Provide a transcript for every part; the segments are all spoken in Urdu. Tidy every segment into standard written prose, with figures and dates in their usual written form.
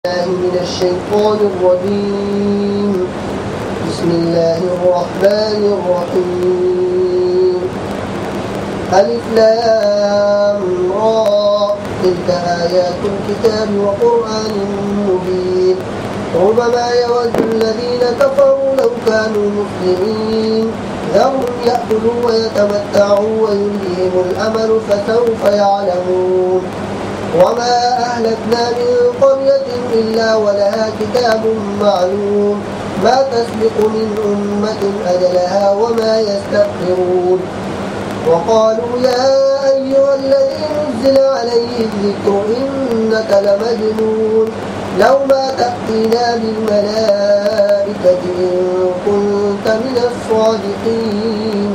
من الشيطان الرجيم. بسم الله الرحمن الرحيم. ألف لام را تلك آيات الكتاب وقرآن مبين. ربما يود الذين كفروا لو كانوا مسلمين ذرهم يأكلوا ويتمتعوا ويلههم الأمل فسوف يعلمون. وما أهلكنا من قرية إلا ولها كتاب معلوم ما تسبق من أمة أجلها وما يستأخرون. وقالوا يا أيها الذي نزل عليه الذكر إنك لمجنون لو ما تأتينا بالملائكة إن كنت من الصادقين.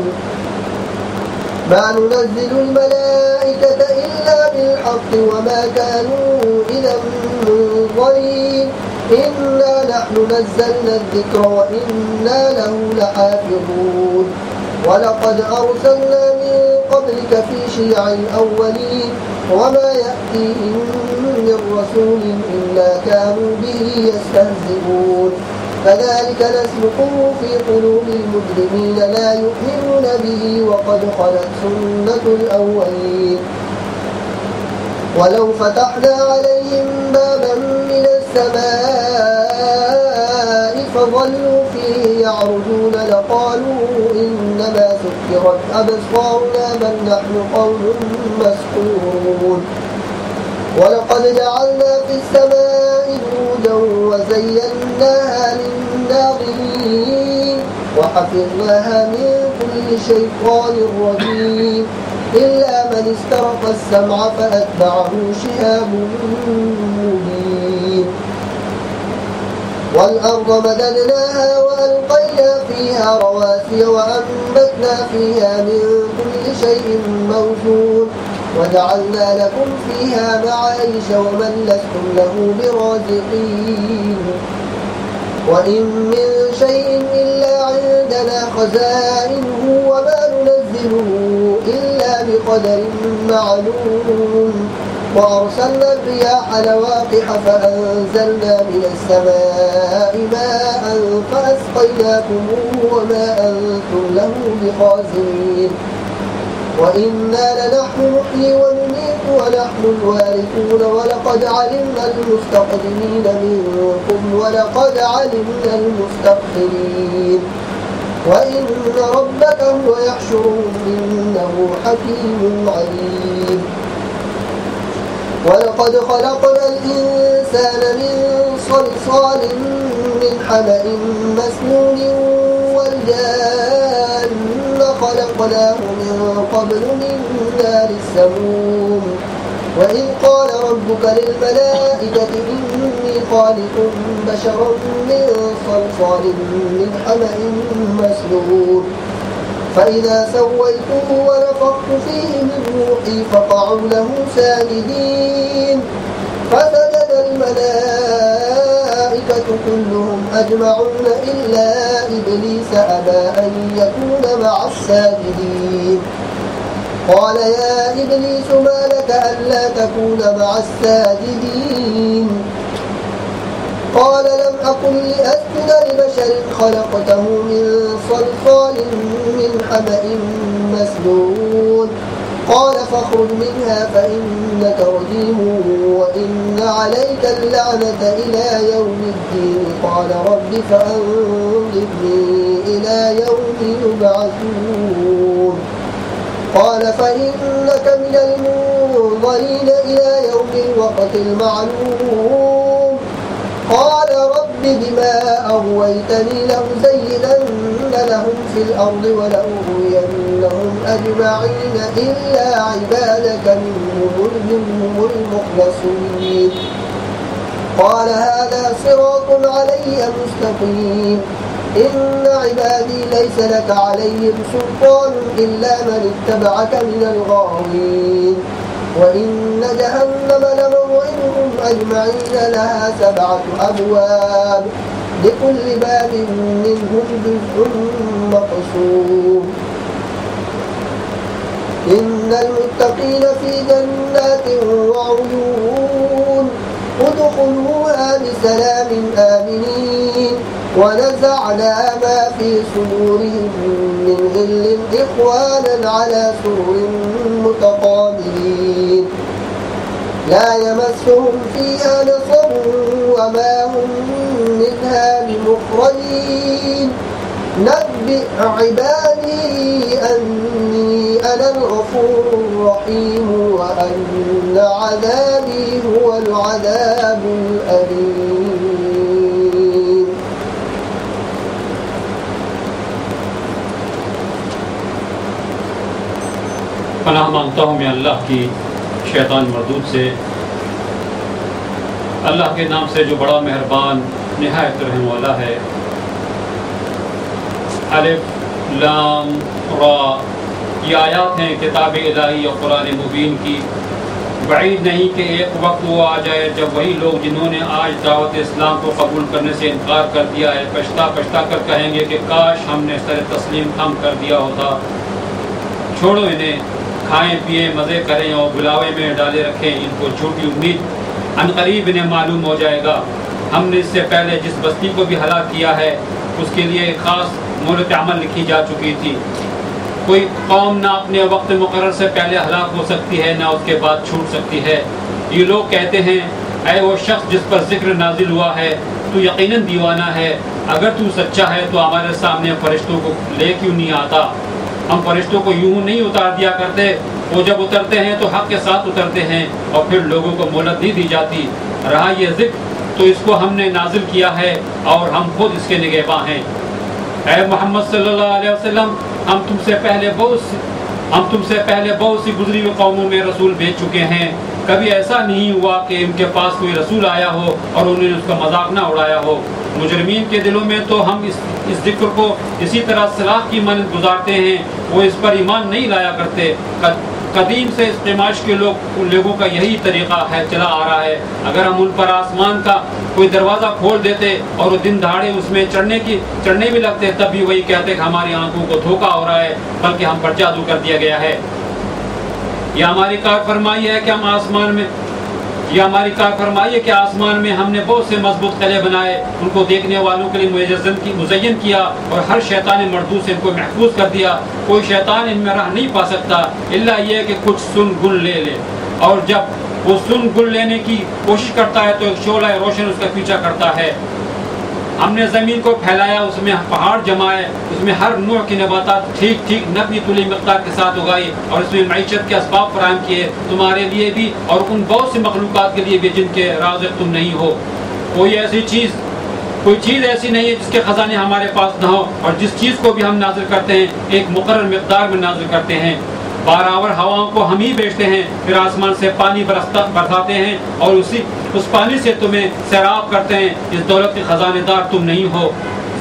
ما ننزل الملائكة إلا بالحق وما كانوا إذا منظرين. إنا نحن نزلنا الذكر وإنا له لحافظون. ولقد أرسلنا من قبلك في شيع الأولين وما يأتيهم من رسول إلا كانوا به يستهزئون. كذلك نسلكه في قلوب المجرمين لا يؤمنون به وقد خلت سنة الأولين. ولو فتحنا عليهم بابا من السماء فظلوا فيه يعرجون لقالوا إنما سكرت أبصارنا بل نحن قوم مسحورون. ولقد جعلنا في السماء بروجا وزيناها للناظرين وحفظناها من كل شيطان رجيم إلا من استرق السمع فأتبعه شهاب مبين. والأرض مددناها وألقينا فيها رواسي وأنبتنا فيها من كل شيء موزون وجعلنا لكم فيها معايش ومن لستم له برازقين. وإن من شيء إلا عندنا خزائنه وما ننزله إلا بقدر معلوم. وأرسلنا الرياح لواقح فأنزلنا من السماء ماء فأسقيناكموه وما أنتم له بخازنين. وإنا لنحن نحيي ونميت ونحن الوارثون. ولقد علمنا المستقدمين منكم ولقد علمنا المستأخرين. وإن ربك هو يحشرهم إنه حكيم عليم. ولقد خلقنا الإنسان من صلصال من حمأ مسنون والجان خلقناه من قبل من نار السموم. وإذ قال ربك للملائكة إني خالق بشرا من صلصال من حمأ مسنون فإذا سويته ونفخت فيه من روحي فقعوا له ساجدين. فسجد الملائكة كلهم أجمعون إلا إبليس أبى أن يكون مع الساجدين. قال يا إبليس ما لك ألا تكون مع الساجدين؟ قال لم أكن لأسجد لبشر خلقته من صلصال من حمأ مسنون. قال فاخرج منها فإنك رجيم وإن عليك اللعنة إلى يوم الدين. قال رب فأنظرني إلى يوم يبعثون. قال فإنك من المنظرين إلى يوم الوقت المعلوم. قال رب بما أغويتني لأزينن لهم في الأرض ولأغوينهم أجمعين إلا عبادك منهم المخلصين. قال هذا صراط علي مستقيم. إن عبادي ليس لك عليهم سلطان إلا من اتبعك من الغاوين. وإن جهنم لموعدهم أجمعين لها 7 أبواب لكل باب منهم جزء مقسوم. إن المتقين في جنات وعيون ادخلوها السلام آمنين ونزعنا ما في صدورهم من غل إخوانا على سرر متقابلين لا يمسهم فيها نصب وما هم منها بمخرجين نبئ عبادي أني أنا الغفور الرحيم وأن عذابي هو العذاب الأليم. پناہ مانگتا ہوں میں اللہ کی شیطان مردود سے، اللہ کے نام سے جو بڑا مہربان نہایت رحم والا ہے۔ الف لام را، یہ آیات ہیں کتاب الہی اور قرآن مبین کی۔ بعید نہیں کہ ایک وقت وہ آ جائے جب وہی لوگ جنہوں نے آج دعوت اسلام کو قبول کرنے سے انکار کر دیا ہے پچھتا پچھتا کر کہیں گے کہ کاش ہم نے سر تسلیم تھم کر دیا ہوتا۔ چھوڑو انہیں، کھائیں پیئیں مزے کریں اور بلاوے میں ڈالے رکھیں ان کو جھوٹی امید، عنقریب انہیں معلوم ہو جائے گا۔ ہم نے اس سے پہلے جس بستی کو بھی ہلاک کیا ہے اس کے لیے ایک خاص مہلت عمل لکھی جا چکی تھی۔ کوئی قوم نہ اپنے وقت مقرر سے پہلے ہلاک ہو سکتی ہے نہ اس کے بعد چھوٹ سکتی ہے۔ یہ لوگ کہتے ہیں اے وہ شخص جس پر ذکر نازل ہوا ہے تو یقیناً دیوانہ ہے، اگر تو سچا ہے تو ہمارے سامنے فرشتوں کو لے کیوں نہیں آتا؟ ہم فرشتوں کو یوں نہیں اتار دیا کرتے، وہ جب اترتے ہیں تو حق کے ساتھ اترتے ہیں اور پھر لوگوں کو مہلت نہیں دی جاتی۔ رہا یہ ذکر تو اس کو ہم نے نازل کیا ہے اور ہم خود اس کے نگہباں ہیں۔ اے محمد صلی اللہ علیہ وسلم، ہم تم سے پہلے بہت سی گزری ہوئی قوموں میں رسول بھیج چکے ہیں۔ کبھی ایسا نہیں ہوا کہ ان کے پاس کوئی رسول آیا ہو اور انہوں نے اس کا مذاق نہ اڑایا ہو۔ مجرمین کے دلوں میں تو ہم اس ذکر کو اسی طرح سلاخ کی مانند گزارتے ہیں، وہ اس پر ایمان نہیں لایا کرتے۔ قدیم سے اس قیماش کے لوگوں کا یہی طریقہ ہے چلا آ رہا ہے۔ اگر ہم ان پر آسمان کا کوئی دروازہ کھول دیتے اور وہ دن دہاڑے اس میں چڑھنے بھی لگتے تب بھی وہی کہتے کہ ہماری آنکھوں کو دھوکا ہو رہا ہے، بلکہ ہم پر جادو کر دیا گیا ہے۔ یہ ہماری کار فرمائی ہے کہ آسمان میں ہم نے بہت سے مضبوط قلعے بنائے، ان کو دیکھنے والوں کے لیے مزین کیا اور ہر شیطان مردود سے ان کو محفوظ کر دیا۔ کوئی شیطان ان میں راہ نہیں پا سکتا الا یہ کہ کچھ سن گن لے اور جب وہ سن گن لینے کی کوشش کرتا ہے تو ایک شعلہ روشن اس کا پیچھا کرتا ہے۔ ہم نے زمین کو پھیلایا، اس میں پہاڑ جمائے، اس میں ہر نوع کی نباتات ٹھیک نفی طولی مقدار کے ساتھ اگائی اور اس میں معیشت کے اسباب فراہم کیے تمہارے لیے بھی اور ان بہت سی مخلوقات کے لیے بھی جن کے رازق تم نہیں ہو۔ کوئی چیز ایسی نہیں ہے جس کے خزانے ہمارے پاس نہ ہو، اور جس چیز کو بھی ہم نازل کرتے ہیں ایک مقرر مقدار میں نازل کرتے ہیں۔ بارآور ہواؤں کو ہم ہی بیچتے ہیں، پھر آسمان سے پانی برساتے ہیں اور اس پانی سے تمہیں سیراب کرتے ہیں۔ اس دولت کے خزانے دار تم نہیں ہو۔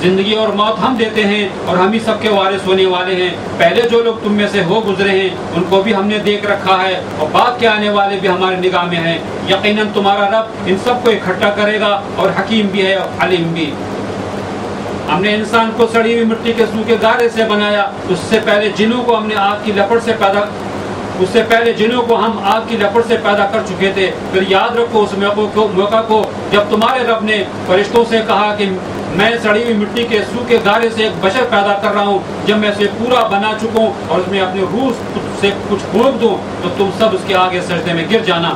زندگی اور موت ہم دیتے ہیں اور ہم ہی سب کے وارث ہونے والے ہیں۔ پہلے جو لوگ تم میں سے ہو گزرے ہیں ان کو بھی ہم نے دیکھ رکھا ہے اور بعد کے آنے والے بھی ہمارے نگاہ میں ہیں۔ یقیناً تمہارا رب ان سب کو اکٹھا کرے گا اور حکیم بھی ہے اور علیم بھی۔ ہم نے انسان کو سڑی ہوئی مٹی کے سوکھے گارے سے بنایا، اس سے پہلے جنوں کو ہم آگ کی لپٹ سے پیدا کر چکے تھے۔ پھر یاد رکھو اس موقع کو جب تمہارے رب نے فرشتوں سے کہا کہ میں سڑی ہوئی مٹی کے سوکھے گارے سے ایک بشر پیدا کر رہا ہوں، جب میں اسے پورا بنا چکوں اور اس میں اپنے روح سے کچھ پھونک دوں تو تم سب اس کے آگے سجدے میں گر جانا۔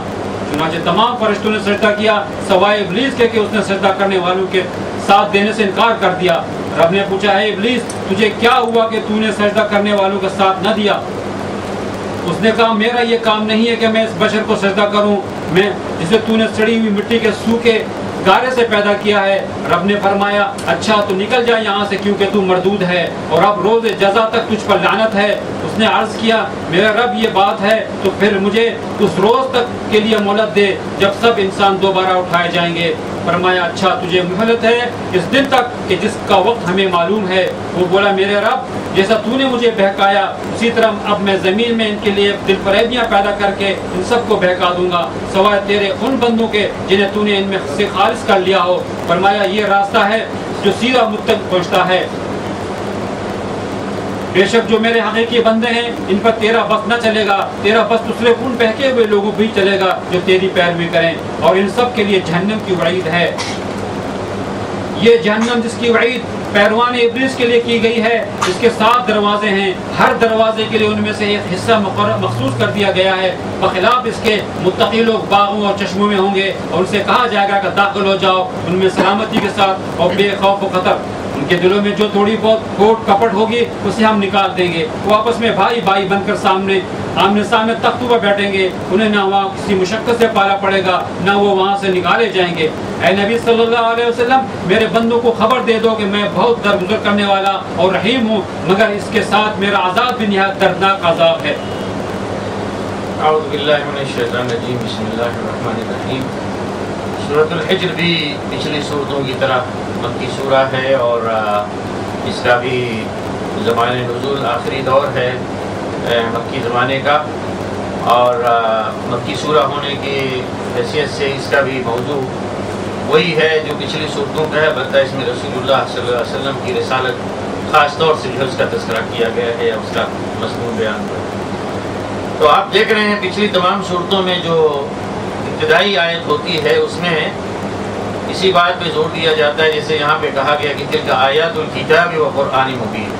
چنانچہ تمام فرشتوں نے سجدہ کیا سوائے ابلیس کے کہ اس نے سجدہ کرنے والوں کے ساتھ دینے سے انکار کر دیا۔ رب نے پوچھا اے ابلیس تجھے کیا ہوا کہ تو نے سجدہ کرنے والوں کا ساتھ نہ دیا؟ اس نے کہا میرا یہ کام نہیں ہے کہ میں اس بشر کو سجدہ کروں میں جسے تو نے سڑی ہوئی مٹی کے سوکھے گارے سے پیدا کیا ہے۔ رب نے فرمایا اچھا تو نکل جا یہاں سے کیونکہ تو مردود ہے اور اب روز جزا تک تجھ پر لعنت ہے۔ اس نے عرض کیا میرا رب یہ بات ہے تو پھر مجھے اس روز تک کے لیے مہلت دے جب سب انسان دوبارہ اٹھائے جائیں گے۔ فرمایا اچھا تجھے مہلت ہے اس دن تک کہ جس کا وقت ہمیں معلوم ہے۔ وہ بولا میرے رب جیسا تو نے مجھے بہکایا اسی طرح اب میں زمین میں ان کے لیے دل فریبیاں پیدا کر کے ان سب کو بہکا دوں گا سوائے تیرے ان بندوں کے جنہیں تو نے ان میں سے خالص کر لیا ہو۔ فرمایا یہ راستہ ہے جو سیدھا مجھ تک پہنچتا ہے۔ بے شک جو میرے حقیقی بندے ہیں ان پر تیرا بس نہ چلے گا، تیرا بس دوسرے خون بہکے ہوئے لوگوں بھی چلے گا جو تیری پیروی کریں، اور ان سب کے لیے جہنم کی وعید ہے۔ یہ جہنم جس کی وعید پیروان ابلیس کے لیے کی گئی ہے، اس کے 7 دروازے ہیں، ہر دروازے کے لیے ان میں سے ایک حصہ مخصوص کر دیا گیا ہے، بخلاف اس کے متقی لوگ باغوں اور چشموں میں ہوں گے اور ان سے کہا جائے گا کہ داخل ہو جاؤ ان میں سلامتی کے ساتھ اور بے خوف و خطر۔ ان کے دلوں میں جو تھوڑی بہت کھوٹ کپٹ ہوگی اسے ہم نکال دیں گے، وہ آپس میں بھائی بھائی بن کر آمنے سامنے تختوں پر بیٹھیں گے، انہیں نہ وہاں کسی مشقت سے پالا پڑے گا نہ وہ وہاں سے نکالے جائیں گے۔ اے نبی صلی اللہ علیہ وسلم، میرے بندوں کو خبر دے دو کہ میں بہت درگزر کرنے والا اور رحیم ہوں، مگر اس کے ساتھ میرا عذاب بھی نہایت دردناک عذاب ہے۔ اعوذ باللہ من الشیطان الرجیم، بسم اللہ الرحمن الرحیم۔ سورۃ الحجر بھی پچھلی صورتوں کی طرح مکی سورہ ہے اور اس کا بھی زمان نزول آخری دور ہے مکی زمانے کا، اور مکی سورہ ہونے کی حیثیت سے اس کا بھی موضوع وہی ہے جو پچھلی صورتوں کا ہے، البتہ اس میں رسول اللہ صلی اللہ علیہ وسلم کی رسالت خاص طور سے جو اس کا تذکرہ کیا گیا ہے، اس کا مضمون بیان ہوا ہے۔ تو آپ دیکھ رہے ہیں پچھلی تمام صورتوں میں جو ابتدائی آیت ہوتی ہے اس میں اسی بات پہ زور دیا جاتا ہے، جیسے یہاں پہ کہا گیا کہ تلک آیات الکتاب و قرآن مبین،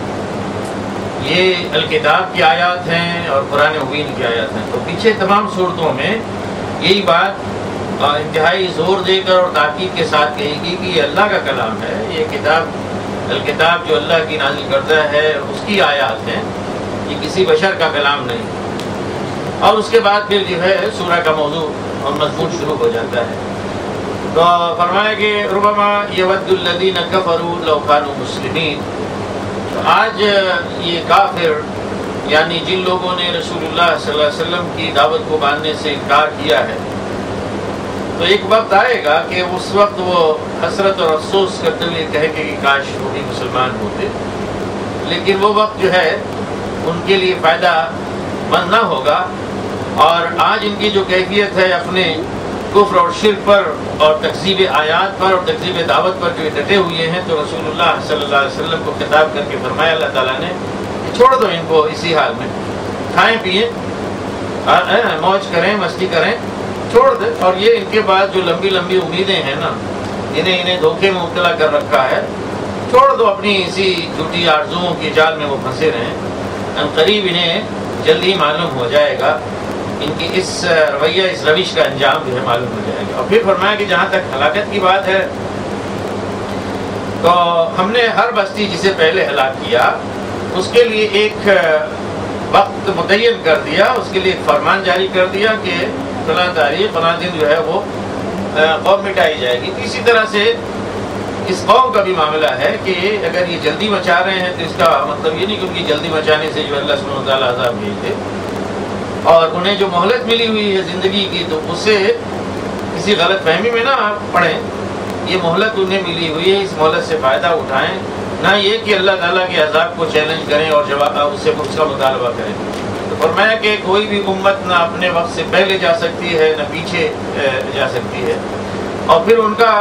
یہ الکتاب کی آیات ہیں اور قرآن مبین کی آیات ہیں۔ تو پیچھے تمام صورتوں میں یہی بات انتہائی زور دے کر اور تاکید کے ساتھ کہے گی کہ یہ اللہ کا کلام ہے، یہ کتاب الکتاب جو اللہ کی نازل کرتا ہے اس کی آیات ہیں، یہ کسی بشر کا کلام نہیں۔ اور اس کے بعد پھر جو ہے سورہ کا موضوع اور مضمون شروع ہو جاتا ہے۔ تو فرمایا کہ ربما یود الذین کفروا لو کانوا مسلمین، آج یہ کافر یعنی جن لوگوں نے رسول اللہ صلی اللہ علیہ وسلم کی دعوت کو ماننے سے انکار کیا ہے، تو ایک وقت آئے گا کہ اس وقت وہ حسرت اور افسوس کرتے ہوئے کہے کہ کاش وہ بھی مسلمان ہوتے، لیکن وہ وقت جو ہے ان کے لیے فائدہ مند نہ ہوگا۔ اور آج ان کی جو کیفیت ہے اپنے کفر اور شرک پر اور تکذیب آیات پر اور تکذیب دعوت پر جو ڈٹے ہوئے ہیں، تو رسول اللہ صلی اللہ علیہ وسلم کو خطاب کر کے فرمایا اللہ تعالیٰ نے چھوڑ دو ان کو اسی حال میں، کھائیں پیئیں موج کریں مستی کریں، چھوڑ دے۔ اور یہ ان کے بعد جو لمبی لمبی امیدیں ہیں نا، انہیں دھوکے میں مبتلا کر رکھا ہے، چھوڑ دو، اپنی اسی جھوٹی آرزوؤں کی جال میں وہ پھنسے رہیں، ان قریب انہیں جلد ہی معلوم ہو جائے گا، ان کی اس رویہ اس روش کا انجام جو ہے معلوم ہو جائے گا۔ اور پھر فرمایا کہ جہاں تک ہلاکت کی بات ہے تو ہم نے ہر بستی جسے پہلے ہلاک کیا اس کے لیے ایک وقت متعین کر دیا، اس کے لیے ایک فرمان جاری کر دیا کہ فلاں تاریخ فلاں دن جو ہے وہ قوم مٹائی جائے گی۔ اسی طرح سے اس قوم کا بھی معاملہ ہے کہ اگر یہ جلدی مچا رہے ہیں تو اس کا مطلب یہ نہیں کہ ان کی جلدی مچانے سے جو اللہ سبحانہ وتعالیٰ عذاب بھیجتے، اور انہیں جو مہلت ملی ہوئی ہے زندگی کی تو اسے کسی غلط فہمی میں نہ پڑیں، یہ مہلت انہیں ملی ہوئی ہے، اس مہلت سے فائدہ اٹھائیں، نہ یہ کہ اللہ تعالیٰ کے عذاب کو چیلنج کریں اور اس سے اس کا مطالبہ کریں۔ تو فرمایا کہ کوئی بھی امت نہ اپنے وقت سے پہلے جا سکتی ہے نہ پیچھے جا سکتی ہے۔ اور پھر ان کا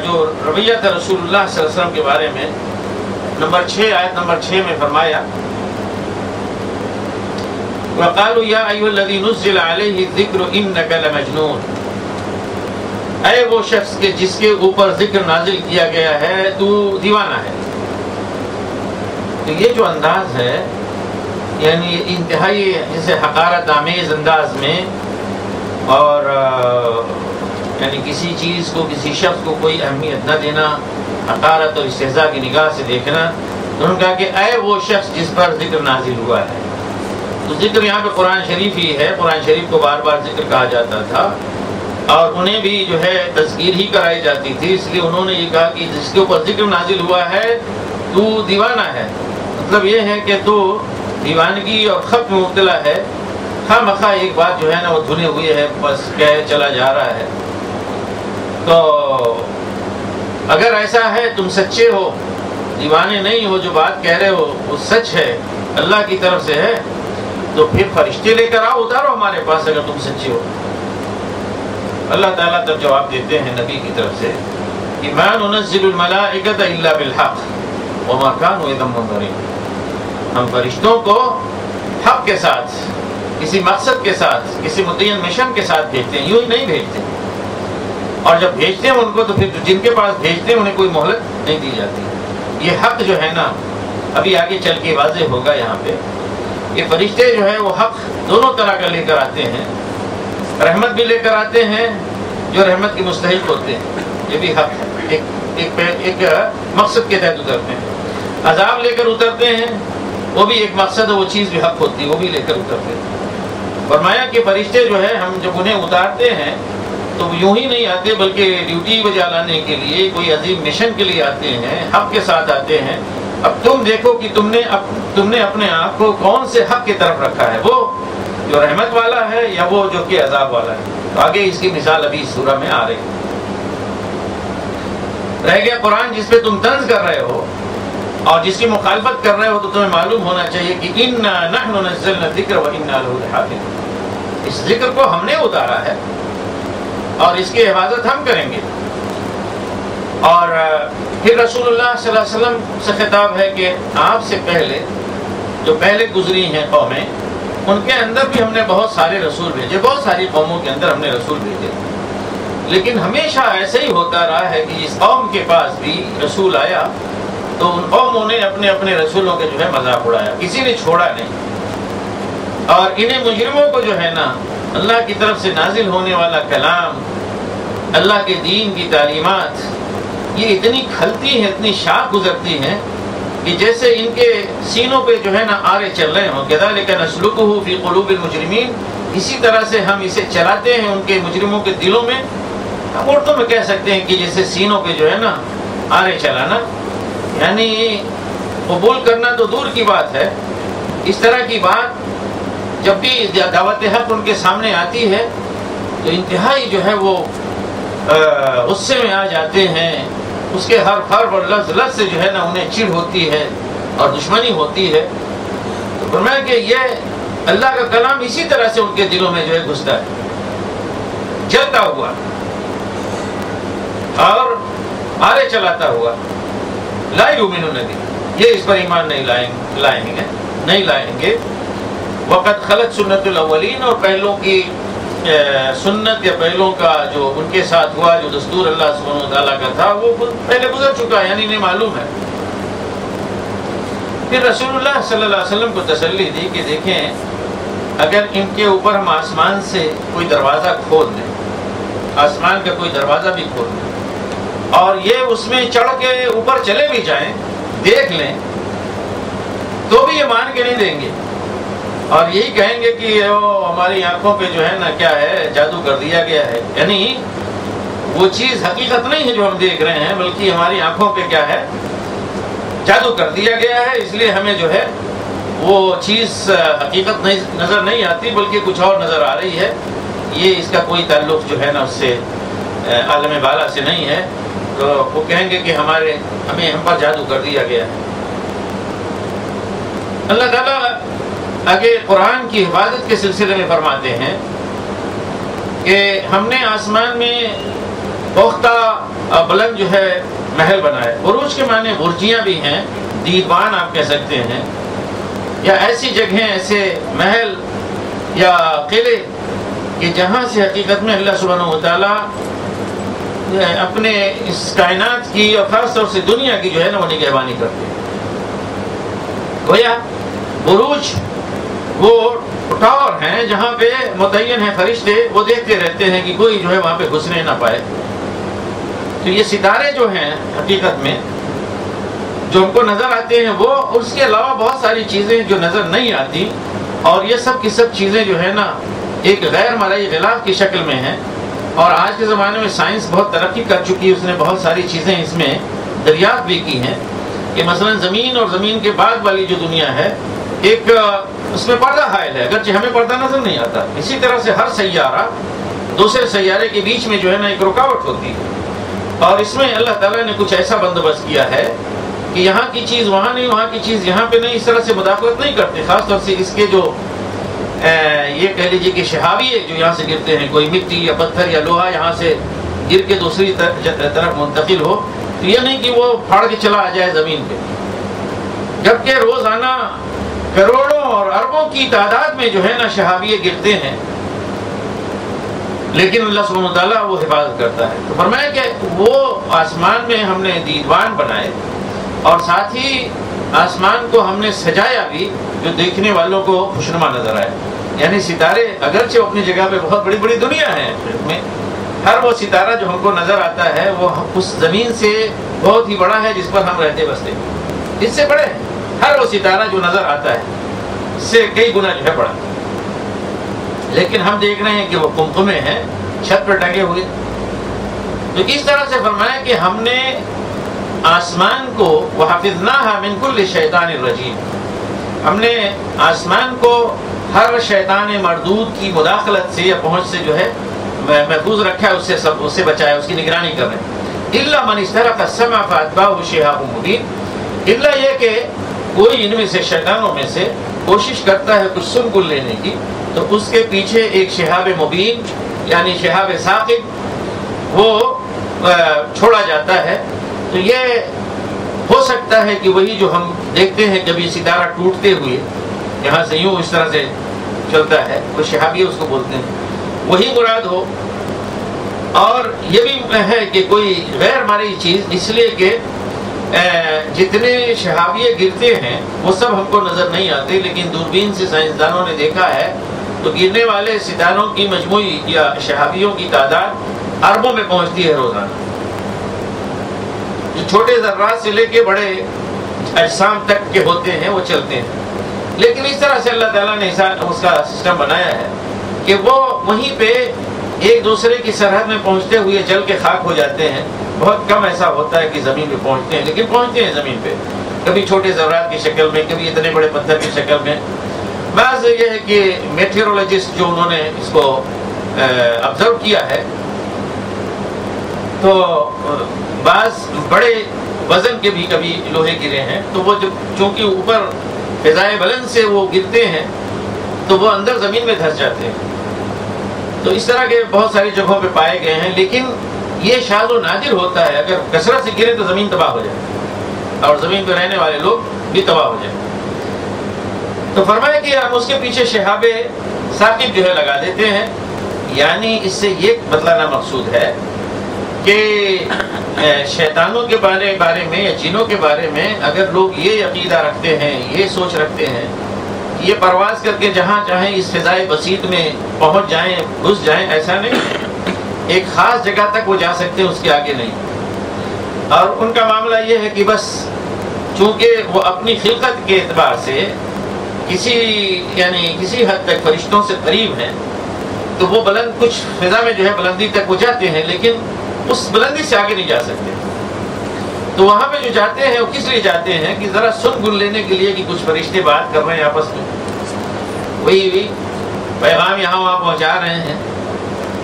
جو رویہ تھا رسول اللہ صلی اللہ علیہ وسلم کے بارے میں نمبر 6 آیت نمبر 6 میں فرمایا وَقَالُوا يَا أَيُّهَا الَّذِي نُزِّلَ عَلَيْهِ الذِّكْرُ إِنَّكَ لَمَجْنُونَ، اے وہ شخص کے جس کے اوپر ذکر نازل کیا گیا ہے تو دیوانہ ہے۔ تو یہ جو انداز ہے یعنی انتہائی جسے حقارت آمیز انداز میں اور یعنی کسی چیز کو کسی شخص کو کوئی اہمیت نہ دینا، حقارت اور استہزاء کی نگاہ سے دیکھنا، تو انہوں نے کہا کہ اے وہ شخص جس پر ذکر نازل ہوا ہے۔ تو ذکر یہاں پہ قرآن شریف ہی ہے، قرآن شریف کو بار بار ذکر کہا جاتا تھا اور انہیں بھی جو ہے تذکیر ہی کرائی جاتی تھی، اس لیے انہوں نے یہ کہا کہ جس کے اوپر ذکر نازل ہوا ہے تو دیوانہ ہے، مطلب یہ ہے کہ تو دیوانگی اور خط میں مبتلا ہے، خواہ مخواہ ایک بات جو ہے نا وہ دھنے ہوئی ہے، بس کہہ چلا جا رہا ہے۔ تو اگر ایسا ہے تم سچے ہو، دیوانے نہیں ہو، جو بات کہہ رہے ہو وہ سچ ہے، اللہ کی طرف سے ہے، تو پھر فرشتے لے کر آؤ، اتارو ہمارے پاس اگر تم سچے ہو۔ اللہ تعالیٰ تب جواب دیتے ہیں نبی کی طرف سے کہ مَا نُنَزِّلُ الْمَلَائِكَةَ إِلَّا بِالْحَقِّ وَمَا كَانُوا إِذًا مُنظَرِينَ، ہم فرشتوں کو حق کے ساتھ، کسی مقصد کے ساتھ، کسی متعین مشن کے ساتھ بھیجتے ہیں، یوں ہی نہیں بھیجتے۔ اور جب بھیجتے ہیں ان کو تو پھر جن کے پاس بھیجتے ہیں انہیں کوئی مہلت نہیں دی جاتی. یہ حق جو ہے نا ابھی آگے چل کے واضح ہوگا. یہاں پہ یہ فرشتے جو ہے وہ حق دونوں طرح کا لے کر آتے ہیں. رحمت بھی لے کر آتے ہیں جو رحمت کے مستحق ہوتے ہیں, یہ بھی حق ہے, ایک مقصد کے تحت اترتے ہیں. عذاب لے کر اترتے ہیں, وہ بھی ایک مقصد ہے, وہ چیز بھی حق ہوتی ہے, وہ بھی لے کر اترتے ہیں. فرمایا کہ فرشتے جو ہے ہم جب انہیں اتارتے ہیں تو یوں ہی نہیں آتے بلکہ ڈیوٹی بجا لانے کے لیے, کوئی عظیم مشن کے لیے آتے ہیں, حق کے ساتھ آتے ہیں. اب تم دیکھو کہ تم نے اپنے آپ کو کون سے حق کی طرف رکھا ہے, وہ جو رحمت والا ہے یا وہ جو کہ عذاب والا ہے. تو آگے اس کی مثال ابھی اس سورہ میں آ رہی ہے. رہ گیا قرآن جس پہ تم طنز کر رہے ہو اور جس کی مخالفت کر رہے ہو, تو تمہیں معلوم ہونا چاہیے کہ اِنَّا نَحْنُ نَزَّلْنَا الذِّكْرَ وَإِنَّا لَهُ لَحَافِظُونَ. اس ذکر کو ہم نے اتارا ہے اور اس کی حفاظت ہم کریں گے. اور پھر رسول اللہ صلی اللہ علیہ وسلم سے خطاب ہے کہ آپ سے پہلے جو پہلے گزری ہیں قومیں, ان کے اندر بھی ہم نے بہت سارے رسول بھیجے, بہت ساری قوموں کے اندر ہم نے رسول بھیجے. لیکن ہمیشہ ایسے ہی ہوتا رہا ہے کہ اس قوم کے پاس بھی رسول آیا تو ان قوموں نے اپنے اپنے رسولوں کے جو ہے مذاق اڑایا, کسی نے چھوڑا نہیں. اور انہیں مجرموں کو جو ہے نا اللہ کی طرف سے نازل ہونے والا کلام, اللہ کے دین کی تعلیمات, یہ اتنی کھلتی ہیں, اتنی شاخ گزرتی ہیں کہ جیسے ان کے سینوں پہ جو ہے نا آرے چل رہے ہوں. كَذَلِكَ نَسْلُكُهُ فِي قُلُوبِ الْمُجْرِمِينَ. اسی طرح سے ہم اسے چلاتے ہیں ان کے مجرموں کے دلوں میں. ہم اردو میں کہہ سکتے ہیں کہ جیسے سینوں پہ جو ہے نا آرے چلانا, یعنی قبول کرنا تو دور کی بات ہے. اس طرح کی بات جب بھی دعوت حق ان کے سامنے آتی ہے تو انتہائی جو ہے وہ غصے میں آ جاتے ہیں. اس کے ہر حرف اور لفظ سے جو ہے نا انہیں چڑ ہوتی ہے اور دشمنی ہوتی ہے. تو فرمایا کہ یہ اللہ کا کلام اسی طرح سے ان کے دلوں میں جو ہے گھستا ہے, جلتا ہوا اور آرے چلاتا ہوا. لا یؤمنون به, یہ اس پر ایمان نہیں لائیں گے. وقت خلت سنت الاولین, اور پہلوں کی سنت یا پہلوں کا جو ان کے ساتھ ہوا, جو دستور اللہ سبحانہ وتعالیٰ کا تھا, وہ پہلے گزر چکا ہے, یعنی انہیں معلوم ہے. پھر رسول اللہ صلی اللہ علیہ وسلم کو تسلی دی کہ دیکھیں اگر ان کے اوپر ہم آسمان سے کوئی دروازہ کھول دیں, آسمان کا کوئی دروازہ بھی کھول دیں اور یہ اس میں چڑھ کے اوپر چلے بھی جائیں, دیکھ لیں, تو بھی یہ مان کے نہیں دیں گے اور یہی کہیں گے کہ ہماری آنکھوں پہ جو ہے نا کیا ہے, جادو کر دیا گیا ہے. یعنی وہ چیز حقیقت نہیں ہے جو ہم دیکھ رہے ہیں, بلکہ ہماری آنکھوں پہ کیا ہے, جادو کر دیا گیا ہے. اس لیے ہمیں جو ہے وہ چیز حقیقت نظر نہیں آتی بلکہ کچھ اور نظر آ رہی ہے. یہ اس کا کوئی تعلق جو ہے نا اس سے عالم بالا سے نہیں ہے. تو وہ کہیں گے کہ ہم پر جادو کر دیا گیا ہے. اللہ تعالیٰ آگے قرآن کی حفاظت کے سلسلے میں فرماتے ہیں کہ ہم نے آسمان میں پختہ بلند جو ہے محل بنائے. بروج کے معنی برجیاں بھی ہیں, دیوان آپ کہہ سکتے ہیں, یا ایسی جگہیں, ایسے محل یا قلعے کہ جہاں سے حقیقت میں اللہ سبحانہ وتعالیٰ اپنے اس کائنات کی اور خاص طور سے دنیا کی جو ہے نا وہ نگہبانی کرتے ہیں. گویا بروج وہ ٹاور ہیں جہاں پہ متعین ہیں فرشتے, وہ دیکھتے رہتے ہیں کہ کوئی جو ہے وہاں پہ گھسنے نہ پائے. تو یہ ستارے جو ہیں حقیقت میں جو ہم کو نظر آتے ہیں, وہ اس کے علاوہ بہت ساری چیزیں جو نظر نہیں آتی, اور یہ سب کی سب چیزیں جو ہے نا ایک غیر مرئی غلاف کی شکل میں ہیں. اور آج کے زمانے میں سائنس بہت ترقی کر چکی ہے, اس نے بہت ساری چیزیں اس میں دریافت بھی کی ہیں کہ مثلا زمین اور زمین کے بعد والی جو دنیا ہے ایک اس میں پردہ حائل ہے, اگرچہ ہمیں پردہ نظر نہیں آتا. اسی طرح سے ہر سیارہ دوسرے سیارے کے بیچ میں جو ہے نا ایک رکاوٹ ہوتی ہے, اور اس میں اللہ تعالیٰ نے کچھ ایسا بندوبست کیا ہے کہ یہاں کی چیز وہاں نہیں, وہاں کی چیز یہاں پہ نہیں, اس طرح سے مداخلت نہیں کرتے. خاص طور سے اس کے جو یہ کہہ لیجیے کہ شہابیے جو یہاں سے گرتے ہیں, کوئی مٹی یا پتھر یا لوہا یہاں سے گر کے دوسری طرف منتقل ہو, تو یہ نہیں کہ وہ پھاڑ کے چلا آ جائے زمین پہ. جبکہ روزانہ کروڑوں اور اربوں کی تعداد میں جو ہے نا شہابیے گرتے ہیں. لیکن اللہ سبحانہ و تعالیٰ وہ حفاظت کرتا ہے. تو فرمایا کہ وہ آسمان میں ہم نے دیدبان بنائے اور ساتھ ہی آسمان کو ہم نے سجایا بھی جو دیکھنے والوں کو خوشنما نظر آئے. یعنی ستارے اگرچہ اپنی جگہ پہ بہت بڑی بڑی دنیا ہے میں، ہر وہ ستارہ جو ہم کو نظر آتا ہے وہ اس زمین سے بہت ہی بڑا ہے جس پر ہم رہتے بستے، اس سے بڑے ہیں. ہر وہ ستارہ جو نظر آتا ہے اس سے کئی گنا جو ہے بڑا، لیکن ہم دیکھ رہے ہیں کہ وہ قمقمے ہیں چھت پر ٹنگے ہوئے. تو اس طرح سے فرمایا کہ ہم نے آسمان کو وَحَفِظْنَاهَا مِنْ كُلِّ شَيْطَانٍ الرَّجِيمٍ، ہم نے آسمان کو ہر شیطان مردود کی مداخلت سے یا پہنچ سے جو ہے محفوظ رکھا ہے، اس سے بچایا، اس کی نگرانی کر رہے ہیں. إِلَّا مَنِ اسْتَرَقَ السَّمْعَ فَأَتْبَعَهُ شِهَابٌ مُبِينٌ، الا یہ کہ کوئی ان میں سے شیطانوں میں سے کوشش کرتا ہے کچھ سن کر لینے کی تو اس کے پیچھے ایک شہاب مبین یعنی شہاب ثاقب وہ چھوڑا جاتا ہے. تو یہ ہو سکتا ہے کہ وہی جو ہم دیکھتے ہیں کبھی ستارہ ٹوٹتے ہوئے یہاں سے یوں اس طرح سے چلتا ہے، وہ شہابیہ اس کو بولتے ہیں، وہی مراد ہو. اور یہ بھی ہے کہ کوئی غیر مرئی چیز، اس لیے کہ جتنے شہابیہ گرتے ہیں وہ سب ہم کو نظر نہیں آتے، لیکن دوربین سے سائنسدانوں نے دیکھا ہے تو گرنے والے ستاروں کی مجموعی یا شہابیوں کی تعداد اربوں میں پہنچتی ہے روزانہ. جو چھوٹے ذرات سے لے کے بڑے اجسام تک کے ہوتے ہیں وہ چلتے ہیں. لیکن اس طرح سے اللہ تعالیٰ نے اس کا سسٹم بنایا ہے کہ وہ وہیں پہ ایک دوسرے کی سرحد میں پہنچتے ہوئے جل کے خاک ہو جاتے ہیں. بہت کم ایسا ہوتا ہے کہ زمین پہ پہنچتے ہیں، لیکن پہنچتے ہیں زمین پہ، کبھی چھوٹے ذرات کی شکل میں، کبھی اتنے بڑے پتھر کی شکل میں. بعض یہ ہے کہ میٹیورولوجسٹ جو انہوں نے اس کو آبزرو کیا ہے تو بعض بڑے وزن کے بھی کبھی لوہے گرے ہیں تو وہ چونکہ اوپر فضائے بلند سے وہ گرتے ہیں تو وہ اندر زمین میں دھس جاتے ہیں. تو اس طرح کے بہت ساری جگہوں پہ پائے گئے ہیں، لیکن یہ شاذ و نادر ہوتا ہے. اگر کثرت سے گرے تو زمین تباہ ہو جائے اور زمین پہ رہنے والے لوگ بھی تباہ ہو جائیں. تو فرمایا کہ ہم اس کے پیچھے شہاب ثاقب جو ہے لگا دیتے ہیں. یعنی اس سے یہ بتلانا مقصود ہے کہ شیطانوں کے بارے میں یا جنوں کے بارے میں اگر لوگ یہ عقیدہ رکھتے ہیں، یہ سوچ رکھتے ہیں کہ یہ پرواز کر کے جہاں چاہیں اس فضائے بسیط میں پہنچ جائیں، گھس جائیں، ایسا نہیں ہے. ایک خاص جگہ تک وہ جا سکتے ہیں، اس کے آگے نہیں. اور ان کا معاملہ یہ ہے کہ بس چونکہ وہ اپنی خلقت کے اعتبار سے کسی حد تک فرشتوں سے قریب ہیں تو وہ بلند کچھ فضا میں جو ہے بلندی تک وہ جاتے ہیں، لیکن اس بلندی سے آگے نہیں جا سکتے. تو وہاں پہ جو جاتے ہیں وہ کس لیے جاتے ہیں کہ ذرا سن گن لینے کے لیے کہ کچھ فرشتے بات کر رہے ہیں آپس میں، وہی پیغام یہاں وہاں پہنچا رہے ہیں.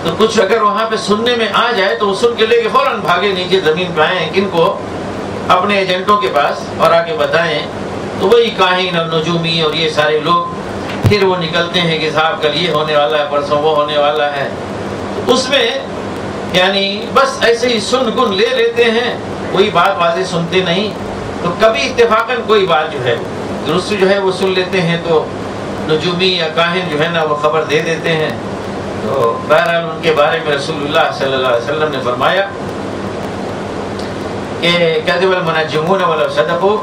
تو کچھ اگر وہاں پہ سننے میں آ جائے تو وہ سن کے لے کے فوراً بھاگے نیچے زمین پہ آئیں کن کو اپنے ایجنٹوں کے پاس اور آگے بتائیں. تو وہی کاہن اور نجومی اور یہ سارے لوگ پھر وہ نکلتے ہیں کہ صاحب کل یہ ہونے والا ہے، پرسوں وہ ہونے والا ہے. اس میں یعنی بس ایسے ہی سن گن لے لیتے ہیں، کوئی بات واضح سنتے نہیں. تو کبھی اتفاقاً کوئی بات جو ہے درست جو ہے وہ سن لیتے ہیں تو نجومی یا کاہن جو ہے نا وہ خبر دے دیتے ہیں. تو بہرحال ان کے بارے میں رسول اللہ صلی اللہ علیہ وسلم نے فرمایا کہ کذب المنجمون ولو صدقوا،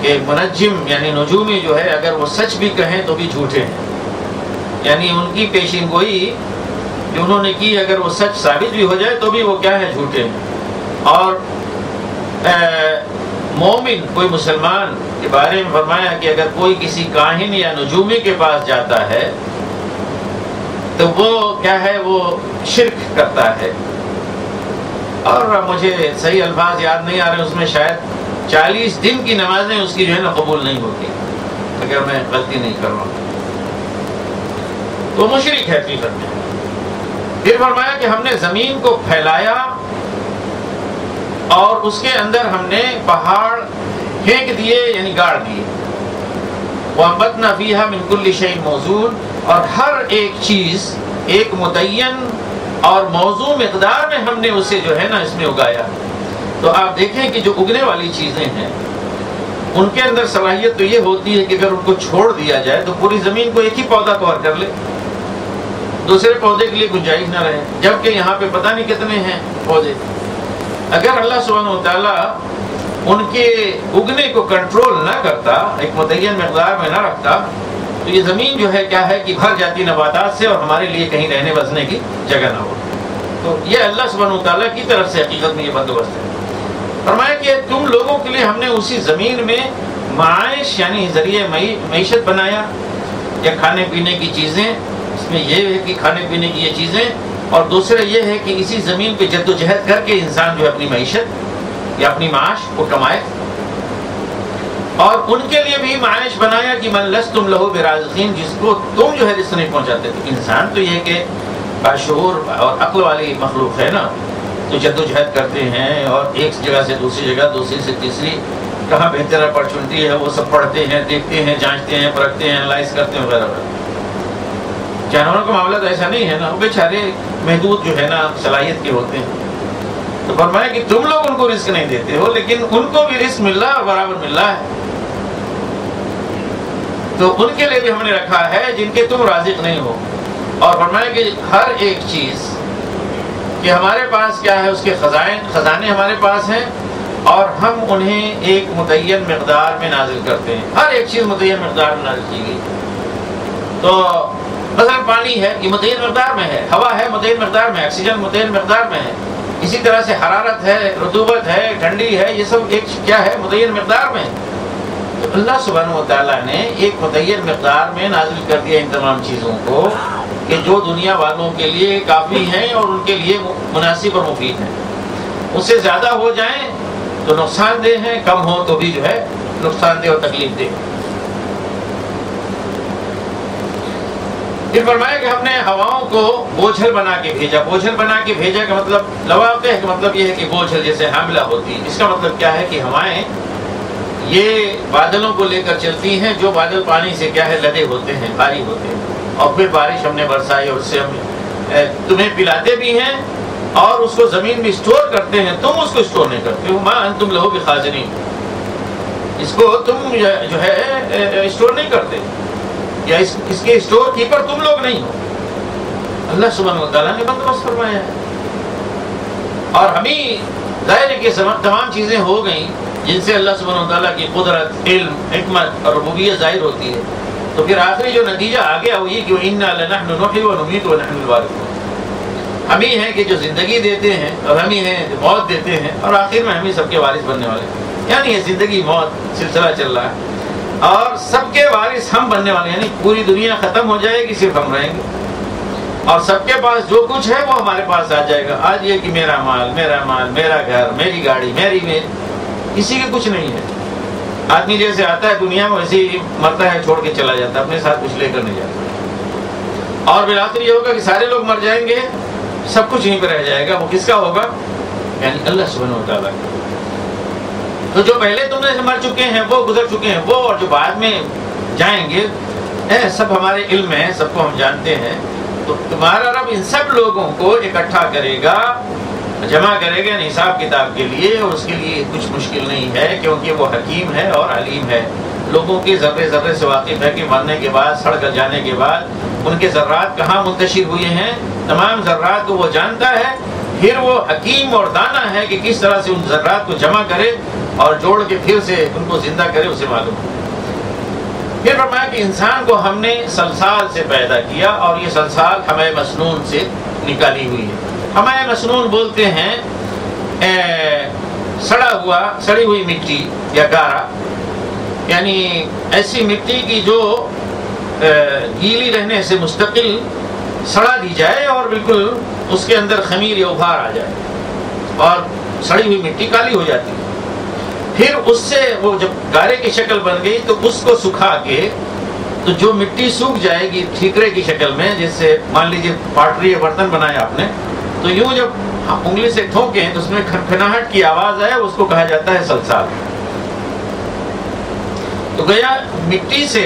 کہ منجم یعنی نجومی جو ہے اگر وہ سچ بھی کہیں تو بھی جھوٹے ہیں. یعنی ان کی پیشین گوئی جو انہوں نے کی اگر وہ سچ ثابت بھی ہو جائے تو بھی وہ کیا ہے، جھوٹے ہیں. اور مومن کوئی مسلمان کے بارے میں فرمایا کہ اگر کوئی کسی کاہن یا نجومی کے پاس جاتا ہے تو وہ کیا ہے، وہ شرک کرتا ہے. اور مجھے صحیح الفاظ یاد نہیں آ رہے، اس میں شاید 40 دن کی نمازیں اس کی جو ہے نا قبول نہیں ہوتی اگر میں غلطی نہیں کر رہا ہوں. تو مشرک ہے حقیقت میں. پھر فرمایا کہ ہم نے زمین کو پھیلایا اور اس کے اندر ہم نے پہاڑ پھینک دیے یعنی گاڑ دیے. وَأَنبَتْنَا فِيهَا مِن كُلِّ شَيْءٍ مَوْزُونٍ، اور ہر ایک چیز ایک متعین اور موزوں مقدار میں ہم نے اسے جو ہے نا اس میں اگایا. تو آپ دیکھیں کہ جو اگنے والی چیزیں ہیں ان کے اندر صلاحیت تو یہ ہوتی ہے کہ اگر ان کو چھوڑ دیا جائے تو پوری زمین کو ایک ہی پودا کور کر لے. دوسرے پودے کے لیے گنجائش نہ رہے، جبکہ یہاں پہ پتہ نہیں کتنے ہیں پودے۔ اگر اللہ سبحانہ و تعالیٰ ان کے اگنے کو کنٹرول نہ کرتا، ایک متعین مقدار میں نہ رکھتا، تو یہ زمین جو ہے کیا ہے کہ بھر جاتی نباتات سے، اور ہمارے لیے کہیں رہنے بسنے کی جگہ نہ ہو۔ تو یہ اللہ سبحانہ و تعالیٰ کی طرف سے حقیقت میں یہ بندوبست ہے۔ فرمایا کہ تم لوگوں کے لیے ہم نے اسی زمین میں معاش یعنی ذریعہ معیشت بنایا، یا کھانے پینے کی چیزیں، اس میں یہ ہے کہ کھانے پینے کی یہ چیزیں، اور دوسرا یہ ہے کہ اسی زمین پہ جد و جہد کر کے انسان جو ہے اپنی معیشت یا اپنی معاش کو کمائے، اور ان کے لیے بھی معاش بنایا کہ من لستم لہو برازقین، جس کو تم جو ہے رزق نہیں پہنچاتے تھے۔ انسان تو یہ کہ باشعور اور عقل والی مخلوق ہے نا، تو جد و جہد کرتے ہیں، اور ایک جگہ سے دوسری جگہ، دوسری سے تیسری، کہاں بہتر اپرچونٹی ہے وہ سب پڑھتے ہیں، دیکھتے ہیں، جانچتے ہیں، پرکھتے ہیں، انالائز کرتے ہیں وغیرہ وغیرہ۔ جانوروں کا معاملہ تو ایسا نہیں ہے نا، وہ بیچارے محدود جو ہے نا صلاحیت کے ہوتے ہیں۔ تو فرمایا کہ تم لوگ ان کو رزق نہیں دیتے ہو، لیکن ان کو بھی رزق مل رہا ہے اور برابر مل رہا ہے۔ تو ان کے لیے بھی ہم نے رکھا ہے جن کے تم رازق نہیں ہو۔ اور فرمایا کہ ہر ایک چیز کہ ہمارے پاس کیا ہے، اس کے خزانے ہمارے پاس ہیں، اور ہم انہیں ایک متعین مقدار میں نازل کرتے ہیں۔ ہر ایک چیز متعین مقدار میں نازل کی گئی۔ تو مثلا پانی ہے، یہ متعین مقدار میں ہے، ہوا ہے متعین مقدار میں، آکسیجن متعین مقدار میں ہے، اسی طرح سے حرارت ہے، رطوبت ہے، ٹھنڈی ہے، یہ سب ایک کیا ہے، متعین مقدار میں ہے۔ تو اللہ سبحانہ و تعالیٰ نے ایک متعین مقدار میں نازل کر دیا ان تمام چیزوں کو، کہ جو دنیا والوں کے لیے کافی ہیں اور ان کے لیے مناسب اور مفید ہیں۔ اس سے زیادہ ہو جائیں تو نقصان دہ ہیں، کم ہو تو بھی جو ہے نقصان دہ اور تکلیف دہ۔ پھر فرمایا کہ ہم نے ہواؤں کو بوجھل بنا کے بھیجا۔ بوجھل بنا کے بھیجا کا مطلب لواقع کا مطلب یہ ہے کہ بوجھل جیسے حاملہ ہوتی ہے۔ اس کا مطلب کیا ہے کہ ہوائیں یہ بادلوں کو لے کر چلتی ہیں، جو بادل پانی سے کیا ہے لدے ہوتے ہیں، بھاری ہوتے ہیں، اور پھر بارش ہم نے برسائی، اور اس سے ہم تمہیں پلاتے بھی ہیں اور اس کو زمین میں اسٹور کرتے ہیں۔ تم اس کو اسٹور نہیں کرتے ہو، ما انتم لہو بخازنین، اس کو تم جو ہے اسٹور نہیں کرتے، یا اس کے اسٹور کیپر تم لوگ نہیں ہو۔ اللہ سبحانہ و تعالیٰ نے بندوبست فرمایا ہے، اور ہمیں ظاہر ہے کہ تمام چیزیں ہو گئیں جن سے اللہ سبحانہ و تعالیٰ کی قدرت، علم، حکمت اور ربوبیت ظاہر ہوتی ہے۔ تو پھر آخری جو نتیجہ آ گیا وہ یہ کہ اِنَّا لَنَحْنُ نُحْيِي وَنُمِيتُ وَنَحْنُ الْوَارِثُونَ، ہم ہی ہیں کہ جو زندگی دیتے ہیں، اور ہم ہی ہیں جو موت دیتے ہیں، اور آخر میں ہم ہی سب کے وارث بننے والے ہیں۔ یعنی یہ زندگی موت سلسلہ چل رہا ہے، اور سب کے وارث ہم بننے والے ہیں، یعنی پوری دنیا ختم ہو جائے گی، صرف ہم رہیں گے، اور سب کے پاس جو کچھ ہے وہ ہمارے پاس آ جائے گا۔ آج یہ کہ میرا مال، میرا گھر، میری گاڑی، میری کسی کے کچھ نہیں ہے۔ آدمی جیسے آتا ہے دنیا میں ویسے ہی مرتا ہے، چھوڑ کے چلا جاتا ہے، اپنے ساتھ کچھ لے کر نہیں جاتا، اور بالآخر یہ ہوگا کہ سارے لوگ مر جائیں گے، سب کچھ یہیں پہ رہ جائے گا۔ وہ کس کا ہوگا؟ یعنی اللہ سبحانہ و تعالیٰ کا۔ تو جو پہلے تم نے مر چکے ہیں وہ گزر چکے ہیں، وہ اور جو بعد میں جائیں گے سب ہمارے علم میں، سب کو ہم جانتے ہیں۔ تو تمہارا رب ان سب لوگوں کو اکٹھا کرے گا، جمع کرے گا حساب کتاب کے لیے، اور اس کے لیے کچھ مشکل نہیں ہے، کیونکہ وہ حکیم ہے اور علیم ہے، لوگوں کے ذرے ذرے سے واقف ہے کہ مرنے کے بعد، سڑ کر جانے کے بعد ان کے ذرات کہاں منتشر ہوئے ہیں، تمام ذرات کو وہ جانتا ہے۔ پھر وہ حکیم اور دانا ہے کہ کس طرح سے ان ذرات کو جمع کرے اور جوڑ کے پھر سے ان کو زندہ کرے، اسے معلوم ہے۔ پھر فرمایا کہ انسان کو ہم نے سلسال سے پیدا کیا، اور یہ سلسال حمأ مسنون سے نکالی ہوئی ہے۔ حمأ مسنون بولتے ہیں سڑی ہوئی مٹی یا گارا، یعنی ایسی مٹی کی جو گیلی رہنے سے مستقل سڑا دی جائے اور بالکل اس کے اندر خمیر یا ابھار آ جائے، اور سڑی ہوئی مٹی کالی ہو جاتی ہے۔ پھر اس سے وہ جب گارے کی شکل بن گئی تو اس کو سکھا کے، تو جو مٹی سوکھ جائے گی ٹھیکرے کی شکل میں، جس سے مان لیجیے پاٹری یا برتن بنایا آپ نے، تو یوں جب انگلی سے ٹھوکیں تو اس میں کھنکھناہٹ کی آواز آئے، اس کو کہا جاتا ہے سلسال۔ تو گیا مٹی سے،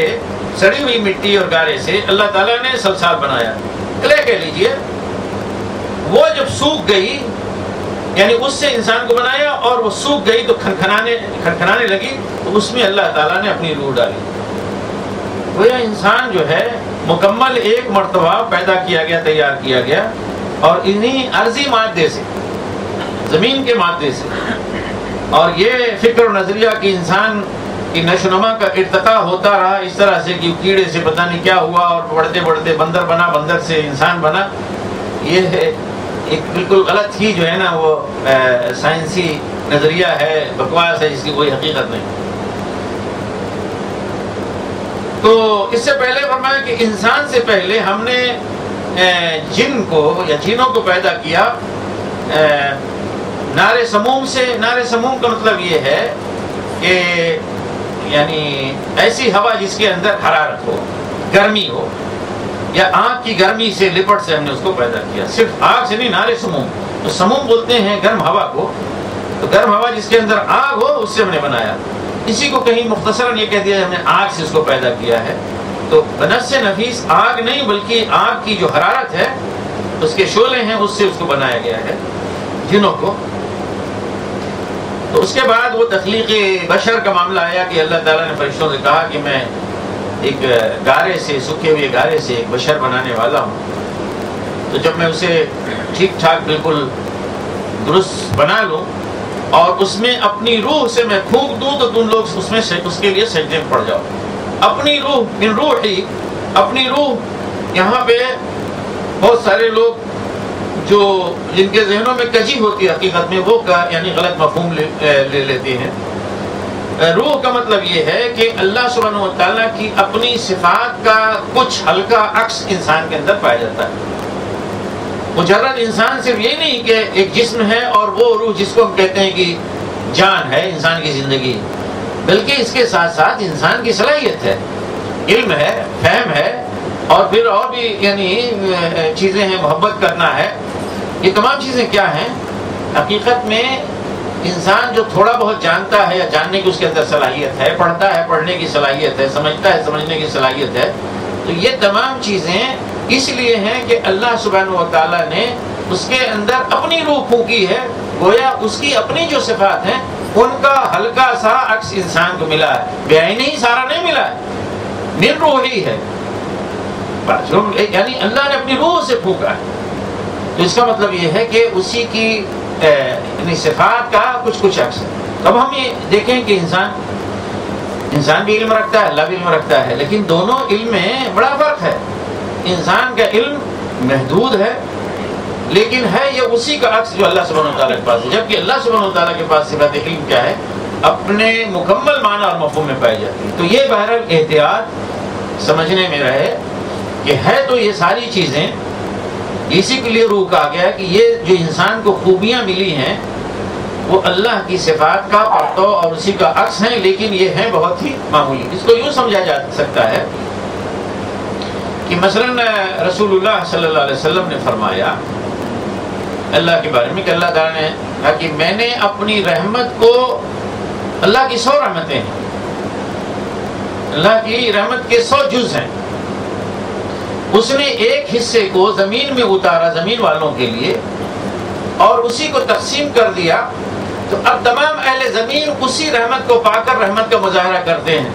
سڑی ہوئی مٹی اور گارے سے اللہ تعالیٰ نے سلسال بنایا، کلے کہہ لیجیے۔ وہ جب سوکھ گئی، یعنی اس سے انسان کو بنایا، اور وہ سوکھ گئی تو کھنکھنانے لگی، تو اس میں اللہ تعالیٰ نے اپنی روح ڈالی۔ گویا انسان جو ہے مکمل ایک مرتبہ پیدا کیا گیا، تیار کیا گیا، اور انہی عرضی مادے سے، زمین کے مادے سے، اور یہ فکر و نظریہ کہ انسان کی نشو و نما کا ارتقاء ہوتا رہا اس طرح سے کہ کیڑے سے پتہ نہیں کیا ہوا اور بڑھتے بڑھتے بندر بنا، بندر سے انسان بنا، یہ ہے ایک بالکل غلط ہی جو ہے نا وہ سائنسی نظریہ ہے، بکواس ہے، جس کی کوئی حقیقت نہیں۔ تو اس سے پہلے فرمایا کہ انسان سے پہلے ہم نے جن کو یا جنوں کو پیدا کیا نار سموم سے۔ نار سموم کا مطلب یہ ہے کہ یعنی ایسی ہوا جس کے اندر حرارت ہو، گرمی ہو، یا آگ کی گرمی سے، لپٹ سے ہم نے اس کو پیدا کیا۔ صرف آگ سے نہیں، نار سموم، تو سموم بولتے ہیں گرم ہوا کو، تو گرم ہوا جس کے اندر آگ ہو اس سے ہم نے بنایا۔ اسی کو کہیں مختصراً یہ کہہ دیا ہم نے آگ سے اس کو پیدا کیا ہے۔ تو بنفس نفیس آگ نہیں بلکہ آگ کی جو حرارت ہے، اس کے شعلے ہیں، اس سے اس کو بنایا گیا ہے جنوں کو۔ تو اس کے بعد وہ تخلیق بشر کا معاملہ آیا کہ اللہ تعالیٰ نے فرشتوں سے کہا کہ میں ایک گارے سے، سوکھے ہوئے گارے سے ایک بشر بنانے والا ہوں، تو جب میں اسے ٹھیک ٹھاک بالکل درست بنا لوں اور اس میں اپنی روح سے میں پھونک دوں تو تم لوگ اس میں اس کے لیے سجدے میں پڑ جاؤ۔ اپنی روح، من روحی، اپنی روح، یہاں پہ بہت سارے لوگ جو جن کے ذہنوں میں کجی ہوتی ہے حقیقت میں، وہ یعنی غلط مفہوم لے لیتے ہیں۔ روح کا مطلب یہ ہے کہ اللہ سبحانہ و تعالیٰ کی اپنی صفات کا کچھ ہلکا عکس انسان کے اندر پایا جاتا ہے۔ مجرد انسان صرف یہ نہیں کہ ایک جسم ہے اور وہ روح جس کو ہم کہتے ہیں کہ جان ہے انسان کی زندگی، بلکہ اس کے ساتھ ساتھ انسان کی صلاحیت ہے، علم ہے، فہم ہے، اور پھر اور بھی یعنی چیزیں ہیں، محبت کرنا ہے۔ یہ تمام چیزیں کیا ہیں؟ حقیقت میں انسان جو تھوڑا بہت جانتا ہے یا جاننے کی اس کے اندر صلاحیت ہے، پڑھتا ہے، پڑھنے کی صلاحیت ہے، سمجھتا ہے، سمجھنے کی صلاحیت ہے، تو یہ تمام چیزیں اس لیے ہیں کہ اللہ سبحانہ و تعالیٰ نے اس کے اندر اپنی روح پھونکی ہے، گویا اس کی اپنی جو صفات ہیں ان کا ہلکا سا عکس انسان کو ملا ہے، بعینی ہی سارا نہیں ملا ہے، من روحی ہے، یعنی اللہ نے اپنی روح سے پھونکا ہے۔ تو اس کا مطلب یہ ہے کہ اسی کی یعنی صفات کا کچھ عکس ہے۔ اب ہم یہ دیکھیں کہ انسان بھی علم رکھتا ہے، اللہ بھی علم رکھتا ہے، لیکن دونوں علم میں بڑا فرق ہے۔ انسان کا علم محدود ہے، لیکن ہے یہ اسی کا عکس جو اللہ سبحانہ و تعالیٰ کے پاس ہے، جبکہ اللہ سبحانہ و تعالیٰ کے پاس صفات علم کیا ہے؟ اپنے مکمل معنی اور مفہوم میں پائی جاتی ہے۔ تو یہ بہرحال احتیاط سمجھنے میں رہے کہ ہے تو یہ ساری چیزیں اسی کے لیے روح کہا گیا ہے کہ یہ جو انسان کو خوبیاں ملی ہیں وہ اللہ کی صفات کا پرتو اور اسی کا عکس ہیں، لیکن یہ ہیں بہت ہی معمولی۔ اس کو یوں سمجھا جا سکتا ہے کہ مثلا رسول اللہ صلی اللہ علیہ وسلم نے فرمایا اللہ کے بارے میں کہ اللہ تعالیٰ نے کہا کہ میں نے اپنی رحمت کو، اللہ کی 100 رحمتیں ہیں، اللہ کی رحمت کے 100 جز ہیں، اس نے ایک حصے کو زمین میں اتارا زمین والوں کے لیے اور اسی کو تقسیم کر دیا، تو اب تمام اہل زمین اسی رحمت کو پا کر رحمت کا مظاہرہ کرتے ہیں۔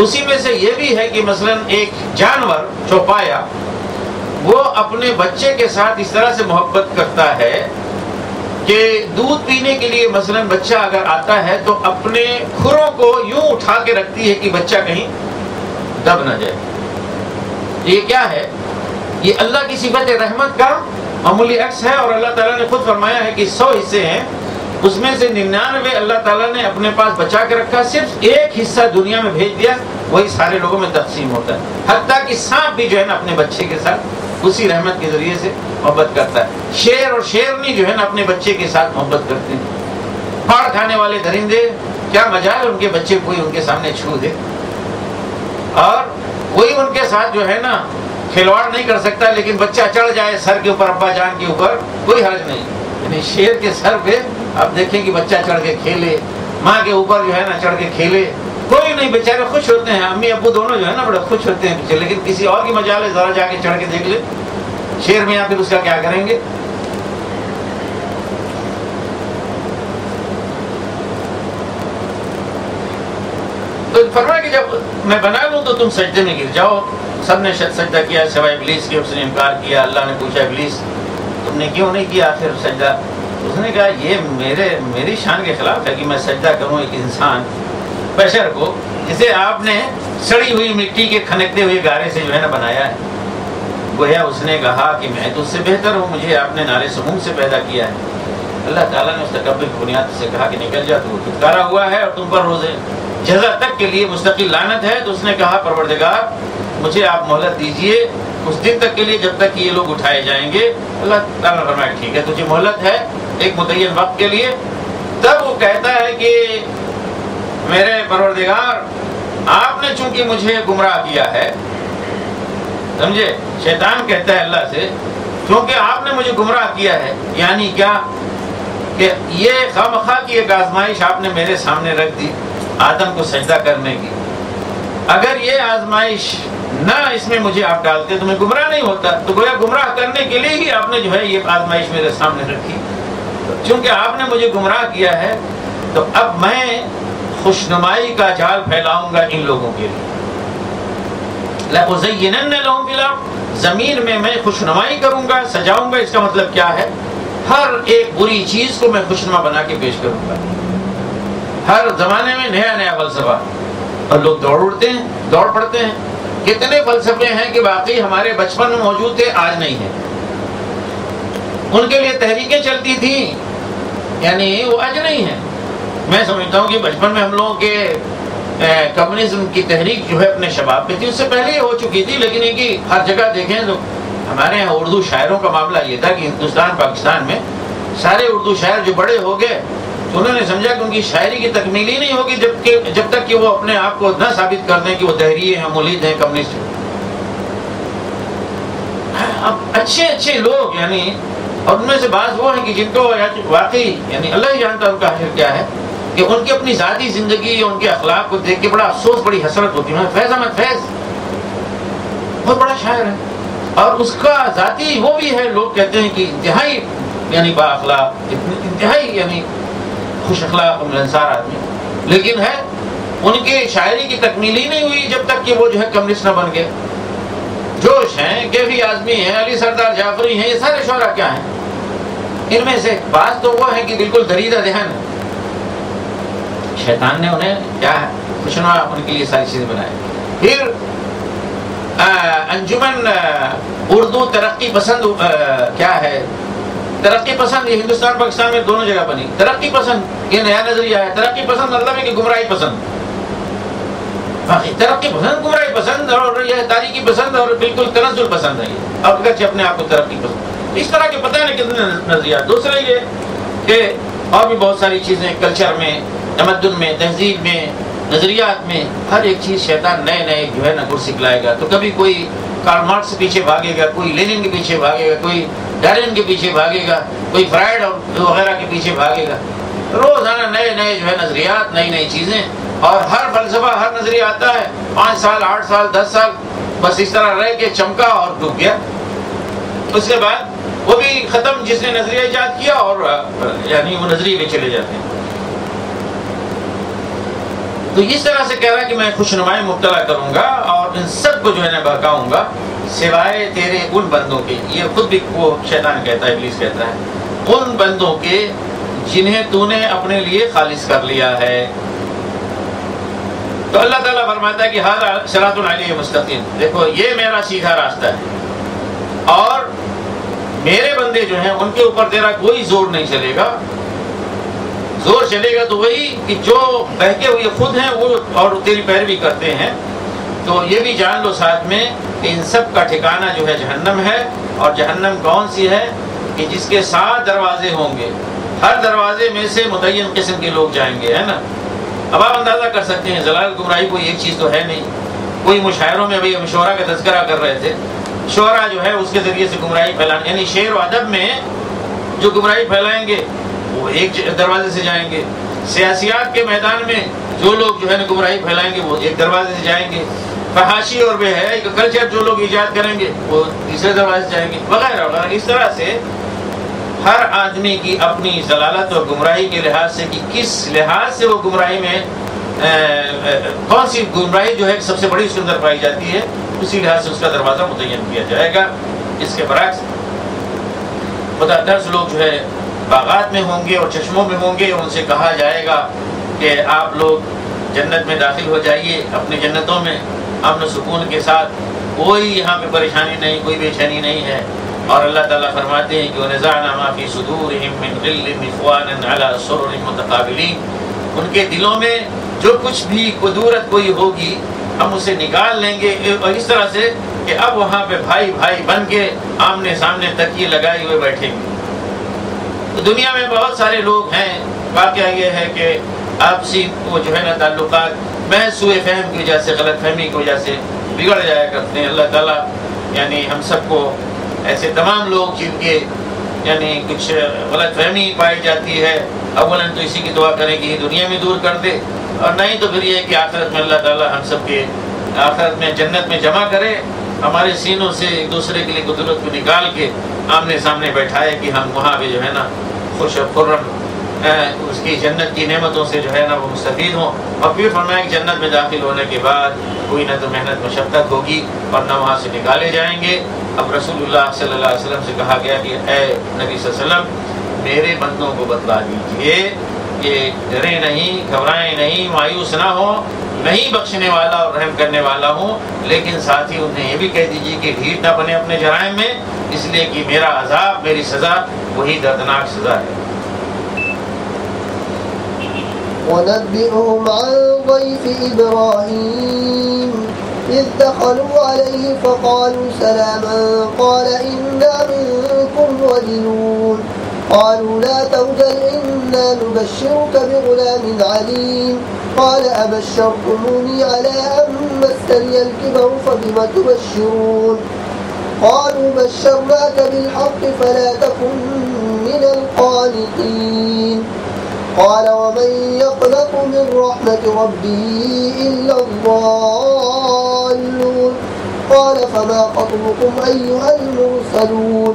اسی میں سے یہ بھی ہے کہ مثلا ایک جانور چوپایا وہ اپنے بچے کے ساتھ اس طرح سے محبت کرتا ہے کہ دودھ پینے کے لیے مثلا بچہ اگر آتا ہے تو اپنے کھروں کو یوں اٹھا کے رکھتی ہے کہ بچہ کہیں دب نہ جائے۔ یہ کیا ہے؟ یہ اللہ کی صفت رحمت کا معمولی عکس ہے، اور اللہ تعالیٰ نے خود فرمایا ہے کہ 100 حصے ہیں، اس میں سے 99 اللہ تعالیٰ نے اپنے پاس بچا کے رکھا، صرف ایک حصہ دنیا میں بھیج دیا، وہی سارے لوگوں میں تقسیم ہوتا ہے۔ حتیٰ کہ سانپ بھی جو ہے نا اپنے بچے کے ساتھ اسی رحمت کے ذریعے سے محبت کرتا ہے۔ شیر اور شیرنی جو ہے نا اپنے بچے کے ساتھ محبت کرتے ہیں۔ پھاڑ کھانے والے درندے کیا مجال ان کے بچے کوئی ان کے سامنے چھو دے، اور کوئی ان کے ساتھ جو ہے نا کھلواڑ نہیں کر سکتا، لیکن بچہ چڑھ جائے سر کے اوپر، ابا جان کے اوپر، کوئی حرج نہیں۔ یعنی شیر کے سر پہ آپ دیکھیں کہ بچہ چڑھ کے کھیلے، ماں کے اوپر جو ہے نا چڑھ کے کھیلے، کوئی نہیں، بیچارے خوش ہوتے ہیں، امی ابو دونوں جو ہے نا بڑے خوش ہوتے ہیں پیچھے، لیکن کسی اور کی مجال ہے ذرا جا کے چڑھ کے دیکھ لے شیر میں، یا پھر اس کا کیا کریں گے۔ تو فرمایا کہ جب میں بنا لوں تو تم سجدے میں گر جاؤ، سب نے سجدہ کیا سوائے ابلیس کے، اس نے انکار کیا۔ اللہ نے پوچھا ابلیس تم نے کیوں نہیں کیا آخر سجدہ؟ اس نے کہا یہ میری شان کے خلاف ہے کہ میں سجدہ کروں ایک انسان بشر کو جسے آپ نے سڑی ہوئی مٹی کے کھنکتے ہوئے گارے سے جو ہے نا بنایا ہے۔ گویا اس نے کہا کہ میں تو اس سے بہتر ہوں، مجھے آپ نے نارے سموم سے پیدا کیا ہے۔ اللہ تعالیٰ نے اس تکبر کی بنیاد سے کہا کہ نکل جا، تو دھتکارا ہوا ہے اور تم پر روز جزا تک کے لیے مستقل لعنت ہے۔ تو اس نے کہا پروردگار مجھے آپ مہلت دیجئے اس دن تک کے لیے جب تک کہ یہ لوگ اٹھائے جائیں گے۔ اللہ تعالیٰ نے فرمایا ٹھیک ہے تجھے مہلت ہے ایک متعین وقت کے لیے۔ تب وہ کہتا ہے کہ میرے پروردگار آپ نے چونکہ مجھے گمراہ کیا ہے، سمجھے، شیطان کہتا ہے اللہ سے کیونکہ آپ نے مجھے گمراہ کیا ہے، یعنی کیا کہ یہ خواہ کی ایک آزمائش آپ نے میرے سامنے رکھ دی آدم کو سجدہ کرنے کی، اگر یہ آزمائش نہ اس میں مجھے آپ ڈالتے تو میں گمراہ نہیں ہوتا۔ تو گویا گمراہ کرنے کے لیے ہی آپ نے جو ہے یہ آزمائش میرے سامنے رکھی، چونکہ آپ نے مجھے گمراہ کیا ہے تو اب میں خوشنمائی کا جال پھیلاؤں گا ان لوگوں کے لیے۔ لَأُزَيِّنَنَّ لَهُمْ فِي الْأَرْضِ، زمین میں میں خوشنمائی کروں گا، سجاؤں گا۔ اس کا مطلب کیا ہے؟ ہر ایک بری چیز کو میں خوشنما بنا کے پیش کروں گا۔ ہر زمانے میں نیا نیا فلسفہ، اور لوگ دوڑ پڑتے ہیں۔ کتنے فلسفے ہیں کہ واقعی ہمارے بچپن میں موجود تھے، آج نہیں ہیں، ان کے لیے تحریکیں چلتی تھیں، یعنی وہ آج نہیں ہیں۔ میں سمجھتا ہوں کہ بچپن میں ہم لوگوں کے کمیونزم کی تحریک جو ہے اپنے شباب پہ تھی، اس سے پہلے ہی ہو چکی تھی، لیکن یہ کہ ہر جگہ دیکھیں تو ہمارے یہاں اردو شاعروں کا معاملہ یہ تھا کہ ہندوستان پاکستان میں سارے اردو شاعر جو بڑے ہو گئے تو انہوں نے سمجھا کہ ان کی شاعری کی تکمیل ہی نہیں ہوگی جب تک کہ وہ اپنے آپ کو نہ ثابت کر دیں کہ وہ دہریے ہیں، مولید ہیں، کمیونسٹ ہیں۔ اب اچھے لوگ یعنی، اور ان میں سے بعض وہ ہیں کہ جن کو واقعی یعنی اللہ ہی جانتا ان کا حشر کیا ہے، کہ ان کی اپنی ذاتی زندگی اور ان کے اخلاق کو دیکھ کے بڑا افسوس، بڑی حسرت ہوتی ہے۔ فیض احمد فیض بہت بڑا شاعر ہے، اور اس کا ذاتی وہ بھی ہے، لوگ کہتے ہیں کہ انتہائی یعنی با اخلاق، انتہائی یعنی خوش اخلاق ملنسار آدمی، لیکن ہے ان کی شاعری کی تکمیل ہی نہیں ہوئی جب تک کہ وہ جو ہے کمیونسٹ نہ بن گئے۔ جوش ہیں، کیفی اعظمی ہیں، علی سردار جعفری ہیں، یہ سارے شعراء کیا ہیں؟ ان میں سے بعض تو وہ ہیں کہ بالکل دریدہ ذہن، شیطان نے انہیں کیا ہے خوشنما ان کے لیے ساری چیزیں بنائی۔ پھر انجمن اردو ترقی پسند کیا ہے؟ ترقی پسند یہ ہندوستان پاکستان میں دونوں جگہ بنی۔ ترقی پسند یہ نیا نظریہ ہے، ترقی پسند مطلب ہے کہ گمراہی پسند، ترقی پسند، گمراہی پسند، اور یہ تاریخی پسند اور بالکل تنزل پسند ہے یہ، اور اگرچہ اپنے آپ کو ترقی پسند، اس طرح کے پتہ نہیں کتنے نظریات۔ دوسرا یہ کہ اور بھی بہت ساری چیزیں کلچر میں، تمدن میں، تہذیب میں، نظریات میں، ہر ایک چیز شیطان نئے جو ہے نا گر سکھلائے گا۔ تو کبھی کوئی کارل مارکس کے پیچھے بھاگے گا، کوئی لینن کے پیچھے بھاگے گا، کوئی ڈارون کے پیچھے بھاگے گا، کوئی فرائڈ وغیرہ کے پیچھے بھاگے گا۔ روزانہ نئے جو ہے نظریات، نئی چیزیں، اور ہر فلسفہ، ہر نظریہ آتا ہے 5 سال 8 سال 10 سال بس اس طرح رہ کے چمکا اور ڈوب گیا، اس کے بعد وہ بھی ختم جس نے نظریہ ایجاد کیا، اور یعنی وہ نظریے میں چلے جاتے ہیں۔ تو اس طرح سے کہہ رہا ہے کہ میں خوشنمائی مبتلا کروں گا اور ان سب کو جو ہے نا بہکاؤں گا سوائے تیرے ان بندوں کے، یہ خود بھی وہ شیطان کہتا ہے، ابلیس کہتا ہے، ان بندوں کے جنہیں تو نے اپنے لیے خالص کر لیا ہے۔ تو اللہ تعالیٰ فرماتا ہے کہ ھذا صراط علیہ مستقیم، دیکھو یہ میرا سیدھا راستہ ہے، اور میرے بندے جو ہیں ان کے اوپر تیرا کوئی زور نہیں چلے گا۔ زور چلے گا تو وہی کہ جو بہکے ہوئے خود ہیں وہ اور تیری پیروی کرتے ہیں۔ تو یہ بھی جان لو ساتھ میں کہ ان سب کا ٹھکانہ جو ہے جہنم ہے، اور جہنم کون سی ہے کہ جس کے 7 دروازے ہوں گے، ہر دروازے میں سے متعین قسم کے لوگ جائیں گے، ہے نا۔ اب آپ اندازہ کر سکتے ہیں ضلال گمراہی کوئی ایک چیز تو ہے نہیں۔ کوئی مشاعروں میں ابھی ہم شعراء کا تذکرہ کر رہے تھے، شعراء جو ہے اس کے ذریعے سے گمراہی پھیلانے، یعنی شعر و ادب میں جو گمراہی پھیلائیں گے وہ ایک دروازے سے جائیں گے، سیاسیات کے میدان میں جو لوگ جو ہے نا گمراہی پھیلائیں گے وہ ایک دروازے سے جائیں گے، فحاشی اور بے حیائی کا کلچر جو لوگ ایجاد کریں گے وہ تیسرے دروازے سے جائیں گے، وغیرہ وغیرہ۔ اس طرح سے ہر آدمی کی اپنی ضلالت اور گمراہی کے لحاظ سے کہ کس لحاظ سے وہ گمراہی میں کون سی گمراہی جو ہے سب سے بڑی اس کے اندر پائی جاتی ہے، اسی لحاظ سے اس کا دروازہ متعین کیا جائے گا. اس کے برعکس خدا ترس لوگ جو ہے باغات میں ہوں گے اور چشموں میں ہوں گے، اور ان سے کہا جائے گا کہ آپ لوگ جنت میں داخل ہو جائیے اپنے جنتوں میں امن و سکون کے ساتھ، کوئی یہاں پہ پریشانی نہیں، کوئی بے چینی نہیں ہے. اور اللہ تعالیٰ فرماتے ہیں کہ وَنَزَعْنَا مَا فِي صُدُورِهِم مِّن غِلٍّ إِخْوَانًا عَلَىٰ سُرُرٍ مُتَقَابِلِينَ، ان کے دلوں میں جو کچھ بھی قدورت کوئی ہوگی ہم اسے نکال لیں گے، اور اس طرح سے کہ اب وہاں پہ بھائی بھائی بن کے آمنے سامنے تکیے لگائے ہوئے بیٹھیں گے. تو دنیا میں بہت سارے لوگ ہیں، واقعہ یہ ہے کہ آپسی وہ جو ہے نا تعلقات محض سوء فہم کی وجہ سے، غلط فہمی کی وجہ سے بگڑ جایا کرتے ہیں. اللہ تعالیٰ یعنی ہم سب کو ایسے تمام لوگ جن کے یعنی کچھ غلط فہمی پائی جاتی ہے، اولاً تو اسی کی دعا کریں کہ یہ دنیا میں دور کر دے، اور نہیں تو پھر یہ کہ آخرت میں اللہ تعالیٰ ہم سب کے آخرت میں جنت میں جمع کرے، ہمارے سینوں سے ایک دوسرے کے لیے قدرت کو نکال کے آمنے سامنے بیٹھائے کہ ہم وہاں پہ جو ہے نا خوش و خرم اس کی جنت کی نعمتوں سے جو ہے نا وہ مستفید ہوں. اور پھر فرمایا کہ جنت میں داخل ہونے کے بعد کوئی نہ تو محنت مشقت ہوگی اور نہ وہاں سے نکالے جائیں گے. اب رسول اللہ صلی اللہ علیہ وسلم سے کہا گیا کہ اے نبی صلی اللہ علیہ وسلم میرے بندوں کو بتلا دیجئے کہ ڈرے نہیں، گھبرائیں نہیں، مایوس نہ ہو، نہیں بخشنے والا اور رحم کرنے والا ہوں، لیکن ساتھ ہی انہیں یہ بھی کہہ دیجیے کہ ڈھیٹ نہ بنے اپنے جرائم میں، اس لیے کہ میرا عذاب، میری سزا وہی دردناک سزا ہے. ونبئهم عن ضيف إبراهيم إذ دخلوا عليه فقالوا سلاما قال إنا منكم وجلون قالوا لا توجل إنا نبشرك بغلام عليم قال أبشرتموني على أن مسني الكبر فبم تبشرون قالوا بشرناك بالحق فلا تكن من القانطين قال ومن يقنط من رحمة ربه إلا الضالون قال فما خطبكم أيها المرسلون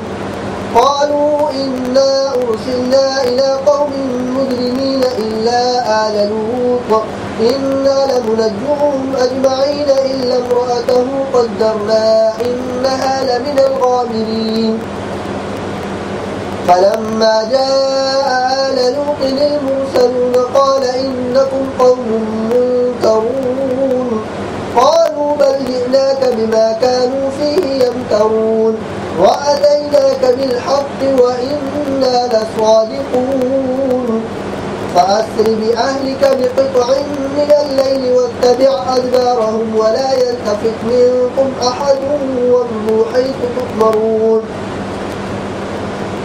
قالوا إنا أرسلنا إلى قوم مجرمين إلا آل لوط إنا لمنجوهم أجمعين إلا امرأته قدرنا إنها لمن الغابرين فلما جاء آل لوط المرسلون قال إنكم قوم منكرون قالوا بل جئناك بما كانوا فيه يمترون وأتيناك بالحق وإنا لصادقون فأسر بأهلك بقطع من الليل واتبع أدبارهم ولا يلتفت منكم أحد وامضوا حيث تؤمرون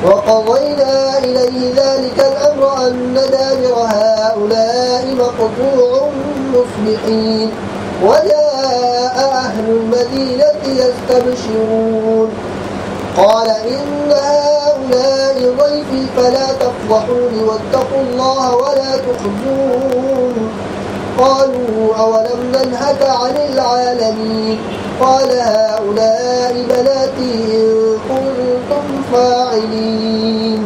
وقضينا إليه ذلك الأمر أن دابر هؤلاء مقطوع مصبحين وجاء أهل المدينة يستبشرون قال إن هؤلاء ضيفي فلا تفضحون واتقوا الله ولا تخزون قالوا أولم ننهك عن العالمين قال هؤلاء بناتي إن كنتم فاعلين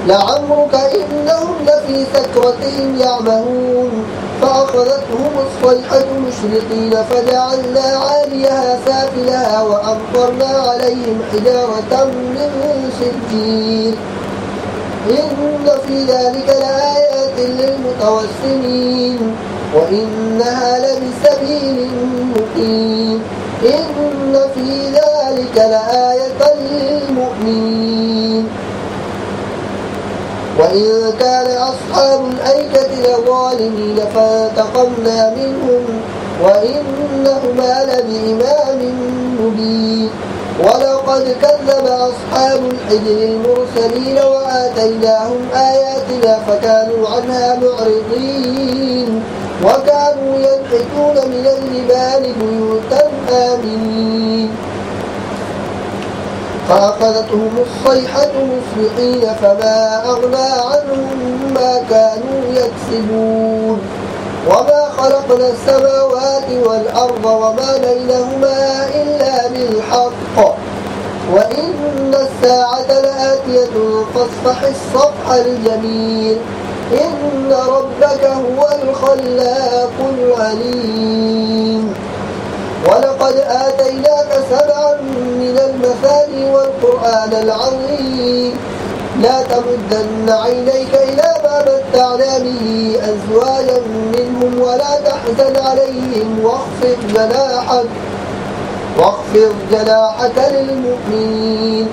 لعمرك إنهم لفي سكرتهم يعمهون فأخذتهم الصيحة مشرقين فجعلنا عاليها سافلها وأمطرنا عليهم حجارة من سجيل إن في ذلك لآيات للمتوسمين وإنها لبسبيل مقيم إن في ذلك لآية للمؤمنين وإن كان أصحاب الأيكة لظالمين فانتقمنا منهم وإنهما لبإمام مبين ولقد كذب أصحاب الحجر المرسلين وآتيناهم آياتنا فكانوا عنها معرضين وكانوا ينحتون من الجبال بيوتا آمنين فأخذتهم الصيحة مصبحين فما أغنى عنهم ما كانوا يكسبون وما خلقنا السماوات والأرض وما بينهما إلا بالحق وإن الساعة لآتية فاصفح الصفح الجميل إن ربك هو الخلاق العليم ولقد آتيناك 7 من المثاني والقرآن العظيم لا تمدن عينيك إلى ما متعنا به أزواجا منهم ولا تحزن عليهم واخفض جناحك للمؤمنين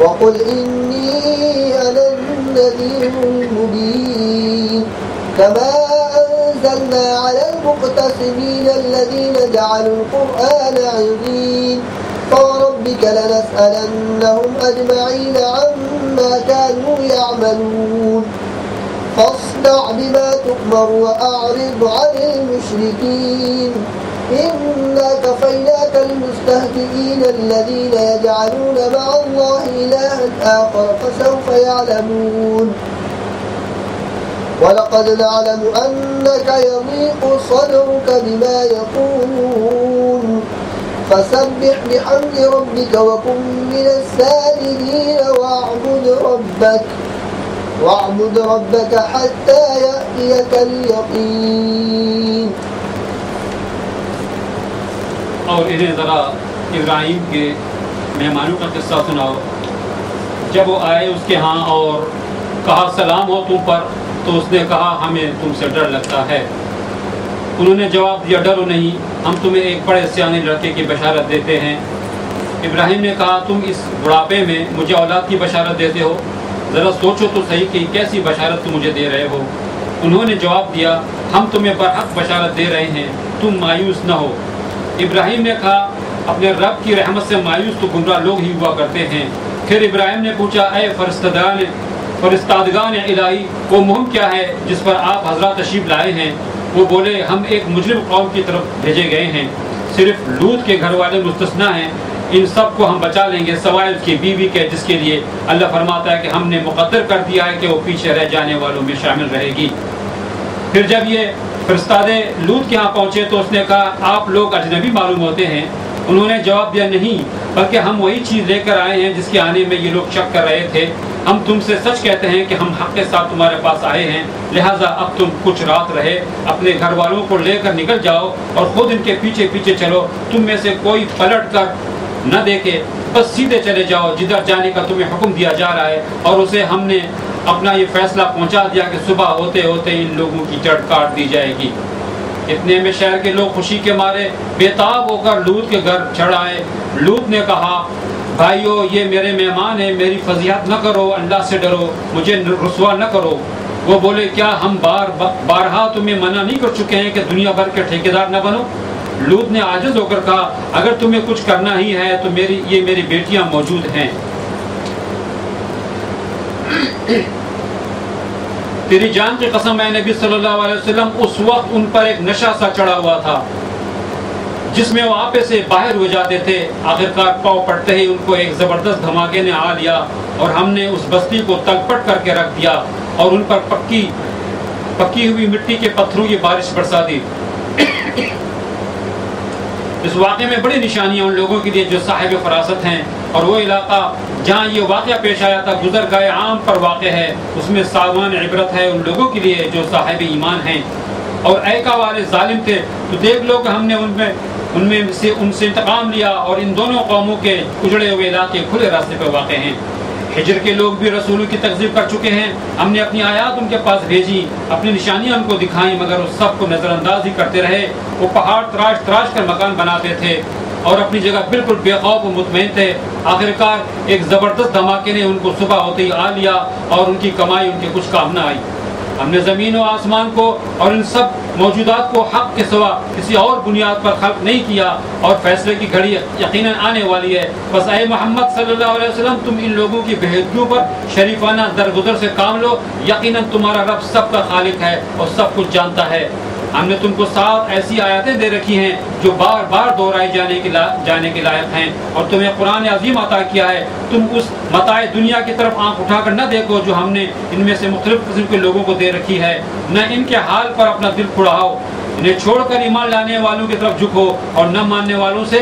وقل إني أنا النذير المبين كما أنزلنا على المقتسمين الذين جعلوا القرآن عظيم فوربك لنسألنهم أجمعين عما كانوا يعملون فاصدع بما تؤمر وأعرض عن المشركين إنا كفيناك المستهزئين الذين يجعلون مع الله إلها آخر فسوف يعلمون ولقد نعلم أنك يضيق صدرك بما يقولون فسبح بحمد ربك وكن من الساجدين واعبد ربك حتى يأتيك اليقين. اور انہیں ذرا ابراہیم کے مہمانوں کا قصہ سناؤ. جب وہ آئے اس کے ہاں اور کہا سلام ہو تم پر، تو اس نے کہا ہمیں تم سے ڈر لگتا ہے. انہوں نے جواب دیا ڈرو نہیں، ہم تمہیں ایک بڑے سیانے لڑکے کی بشارت دیتے ہیں. ابراہیم نے کہا تم اس بڑھاپے میں مجھے اولاد کی بشارت دیتے ہو، ذرا سوچو تو صحیح کہ کیسی بشارت تم مجھے دے رہے ہو. انہوں نے جواب دیا ہم تمہیں برحق بشارت دے رہے ہیں، تم مایوس نہ ہو. ابراہیم نے کہا اپنے رب کی رحمت سے مایوس تو گمراہ لوگ ہی ہوا کرتے ہیں. پھر ابراہیم نے پوچھا اے فرستادگان الہی، وہ مہم کیا ہے جس پر آپ حضرات تشریف لائے ہیں؟ وہ بولے ہم ایک مجرم قوم کی طرف بھیجے گئے ہیں، صرف لوط کے گھر والے مستثنا ہیں. ان سب کو ہم بچا لیں گے سوائے اس کی بیوی کے، جس کے لیے اللہ فرماتا ہے کہ ہم نے مقدر کر دیا ہے کہ وہ پیچھے رہ جانے والوں میں شامل رہے گی. پھر جب یہ فرستادے لوط کے ہاں پہنچے تو اس نے کہا آپ لوگ اجنبی معلوم ہوتے ہیں. انہوں نے جواب دیا نہیں، بلکہ ہم وہی چیز لے کر آئے ہیں جس کے آنے میں یہ لوگ شک کر رہے تھے. ہم تم سے سچ کہتے ہیں کہ ہم حق کے ساتھ تمہارے پاس آئے ہیں، لہٰذا اب تم کچھ رات رہے اپنے گھر والوں کو لے کر نکل جاؤ اور خود ان کے پیچھے پیچھے چلو. تم میں سے کوئی پلٹ کر نہ دیکھے، بس سیدھے چلے جاؤ جدھر جانے کا تمہیں حکم دیا جا رہا ہے. اور اسے ہم نے اپنا یہ فیصلہ پہنچا دیا کہ صبح ہوتے ہوتے ان لوگوں کی جڑ کاٹ دی جائے گی. اتنے میں شہر کے لوگ خوشی کے مارے بےتاب ہو کر لوط کے گھر چڑھ آئے. لوط نے کہا بھائیو یہ میرے مہمان ہیں، میری فضیحت نہ کرو، اللہ سے ڈرو، مجھے رسوا نہ کرو. وہ بولے کیا ہم بارہا تمہیں منع نہیں کر چکے ہیں کہ دنیا بھر کے ٹھیکیدار نہ بنو؟ لوط نے عاجز ہو کر کہا اگر تمہیں کچھ کرنا ہی ہے تو میری بیٹیاں موجود ہیں. تیری جان کی قسم اے نبی صلی اللہ علیہ وسلم، اس وقت ان پر ایک نشہ سا چڑھا ہوا تھا جس میں وہ آپے سے باہر ہو جاتے تھے. آخرکار پاؤ پڑتے ہی ان کو ایک زبردست دھماکے نے آ لیا اور ہم نے اس بستی کو تلپٹ کر کے رکھ دیا اور ان پر پکی ہوئی مٹی کے پتھروں کی بارش برسا دی. اس واقعے میں بڑی نشانیاں ان لوگوں کے لیے جو صاحب فراست ہیں، اور وہ علاقہ جہاں یہ واقعہ پیش آیا تھا گزرگاہ عام پر واقع ہے. اس میں سامان عبرت ہے ان لوگوں کے لیے جو صاحب ایمان ہیں. اور ایکا والے ظالم تھے تو دیکھ لو کہ ہم نے ان سے انتقام لیا اور ان دونوں قوموں کے اجڑے ہوئے علاقے کھلے راستے پر واقع ہیں. ہجر کے لوگ بھی رسولوں کی تکذیب کر چکے ہیں. ہم نے اپنی آیات ان کے پاس بھیجی، اپنی نشانیاں ان کو دکھائیں، مگر وہ سب کو نظر انداز ہی کرتے رہے. وہ پہاڑ تراش کر مکان بناتے تھے اور اپنی جگہ بالکل بے خوف و مطمئن تھے. آخرکار ایک زبردست دھماکے نے ان کو صبح ہوتے ہی آ لیا اور ان کی کمائی ان کے کچھ کام نہ آئی. ہم نے زمین و آسمان کو اور ان سب موجودات کو حق کے سوا کسی اور بنیاد پر خلق نہیں کیا، اور فیصلے کی گھڑی یقیناً آنے والی ہے. بس اے محمد صلی اللہ علیہ وسلم تم ان لوگوں کی بےعزتیوں پر شریفانہ درگزر سے کام لو. یقیناً تمہارا رب سب کا خالق ہے اور سب کچھ جانتا ہے. ہم نے تم کو 7 ایسی آیاتیں دے رکھی ہیں جو بار بار دہرائی جانے کے لائق ہیں، اور تمہیں قرآن عظیم عطا کیا ہے. تم اس متاع دنیا کی طرف آنکھ اٹھا کر نہ دیکھو جو ہم نے ان میں سے مختلف قسم کے لوگوں کو دے رکھی ہے، نہ ان کے حال پر اپنا دل پھڑاؤ. انہیں چھوڑ کر ایمان لانے والوں کی طرف جھکو اور نہ ماننے والوں سے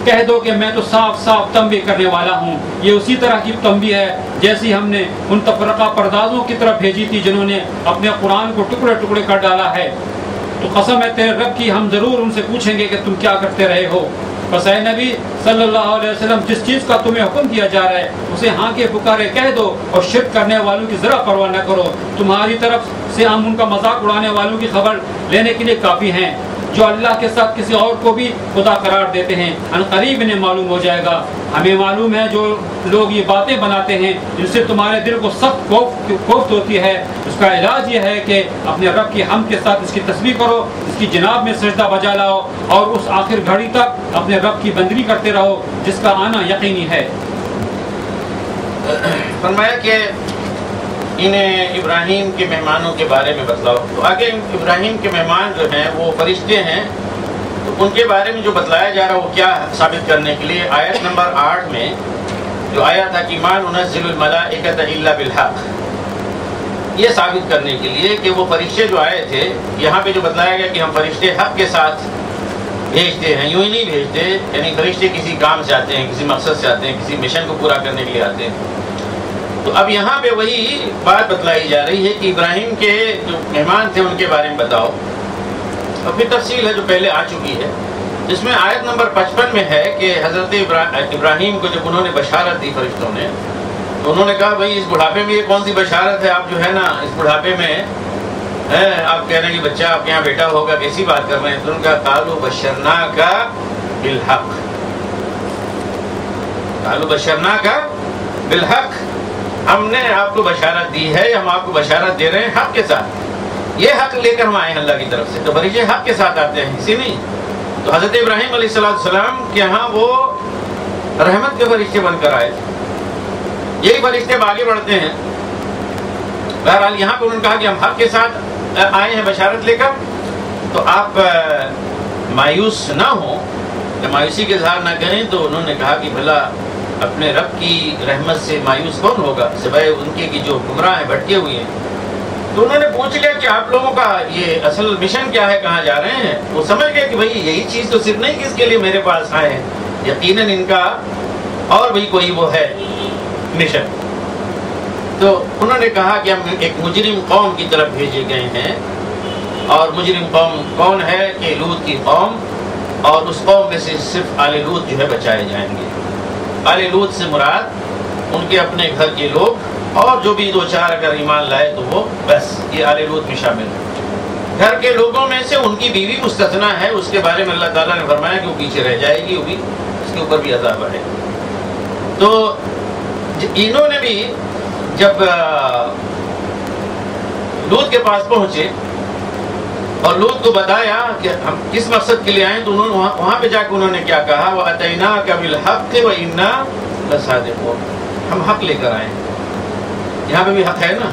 کہہ دو کہ میں تو صاف تنبیہ کرنے والا ہوں. یہ اسی طرح کی تنبیہ ہے جیسی ہم نے ان تفرقہ پردازوں کی طرف بھیجی تھی جنہوں نے اپنے قرآن کو ٹکڑے ٹکڑے کر ڈالا ہے. تو قسم ہے تیرے رب کی ہم ضرور ان سے پوچھیں گے کہ تم کیا کرتے رہے ہو۔ بس اے نبی صلی اللہ علیہ وسلم جس چیز کا تمہیں حکم دیا جا رہا ہے اسے ہاں کے پکارے کہہ دو اور شرک کرنے والوں کی ذرا پرواہ نہ کرو، تمہاری طرف سے ہم ان کا مذاق اڑانے والوں کی خبر لینے کے لیے کافی ہیں جو اللہ کے ساتھ کسی اور کو بھی خدا قرار دیتے ہیں، ان قریب انہیں معلوم ہو جائے گا۔ ہمیں معلوم ہے جو لوگ یہ باتیں بناتے ہیں جن سے تمہارے دل کو سخت کوفت ہوتی ہے، اس کا علاج یہ ہے کہ اپنے رب کی حمد کے ساتھ اس کی تسبیح کرو، اس کی جناب میں سجدہ بجا لاؤ اور اس آخر گھڑی تک اپنے رب کی بندگی کرتے رہو جس کا آنا یقینی ہے۔ فرمایا کہ انہیں ابراہیم کے مہمانوں کے بارے میں بتلاؤ، تو آگے ابراہیم کے مہمان جو ہیں وہ فرشتے ہیں، تو ان کے بارے میں جو بتلایا جا رہا ہے وہ کیا ثابت کرنے کے لیے آیت نمبر 8 میں جو آیا تھا کہ ما ننزل الملائکۃ الا بالحق، یہ ثابت کرنے کے لیے کہ وہ فرشتے جو آئے تھے، یہاں پہ جو بتلایا گیا کہ ہم فرشتے حق کے ساتھ بھیجتے ہیں، یوں ہی نہیں بھیجتے، یعنی فرشتے کسی کام سے آتے ہیں، کسی مقصد سے آتے ہیں، کسی مشن کو پورا کرنے کے لیے آتے ہیں۔ تو اب یہاں پہ وہی بات بتلائی جا رہی ہے کہ ابراہیم کے جو مہمان تھے ان کے بارے میں بتاؤ، اور پھر تفصیل ہے جو پہلے آ چکی ہے، جس میں آیت نمبر 55 میں ہے کہ حضرت ابراہیم کو جب انہوں نے بشارت دی فرشتوں نے، تو انہوں نے کہا بھائی اس بڑھاپے میں یہ کون سی بشارت ہے، آپ جو ہے نا اس بڑھاپے میں آپ کہہ رہے ہیں کہ بچہ آپ کے یہاں بیٹا ہوگا، کیسی بات کر رہے ہیں؟ تو ان کا قالوا بشرناک بالحق، قالوا بشرناک بالحق، ہم نے آپ کو بشارت دی ہے، ہم آپ کو بشارت دے رہے ہیں حق کے ساتھ، یہ حق لے کر ہم آئے ہیں اللہ کی طرف سے، تو فرشتے حق کے ساتھ آتے ہیں، اسی نہیں۔ تو حضرت ابراہیم علیہ السلام کے ہاں وہ رحمت کے فرشتے بن کر آئے تھے، یہی فرشتے اب آگے بڑھتے ہیں۔ بہرحال یہاں پہ انہوں نے کہا کہ ہم حق کے ساتھ آئے ہیں بشارت لے کر، تو آپ مایوس نہ ہوں یا مایوسی کے اظہار نہ کریں۔ تو انہوں نے کہا کہ بھلا اپنے رب کی رحمت سے مایوس کون ہوگا سوائے ان کے کہ جو گمراہ ہیں، بھٹکے ہوئے ہیں۔ تو انہوں نے پوچھ لیا کہ آپ لوگوں کا یہ اصل مشن کیا ہے، کہاں جا رہے ہیں؟ وہ سمجھ گئے کہ بھائی یہی چیز تو صرف نہیں کہ اس کے لیے میرے پاس آئے ہیں، یقیناً ان کا اور بھی کوئی وہ ہے مشن۔ تو انہوں نے کہا کہ ہم ایک مجرم قوم کی طرف بھیجے گئے ہیں، اور مجرم قوم کون ہے کہ لوط کی قوم، اور اس قوم میں سے صرف آل لوط جو ہے بچائے جائیں گے۔ آل لوط سے مراد ان کے اپنے گھر کے لوگ، اور جو بھی دو چار اگر ایمان لائے تو وہ بس یہ آل لوط میں شامل ہے۔ گھر کے لوگوں میں سے ان کی بیوی مستثنا ہے، اس کے بارے میں اللہ تعالیٰ نے فرمایا کہ وہ پیچھے رہ جائے گی، وہ بھی اس کے اوپر بھی عذاب ہے۔ تو انہوں نے بھی جب لوط کے پاس پہنچے اور لوط کو بتایا کہ ہم کس مقصد کے لیے آئے، تو انہوں نے وہاں پہ جا کے انہوں نے کیا کہا، وَأَتَيْنَاكَ بِالْحَقِّ وَإِنَّا لَصَادِقُونَ، ہم حق لے کر آئے ہیں۔ یہاں پہ بھی حق ہے نا،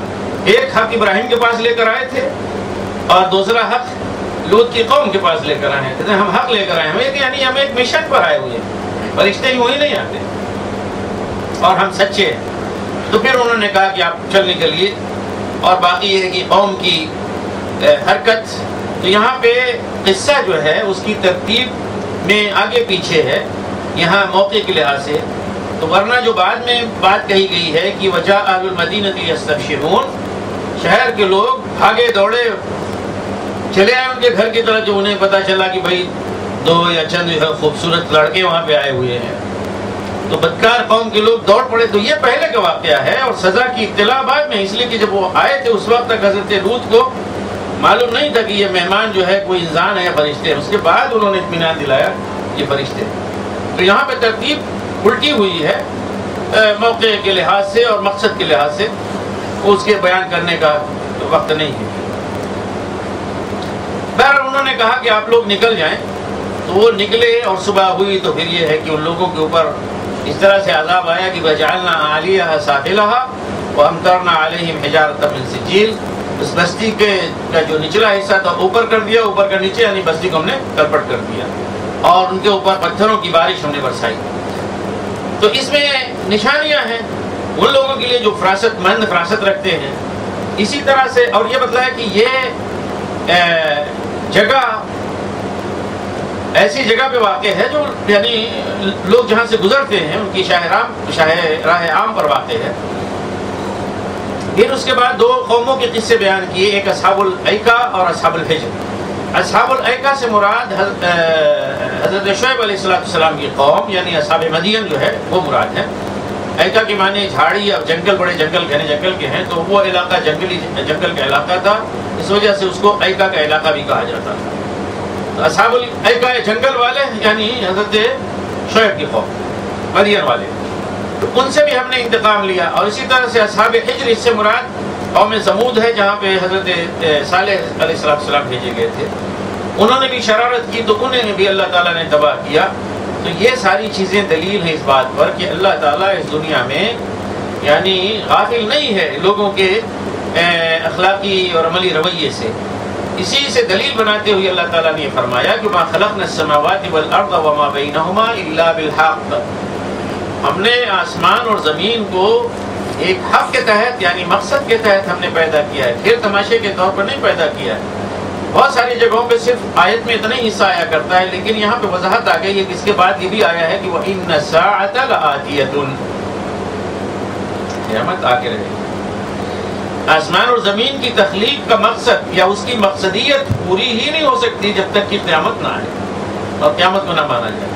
ایک حق ابراہیم کے پاس لے کر آئے تھے اور دوسرا حق لوط کی قوم کے پاس لے کر آئے ہیں، ہم حق لے کر آئے ہیں، یعنی ہم ایک مشن پر آئے ہوئے ہیں، فرشتے یوں ہی نہیں آتے، اور ہم سچے ہیں۔ تو پھر انہوں نے کہا کہ آپ چل نکلیے، اور باقی یہ ہے کہ قوم کی حرکت، تو یہاں پہ قصہ جو ہے اس کی ترتیب میں آگے پیچھے ہے یہاں موقع کے لحاظ سے، تو ورنہ جو بعد میں بات کہی گئی ہے کہ وجاء اہل المدینہ یستبشرون، شہر کے لوگ بھاگے دوڑے چلے آئے ان کے گھر کی طرف، جو انہیں پتہ چلا کہ بھائی 2 یا چند خوبصورت لڑکے وہاں پہ آئے ہوئے ہیں، تو بدکار قوم کے لوگ دوڑ پڑے۔ تو یہ پہلے کا واقعہ ہے، اور سزا کی اطلاع بعد میں، اس لیے کہ جب وہ آئے تھے اس وقت تک حضرت لوط کو معلوم نہیں تھا کہ یہ مہمان جو ہے کوئی انسان ہے یا فرشتے ہیں، اس کے بعد انہوں نے اطمینان دلایا یہ فرشتے ہیں۔ تو یہاں پہ ترتیب الٹی ہوئی ہے موقع کے لحاظ سے اور مقصد کے لحاظ سے، اس کے بیان کرنے کا وقت نہیں ہے۔ بہرحال انہوں نے کہا کہ آپ لوگ نکل جائیں، تو وہ نکلے، اور صبح ہوئی تو پھر یہ ہے کہ ان لوگوں کے اوپر اس طرح سے عذاب آیا کہ وَجَعَلْنَا عَالِيَهَا سَافِلَهَا وَأَمْطَرْنَا عَلَيْهِمْ حِجَارَةً مِّن سِجِّيلٍ، اس بستی کا جو نچلا حصہ تھا اوپر کر دیا، اوپر کا نیچے، یعنی بستی کو ہم نے تلپٹ کر دیا، اور ان کے اوپر پتھروں کی بارش ہم نے برسائی۔ تو اس میں نشانیاں ہیں ان لوگوں کے لیے جو فراست رکھتے ہیں۔ اسی طرح سے اور یہ بتلایا کہ یہ جگہ ایسی جگہ پہ واقع ہے جو یعنی لوگ جہاں سے گزرتے ہیں ان کی راہ عام پر واقع ہے۔ پھر اس کے بعد 2 قوموں کے قصے بیان کیے، ایک اصحاب الایکا اور اصحاب الحجر۔ اصحاب الایکا سے مراد حضرت شعیب علیہ السلام کی قوم یعنی اصحاب مدین جو ہے وہ مراد ہے۔ ایکا کے معنی جھاڑی اور جنگل، بڑے جنگل جنگل کے ہیں، تو وہ علاقہ جنگل کا علاقہ تھا، اس وجہ سے اس کو ایکا کا علاقہ بھی کہا جاتا تھا۔ اصحاب الایکا جنگل والے یعنی حضرت شعیب کی قوم، مدین والے، ان سے بھی ہم نے انتقام لیا۔ اور اسی طرح سے اصحاب حجر، اس سے مراد قوم سمود ہے جہاں پہ حضرت صالح علیہ السلام بھیجے گئے تھے، انہوں نے بھی شرارت کی تو انہیں بھی اللہ تعالیٰ نے تباہ کیا۔ تو یہ ساری چیزیں دلیل ہیں اس بات پر کہ اللہ تعالیٰ اس دنیا میں یعنی غافل نہیں ہے لوگوں کے اخلاقی اور عملی رویے سے۔ اسی سے دلیل بناتے ہوئے اللہ تعالیٰ نے فرمایا کہ ما خلقنا السماوات والارض وما بینہما الا بالحق، ہم نے آسمان اور زمین کو ایک حق کے تحت یعنی مقصد کے تحت ہم نے پیدا کیا ہے، کھیل تماشے کے طور پر نہیں پیدا کیا ہے۔ بہت ساری جگہوں پہ صرف آیت میں اتنا ہی حصہ آیا کرتا ہے، لیکن یہاں پہ وضاحت آ گئی ہے کہ اس کے بعد یہ بھی آیا ہے کہ وَإِنَّ السَّاعَةَ لَآتِيَةٌ، قیامت آ کے رہے گی۔ آسمان اور زمین کی تخلیق کا مقصد یا اس کی مقصدیت پوری ہی نہیں ہو سکتی جب تک کہ قیامت نہ آئے اور قیامت کو نہ مانا جائے۔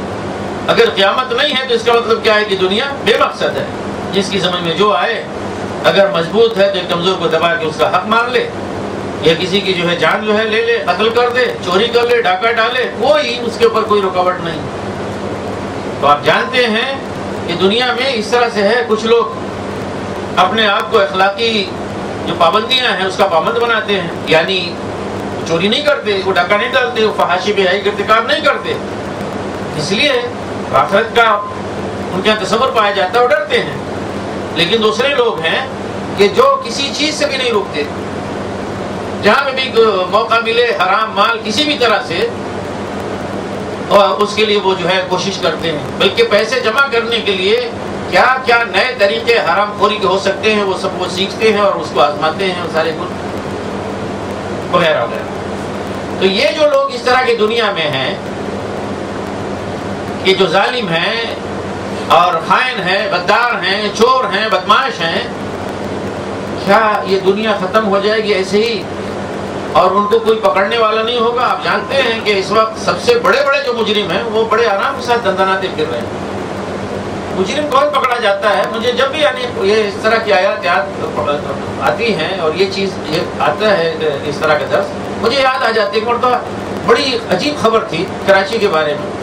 اگر قیامت نہیں ہے تو اس کا مطلب کیا ہے کہ دنیا بے مقصد ہے، جس کی سمجھ میں جو آئے، اگر مضبوط ہے تو ایک کمزور کو دبا کے اس کا حق مار لے، یا کسی کی جو ہے جان جو ہے لے لے، قتل کر دے، چوری کر لے، ڈاکہ ڈالے، کوئی اس کے اوپر کوئی رکاوٹ نہیں۔ تو آپ جانتے ہیں کہ دنیا میں اس طرح سے ہے، کچھ لوگ اپنے آپ کو اخلاقی جو پابندیاں ہیں اس کا پابند بناتے ہیں، یعنی چوری نہیں کرتے، وہ ڈاکہ نہیں ڈالتے، وہ فحاشی بے حیائی کا ارتکاب نہیں کرتے، اس لیے آخرت کا ان کے تصور پایا جاتا ہے اور ڈرتے ہیں۔ لیکن دوسرے لوگ ہیں کہ جو کسی چیز سے بھی نہیں رکتے، جہاں پہ بھی موقع ملے حرام مال کسی بھی طرح سے اور اس کے لیے وہ جو ہے کوشش کرتے ہیں، بلکہ پیسے جمع کرنے کے لیے کیا کیا نئے طریقے حرام خوری کے ہو سکتے ہیں وہ سب وہ سیکھتے ہیں اور اس کو آزماتے ہیں سارے وغیرہ وغیرہ۔ تو یہ جو لوگ اس طرح کی دنیا میں ہیں کہ جو ظالم ہیں اور خائن ہیں، غدار ہیں، چور ہیں، بدماش ہیں، کیا یہ دنیا ختم ہو جائے گی ایسے ہی اور ان کو کوئی پکڑنے والا نہیں ہوگا؟ آپ جانتے ہیں کہ اس وقت سب سے بڑے بڑے جو مجرم ہیں وہ بڑے آرام کے ساتھ دندناتے پھر رہے ہیں۔ مجرم کون پکڑا جاتا ہے؟ مجھے جب بھی یعنی یہ اس طرح کی آیات آتی ہیں اور یہ چیز یہ آتا ہے اس طرح کا درس، مجھے یاد آ جاتی ہے کہ مرتبہ بڑی عجیب خبر تھی کراچی کے بارے میں۔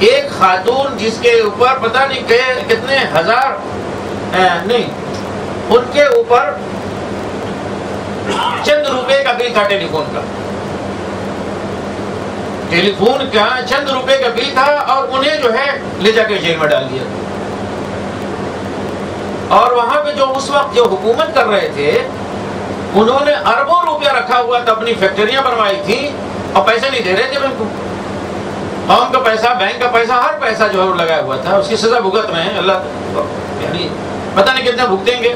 ایک خاتون جس کے اوپر پتہ نہیں کتنے ہزار نہیں، ان کے اوپر چند روپے کا بل تھا، ٹیلی فون کا چند روپے کا بل تھا اور انہیں جو ہے لے جا کے جیل میں ڈال دیا۔ اور وہاں پہ جو اس وقت جو حکومت کر رہے تھے انہوں نے اربوں روپیہ رکھا ہوا تھا، اپنی فیکٹریاں بنوائی تھیں اور پیسے نہیں دے رہے تھے بینک کو۔ قوم کا پیسہ، بینک کا پیسہ، ہر پیسہ جو ہے وہ لگایا ہوا تھا، اس کی سزا بھگت رہے ہیں۔ اللہ یعنی پتہ نہیں کتنا بھگتیں گے۔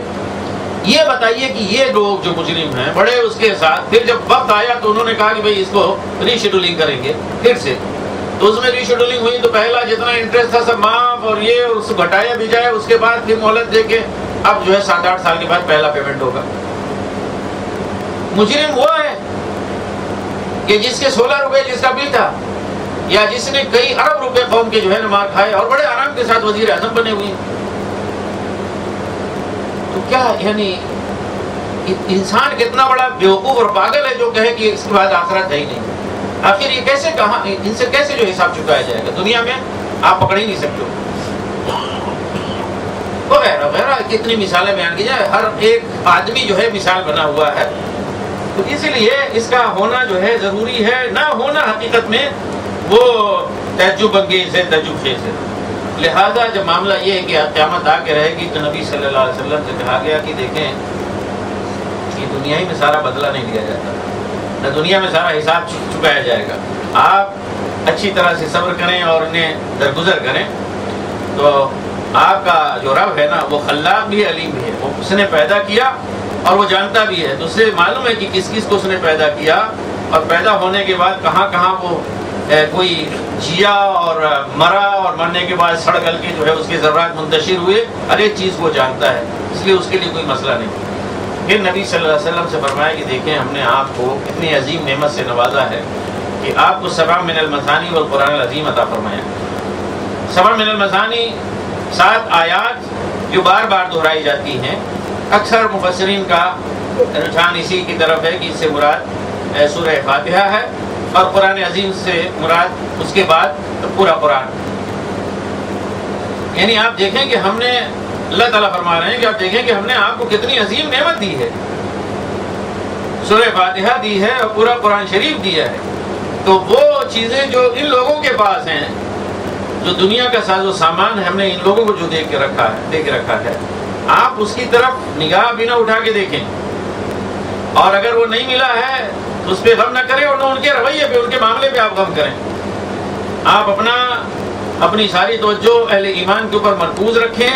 یہ بتائیے کہ یہ لوگ جو مجرم ہیں بڑے اس کے ساتھ پھر جب وقت آیا تو انہوں نے کہا کہ بھئی اس کو ری شیڈولنگ کریں گے پھر سے، تو اس میں ری شیڈولنگ ہوئی تو پہلا جتنا انٹرسٹ تھا سب معاف اور یہ اس کو گھٹایا بھی جائے، اس کے بعد پھر مہلت دے کے اب جو ہے 7-8 سال کے بعد پہلا پیمنٹ ہوگا۔ مجرم وہ ہے کہ جس کے 16 روپے جس کا بل تھا، یا جس نے کئی ارب روپے قوم کے جو ہے مار کھائے اور بڑے آرام کے ساتھ وزیر اعظم بنے ہوئے ہیں۔ تو کیا یعنی انسان کتنا بڑا بیوقوف اور پاگل ہے جو کہے کہ اس کے بعد آخرت ہے ہی نہیں۔ آخر یہ کیسے کہاں ان سے کیسے جو حساب چکایا جائے گا؟ دنیا میں آپ پکڑ ہی نہیں سکتے وغیرہ وغیرہ، کتنی مثالیں بیان کی جائے، ہر ایک آدمی جو ہے مثال بنا ہوا ہے۔ تو اسی لیے اس کا ہونا جو ہے ضروری ہے، نہ ہونا حقیقت میں وہ تعجب انگیز ہے، تعجب خیز ہے۔ لہذا جب معاملہ یہ ہے کہ قیامت آ کے رہے گی تو نبی صلی اللہ علیہ وسلم سے کہا گیا کہ دیکھیں یہ دنیا ہی میں سارا بدلہ نہیں لیا جاتا، نہ دنیا میں سارا حساب چکایا جائے گا۔ آپ اچھی طرح سے صبر کریں اور انہیں درگزر کریں تو آپ کا جو رب ہے نا وہ خلاق بھی ہے، علیم بھی ہے، وہ اس نے پیدا کیا اور وہ جانتا بھی ہے، تو اس سے معلوم ہے کہ کس کس کو اس نے پیدا کیا اور پیدا ہونے کے بعد کہاں کہاں وہ کوئی جیا اور مرا اور مرنے کے بعد سڑ گل کے جو ہے اس کے ذرات منتشر ہوئے، ہر ایک چیز کو جانتا ہے، اس لیے اس کے لیے کوئی مسئلہ نہیں۔ پھر نبی صلی اللہ علیہ وسلم سے فرمایا کہ دیکھیں ہم نے آپ کو اتنی عظیم نعمت سے نوازا ہے کہ آپ کو 7 من المثانی والقرآن العظیم عطا فرمایا. 7 من المثانی 7 آیات جو بار بار دہرائی جاتی ہیں. اکثر مفسرین کا رجحان اسی کی طرف ہے کہ اس سے مراد سورہ فاتحہ ہے، اور قرآن عظیم سے مراد اس کے بعد پورا قرآن. یعنی آپ دیکھیں کہ ہم نے، اللہ تعالیٰ فرما رہے ہیں کہ آپ دیکھیں کہ ہم نے آپ کو کتنی عظیم نعمت دی ہے. سورہ فاتحہ دی ہے اور پورا قرآن شریف دیا ہے. تو وہ چیزیں جو ان لوگوں کے پاس ہیں، جو دنیا کا ساز و سامان ہے، ہم نے ان لوگوں کو جو دے کے رکھا ہے، آپ اس کی طرف نگاہ بھی نہ اٹھا کے دیکھیں، اور اگر وہ نہیں ملا ہے تو اس پہ غم نہ کریں، اور نہ ان کے رویے پہ، ان کے معاملے پہ آپ غم کریں. آپ اپنی ساری توجہ اہل ایمان کے اوپر مرکوز رکھیں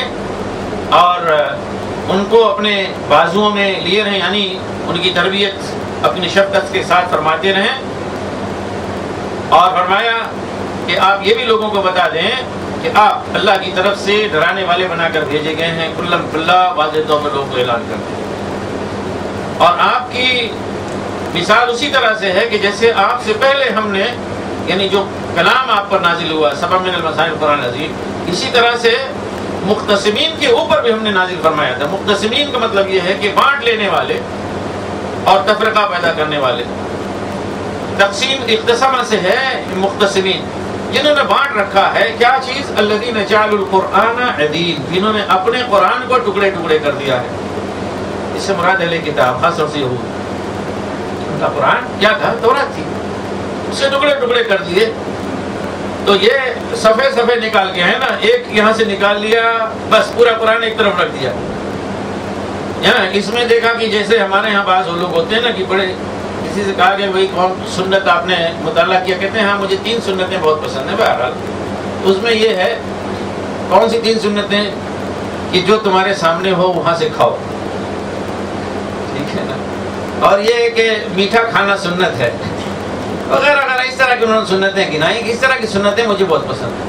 اور ان کو اپنے بازوؤں میں لیے رہیں، یعنی ان کی تربیت اپنی شفقت کے ساتھ فرماتے رہیں. اور فرمایا کہ آپ یہ بھی لوگوں کو بتا دیں کہ آپ اللہ کی طرف سے ڈرانے والے بنا کر بھیجے گئے ہیں. کلم کھلا واضح طور پر لوگوں کو اعلان کرتے ہیں. اور آپ کی مثال اسی طرح سے ہے کہ جیسے آپ سے پہلے ہم نے، یعنی جو کلام آپ پر نازل ہوا 7 من المثانی قرآن عظیم، اسی طرح سے مختصمین کے اوپر بھی ہم نے نازل فرمایا تھا. مختصمین کا مطلب یہ ہے کہ بانٹ لینے والے اور تفرقہ پیدا کرنے والے. تقسیم اختصامہ سے ہے مختصمین، جنہوں نے بانٹ رکھا ہے کیا چیز، الذین جعلوا القرآن عضین، جنہوں نے اپنے قرآن کو ٹکڑے ٹکڑے کر دیا ہے. اس سے مراد اہل کتاب، خاص طور سے یہود. ان کا قرآن کیا تھا؟ تورات تھی، اسے ٹکڑے ٹکڑے کر دیے. تو یہ صفحے نکال کے ہے نا، ایک یہاں سے نکال لیا، بس پورا قرآن ایک طرف رکھ دیا. اس میں دیکھا کہ جیسے ہمارے یہاں بعض لوگ ہوتے ہیں نا کہ بڑے، کسی سے کہا کہ وہی کون سنت آپ نے مطالعہ کیا، کہتے ہیں ہاں مجھے 3 سنتیں بہت پسند ہیں. بہرحال اس میں یہ ہے، کون سی 3 سنتیں؟ کہ جو تمہارے سامنے ہو وہاں سے کھاؤ، ٹھیک ہے نا، اور یہ کہ میٹھا کھانا سنت ہے، وغیرہ وغیرہ. اس طرح کی انہوں نے سنتیں گنائی کہ اس طرح کی سنتیں مجھے بہت پسند ہیں.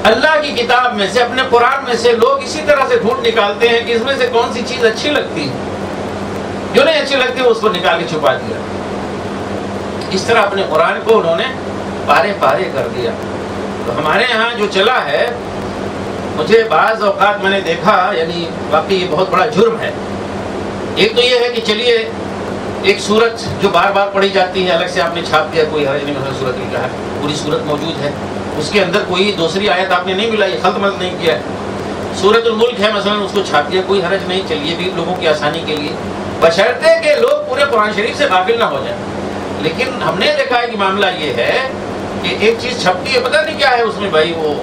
اللہ کی کتاب میں سے، اپنے قرآن میں سے لوگ اسی طرح سے ڈھونڈ نکالتے ہیں کہ اس میں سے کون سی چیز اچھی لگتی ہے، جو نہیں اچھی لگتی اس کو نکال کے چھپا دیا. اس طرح اپنے قرآن کو انہوں نے پارے پارے کر دیا. تو ہمارے ہاں جو چلا ہے، مجھے بعض اوقات میں نے دیکھا، یعنی واقعی یہ بہت بڑا جرم ہے. ایک تو یہ ہے کہ چلیے ایک صورت جو بار بار پڑھی جاتی ہے، الگ سے آپ نے چھاپ دیا، کوئی حرج نہیں، مثلا صورت لکھا ہے، پوری صورت موجود ہے، اس کے اندر کوئی دوسری آیت آپ نے نہیں ملائی، خلط ملط نہیں کیا ہے. سورۃ الملک ہے مثلا، اس کو چھاپ دیا، کوئی حرج نہیں، چلیے بھی لوگوں کی آسانی کے لیے، بشرطے کہ لوگ پورے قرآن شریف سے غافل نہ ہو جائیں. لیکن ہم نے دیکھا ہے کہ معاملہ یہ ہے کہ ایک چیز چھپتی ہے، پتہ نہیں کیا ہے اس میں بھائی، وہ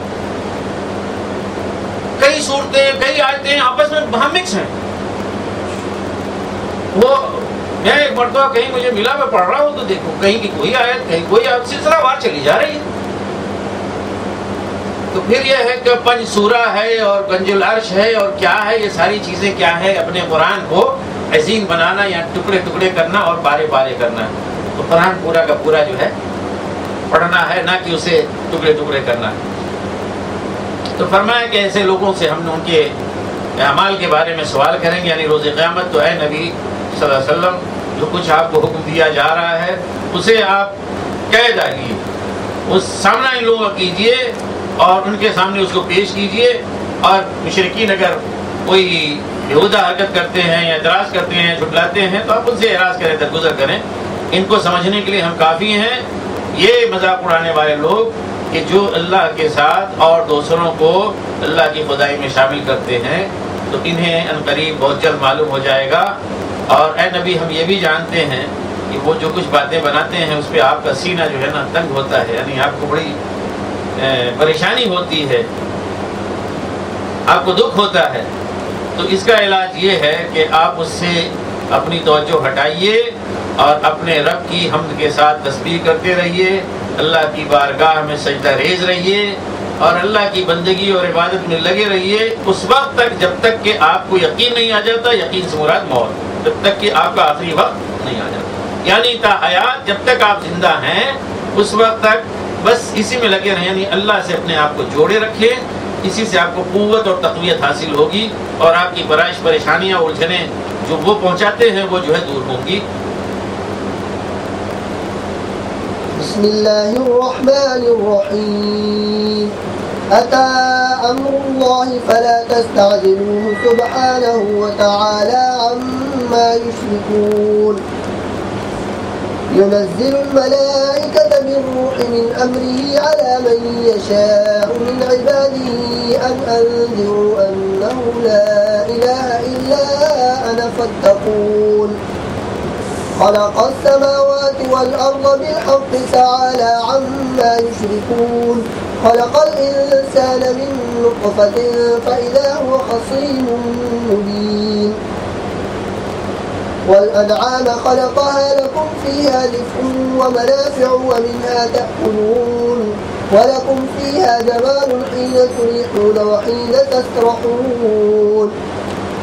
کئی صورتیں، کئی آیتیں آپس میں وہاں مکس ہیں. وہ میں ایک مرتبہ کہیں مجھے ملا، میں پڑھ رہا ہوں تو دیکھو کہیں کی کوئی آیت، کہیں کوئی آیت، سلسلہ وار چلی جا رہی ہے. تو پھر یہ ہے کہ پنج سورہ ہے اور کنز العرش ہے اور کیا ہے، یہ ساری چیزیں کیا ہے، اپنے قرآن کو عظیم بنانا یا ٹکڑے ٹکڑے کرنا اور پارے پارے کرنا. تو قرآن پورا کا پورا جو ہے پڑھنا ہے، نہ کہ اسے ٹکڑے ٹکڑے کرنا ہے. تو فرمایا کہ ایسے لوگوں سے ہم نے ان کے اعمال کے بارے میں سوال کریں گے، یعنی روز قیامت. تو اے نبی صلی اللہ علیہ وسلم، جو کچھ آپ کو حکم دیا جا رہا ہے اسے آپ کہہ ڈالیے، اس سامنا ان لوگوں کا کیجیے اور ان کے سامنے اس کو پیش کیجیے. اور مشرکین اگر کوئی بیہودہ حرکت کرتے ہیں یا اعتراض کرتے ہیں، جھٹلاتے ہیں، تو آپ ان سے اعراض کریں، درگزر کریں. ان کو سمجھنے کے لیے ہم کافی ہیں. یہ مذاق اڑانے والے لوگ کہ جو اللہ کے ساتھ اور دوسروں کو اللہ کی خدائی میں شامل کرتے ہیں، تو انہیں عنقریب بہت جلد معلوم ہو جائے گا. اور اے نبی، ہم یہ بھی جانتے ہیں کہ وہ جو کچھ باتیں بناتے ہیں اس پہ آپ کا سینہ جو ہے نا تنگ ہوتا ہے، یعنی آپ کو بڑی پریشانی ہوتی ہے، آپ کو دکھ ہوتا ہے. تو اس کا علاج یہ ہے کہ آپ اس سے اپنی توجہ ہٹائیے اور اپنے رب کی حمد کے ساتھ تسبیح کرتے رہیے، اللہ کی بارگاہ میں سجدہ ریز رہیے اور اللہ کی بندگی اور عبادت میں لگے رہیے اس وقت تک جب تک کہ آپ کو یقین نہیں آ جاتا. یقین سے مراد موت، جب تک کہ آپ کا آخری وقت نہیں آ جاتا، یعنی تا حیات جب تک آپ زندہ ہیں اس وقت تک بس اسی میں لگے رہیں. یعنی اللہ سے اپنے آپ کو جوڑے رکھیں، اسی سے آپ کو قوت اور تقویت حاصل ہوگی اور آپ کی پریشانیاں الجھنیں جو وہ پہنچاتے ہیں وہ جو ہے دور ہوں گی. بسم الله الرحمن الرحيم أتى أمر الله فلا تستعجلوه سبحانه وتعالى عما يشركون ينزل الملائكة بالروح من أمره على من يشاء من عباده أن أنذروا أنه لا إله إلا أنا فاتقون خلق السماوات والأرض بالحق تعالى عما يشركون خلق الإنسان من نطفة فإذا هو خصيم مبين والأنعام خلقها لكم فيها دفء ومنافع ومنها تأكلون ولكم فيها جمال حين تريحون وحين تسرحون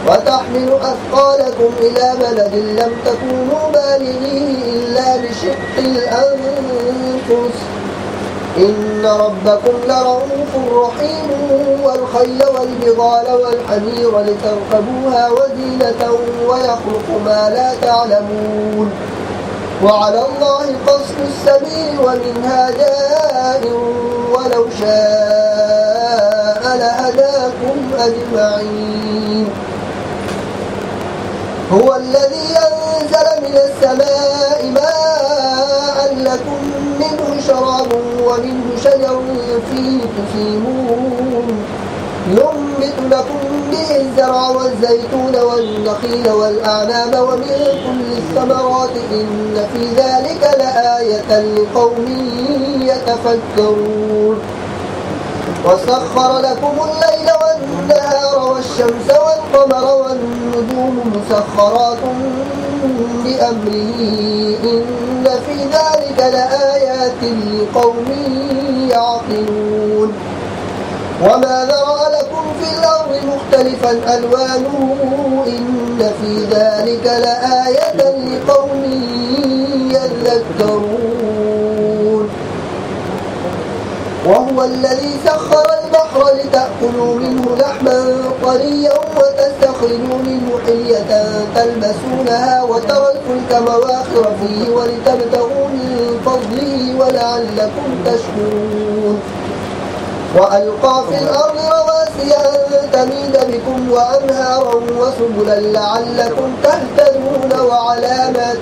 وتحمل أثقالكم إلى بلد لم تكونوا بالغيه إلا بشق الأنفس إن ربكم لرؤوف رحيم والخيل والبغال والحمير لتركبوها وزينة ويخلق ما لا تعلمون وعلى الله قصد السبيل ومنها جائر ولو شاء لهداكم أجمعين هو الذي أنزل من السماء ماء لكم منه شراب ومنه شجر فيه تسيمون ينبت لكم به الزرع والزيتون والنخيل والأعناب ومن كل الثمرات إن في ذلك لآية لقوم يتفكرون وسخر لكم الليل والنهار والشمس والقمر والنجوم مسخرات بأمره إن في ذلك لآيات لقوم يعقلون وما ذرأ لكم في الأرض مختلفا ألوانه إن في ذلك لآية لقوم يذكرون وهو الذي سخر البحر لتأكلوا منه لحما طريا وتستخرجوا منه حلية تلبسونها وترى الفلك مواخر فيه ولتبتغوا من فضله ولعلكم تشكرون وألقى في الأرض رواسي أن تميد بكم وأنهارا وسبلا لعلكم تهتدون وعلامات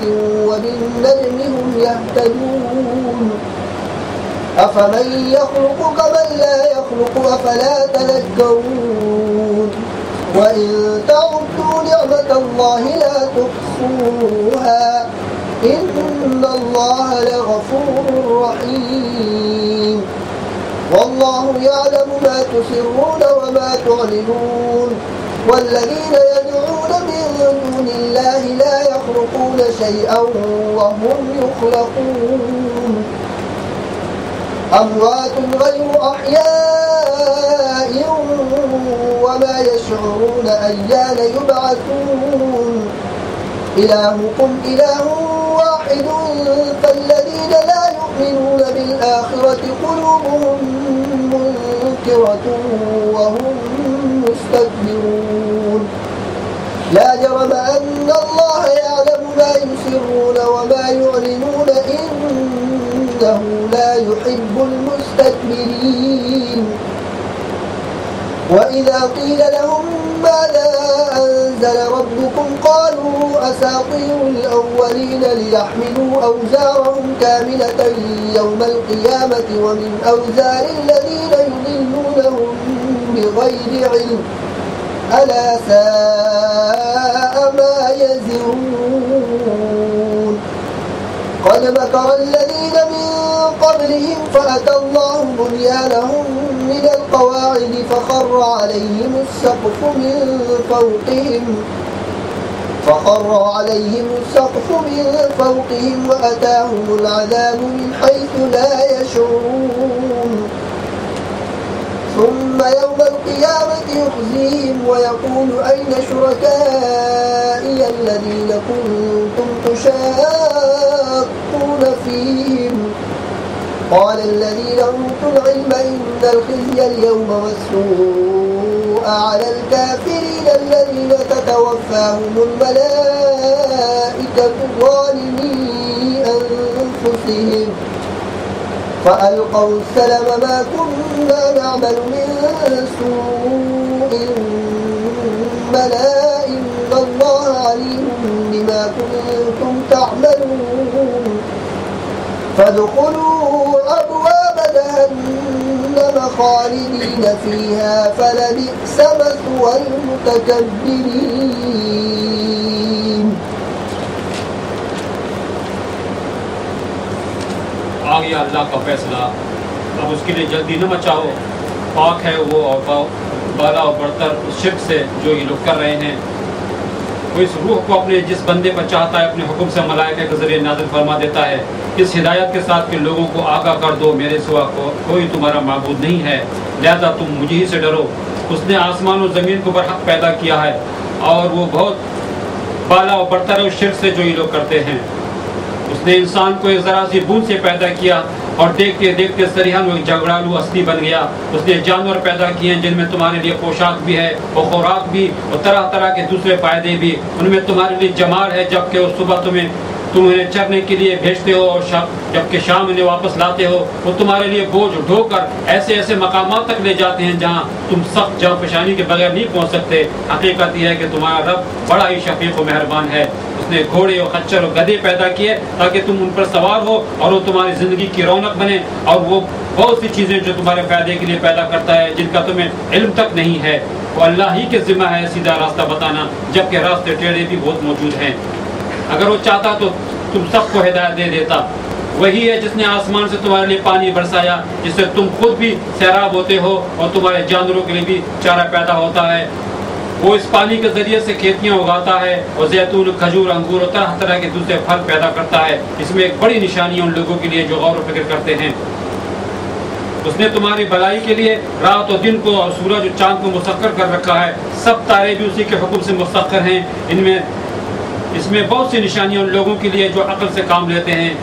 وبالنجم هم يهتدون أفمن يخلق كمن لا يخلق أفلا تذكرون وإن تعدوا نعمة الله لا تحصوها إن الله لغفور رحيم والله يعلم ما تسرون وما تعلنون والذين يدعون من دون الله لا يخلقون شيئا وهم يخلقون أموات غير أحياء وما يشعرون أيان يبعثون إلهكم إله واحد فالذين لا يؤمنون بالآخرة قلوبهم منكرة وهم مستكبرون لا جرم أن الله يعلم ما يسرون وما يعلنون إنه لا يحب المستكبرين وإذا قيل لهم ماذا أنزل ربكم قالوا أساطير الأولين ليحملوا أوزارهم كاملة يوم القيامة ومن أوزار الذين يضلونهم بغير علم ألا ساء ما يزرون قد مكر الذين من قبلهم فأتى الله بنيانهم من القواعد فخر عليهم السقف من فوقهم وأتاهم العذاب من حيث لا يشعرون ثم يوم القيامة يخزيهم ويقول أين شركائي الذين كنتم تشاقون فيهم قال الذين أوتوا العلم إن الخزي اليوم والسوء على الكافرين الذين تتوفاهم الملائكة ظالمي أنفسهم فألقوا السلم ما كنا نعمل من سوء بلى إن الله عليم بما كنتم تعملون فادخلوا أبواب جهنم خالدين فيها فلبئس مثوى المتكبرين. آ گیا اللہ کا فیصلہ، اب اس کے لیے جلدی نہ مچاؤ، پاک ہے وہ اور بالا اور برتر اس شرک سے جو یہ لوگ کر رہے ہیں۔ وہ اس روح کو اپنے جس بندے پر چاہتا ہے اپنے حکم سے ملائکہ کے ذریعے نازل فرما دیتا ہے، اس ہدایت کے ساتھ کہ لوگوں کو آگاہ کر دو میرے سوا کوئی تمہارا معبود نہیں ہے، لہذا تم مجھے ہی سے ڈرو۔ اس نے آسمان و زمین کو برحق پیدا کیا ہے اور وہ بہت بالا اور برتر ہے اس شرک سے جو یہ لوگ کرتے ہیں۔ اس نے انسان کو ایک ذرا سی بوند سے پیدا کیا اور دیکھتے دیکھتے سریحان وہ ایک جھگڑالو ہستی بن گیا۔ اس نے جانور پیدا کیے ہیں جن میں تمہارے لیے پوشاک بھی ہے اور خوراک بھی اور طرح طرح کے دوسرے فائدے بھی، ان میں تمہارے لیے جمال ہے جبکہ وہ صبح تم انہیں چرنے کے لیے بھیجتے ہو اور جبکہ شام انہیں واپس لاتے ہو۔ وہ تمہارے لیے بوجھ ڈھو کر ایسے ایسے مقامات تک لے جاتے ہیں جہاں تم سخت جاں پیشانی کے بغیر نہیں پہنچ سکتے۔ حقیقت یہ ہے کہ تمہارا رب بڑا ہی شفیق و مہربان ہے۔ اس نے گھوڑے اور خچر اور گدھے پیدا کیے تاکہ تم ان پر سوار ہو اور وہ تمہاری زندگی کی رونق بنے، اور وہ بہت سی چیزیں جو تمہارے فائدے کے لیے پیدا کرتا ہے جن کا تمہیں علم تک نہیں ہے۔ وہ اللہ ہی کے ذمہ ہے سیدھا راستہ بتانا، جبکہ راستے ٹیڑھے بھی بہت موجود ہیں۔ اگر وہ چاہتا تو تم سب کو ہدایت دے دیتا۔ وہی ہے جس نے آسمان سے تمہارے لیے پانی برسایا جس سے تم خود بھی سیراب ہوتے ہو اور تمہارے جانوروں کے لیے بھی چارہ پیدا ہوتا ہے۔ وہ اس پانی کے ذریعے سے کھیتیاں اگاتا ہے اور زیتون، کھجور، انگور اور طرح طرح کے دوسرے پھل پیدا کرتا ہے۔ اس میں ایک بڑی نشانی ہے ان لوگوں کے لیے جو غور و فکر کرتے ہیں۔ اس نے تمہاری بھلائی کے لیے رات و دن کو اور سورج اور چاند کو مسخر کر رکھا ہے، سب تارے بھی اسی کے حکم سے مسخر ہیں۔ اس میں بہت سی نشانیاں ان لوگوں کے لیے جو عقل سے کام لیتے ہیں،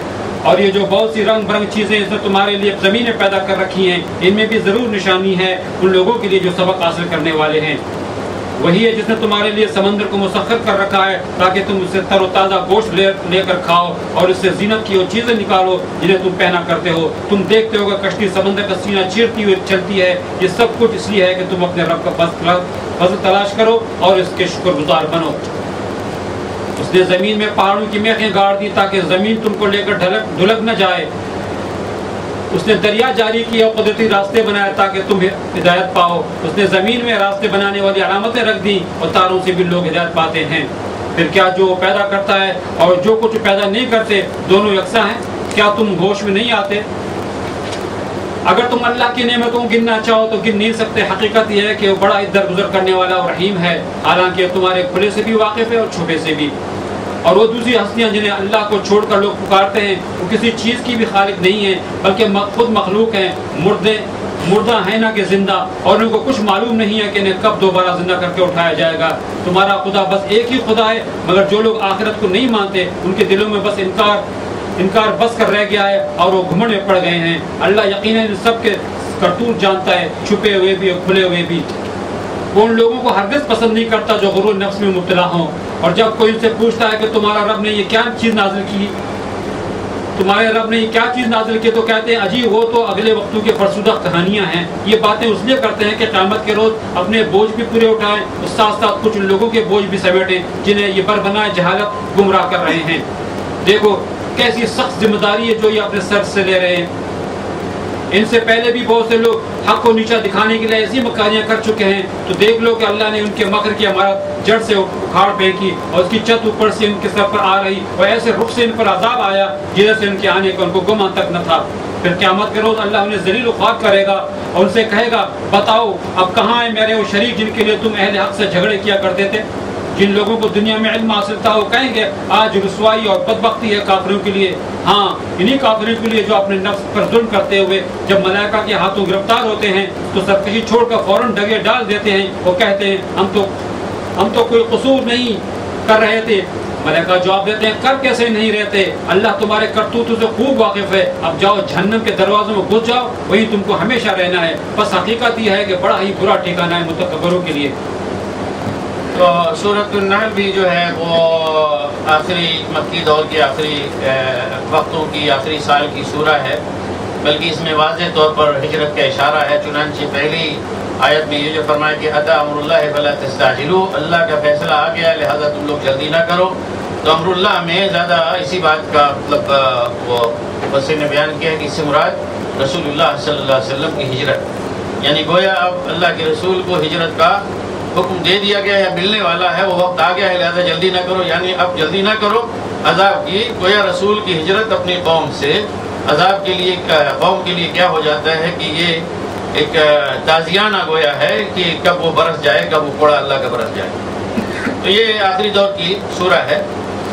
اور یہ جو بہت سی رنگ برنگ چیزیں اس نے تمہارے لیے زمینیں پیدا کر رکھی ہیں، ان میں بھی ضرور نشانی ہے ان لوگوں کے لیے جو سبق حاصل کرنے والے ہیں۔ وہی ہے جس نے تمہارے لیے سمندر کو مسخر کر رکھا ہے تاکہ تم اس سے تر و تازہ گوشت لے کر کھاؤ اور اس سے زینت کی وہ چیزیں نکالو جنہیں تم پہنا کرتے ہو۔ تم دیکھتے ہو کہ کشتی سمندر کا سینہ چیرتی ہوئی چلتی ہے، یہ سب کچھ اس لیے ہے کہ تم اپنے رب کا فضل تلاش کرو اور اس کے شکر گزار بنو۔ اس نے زمین میں پہاڑوں کی میخیں گاڑ دی تاکہ زمین تم کو لے کر ڈھلک نہ جائے۔ اس نے دریا جاری کیا اور قدرتی راستے بنائے تاکہ تم ہدایت پاؤ۔ اس نے زمین میں راستے بنانے والی علامتیں رکھ دی اور تاروں سے بھی لوگ ہدایت پاتے ہیں۔ پھر کیا جو پیدا کرتا ہے اور جو کچھ پیدا نہیں کرتے دونوں یکساں ہیں؟ کیا تم ہوش میں نہیں آتے؟ اگر تم اللہ کی نعمتوں کو گننا چاہو تو گن نہیں سکتے۔ حقیقت یہ ہے کہ وہ بڑا درگزر کرنے والا اور رحیم ہے، حالانکہ تمہارے کھلے سے بھی واقف ہے اور چھپے سے بھی۔ اور وہ دوسری ہستیاں جنہیں اللہ کو چھوڑ کر لوگ پکارتے ہیں وہ کسی چیز کی بھی خالق نہیں ہیں بلکہ خود مخلوق ہیں، مردہ ہیں نہ کہ زندہ، اور ان کو کچھ معلوم نہیں ہے کہ انہیں کب دوبارہ زندہ کر کے اٹھایا جائے گا۔ تمہارا خدا بس ایک ہی خدا ہے، مگر جو لوگ آخرت کو نہیں مانتے ان کے دلوں میں بس انکار بس کر رہ گیا ہے اور وہ گھمنڈ میں پڑ گئے ہیں۔ اللہ یقیناً ان سب کے کرتوت جانتا ہے، چھپے ہوئے بھی اور کھلے ہوئے بھی۔ وہ ان لوگوں کو ہرگز پسند نہیں کرتا جو غرور نفس میں مبتلا ہوں، اور جب کوئی ان سے پوچھتا ہے کہ تمہارا رب نے یہ کیا چیز نازل کی، تو کہتے ہیں اجی وہ تو اگلے وقتوں کی فرسودہ کہانیاں ہیں۔ یہ باتیں اس لیے کرتے ہیں کہ قیامت کے روز اپنے بوجھ بھی پورے اٹھائیں اور ساتھ ساتھ کچھ ان لوگوں کے بوجھ بھی سمیٹیں جنہیں یہ بربنائے جہالت گمراہ کر رہے ہیں۔ دیکھو کیسی سخت ذمہ داری ہے جو یہ اپنے سر سے لے رہے ہیں۔ ان سے پہلے بھی بہت سے لوگ حق کو نیچا دکھانے کے لیے ایسی مکاریاں کر چکے ہیں، تو دیکھ لو کہ اللہ نے ان کے مکر کی عمارت جڑ سے اکھاڑ پھینکی اور اس کی چھت اوپر سے ان کے سر پر آ رہی اور ایسے رخ سے ان پر عذاب آیا جدھر سے ان کے آنے کا ان کو گمان تک نہ تھا۔ پھر قیامت کے روز اللہ انہیں ذلیل و خوار کرے گا اور ان سے کہے گا بتاؤ اب کہاں ہیں میرے وہ شریک جن کے لیے تم اہل حق سے جھگڑے کیا کرتے تھے؟ جن لوگوں کو دنیا میں علم حاصل تھا وہ کہیں گے آج رسوائی اور بدبختی ہے کافروں کے لیے، ہاں انہی کافروں کے لیے جو اپنے نفس پر ظلم کرتے ہوئے جب ملائکہ کے ہاتھوں گرفتار ہوتے ہیں تو سرکشی چھوڑ کر فوراً ڈگے ڈال دیتے ہیں۔ وہ کہتے ہیں ہم تو کوئی قصور نہیں کر رہے تھے۔ ملائکہ جواب دیتے ہیں کر کیسے نہیں رہتے، اللہ تمہارے کرتوتوں سے خوب واقف ہے، اب جاؤ جہنم کے دروازوں میں گھس جاؤ، وہیں تم کو ہمیشہ رہنا ہے۔ بس حقیقت یہ ہے کہ بڑا ہی برا ٹھکانہ ہے متکبروں کے لیے۔ تو سورۃ النحل بھی جو ہے وہ آخری مکی دور کی آخری وقتوں کی آخری سال کی سورہ ہے، بلکہ اس میں واضح طور پر ہجرت کا اشارہ ہے۔ چنانچہ پہلی آیت میں یہ جو فرمایا کہ اتا امر اللہ فلا تستعجلوا، اللہ کا فیصلہ آ گیا لہذا تم لوگ جلدی نہ کرو۔ تو امر اللہ میں زیادہ اسی بات کا مطلب وہ مفسر نے بیان کیا کہ اس سے مراد رسول اللہ صلی اللہ علیہ وسلم کی ہجرت، یعنی گویا اب اللہ کے رسول کو ہجرت کا حکم دے دیا گیا ہے، ملنے والا ہے، وہ وقت آ گیا ہے، لہذا جلدی نہ کرو، یعنی اب جلدی نہ کرو عذاب کی۔ گویا رسول کی ہجرت اپنی قوم سے عذاب کے لیے قوم کے لیے کیا ہو جاتا ہے کہ یہ ایک تازیانہ گویا ہے کہ کب وہ برس جائے، کب وہ کوڑا اللہ کا برس جائے۔ تو یہ آخری دور کی سورہ ہے،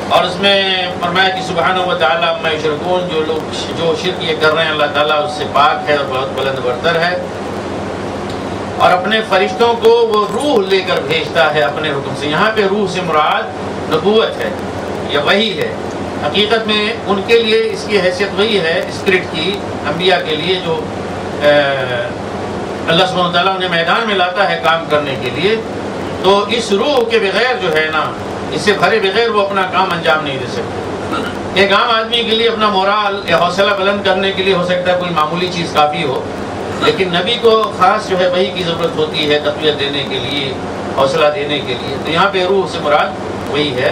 اور اس میں فرمایا کہ سبحانہ و تعالیٰ عما یشرکون، جو لوگ جو شرک یہ کر رہے ہیں اللہ تعالیٰ اس سے پاک ہے اور بہت بلند برتر ہے، اور اپنے فرشتوں کو وہ روح لے کر بھیجتا ہے اپنے حکم سے۔ یہاں پہ روح سے مراد نبوت ہے یا وحی ہے، حقیقت میں ان کے لیے اس کی حیثیت وہی ہے اسپرٹ کی، انبیاء کے لیے جو اللہ سبحانہ وتعالیٰ انہیں میدان میں لاتا ہے کام کرنے کے لیے۔ تو اس روح کے بغیر جو ہے نا، اس سے بھرے بغیر وہ اپنا کام انجام نہیں دے سکتے۔ ایک عام آدمی کے لیے اپنا مورال یا حوصلہ بلند کرنے کے لیے ہو سکتا ہے کوئی معمولی چیز کافی ہو، لیکن نبی کو خاص جو ہے وحی کی ضرورت ہوتی ہے تقویت دینے کے لیے، حوصلہ دینے کے لیے۔ تو یہاں پہ روح سے مراد وہی ہے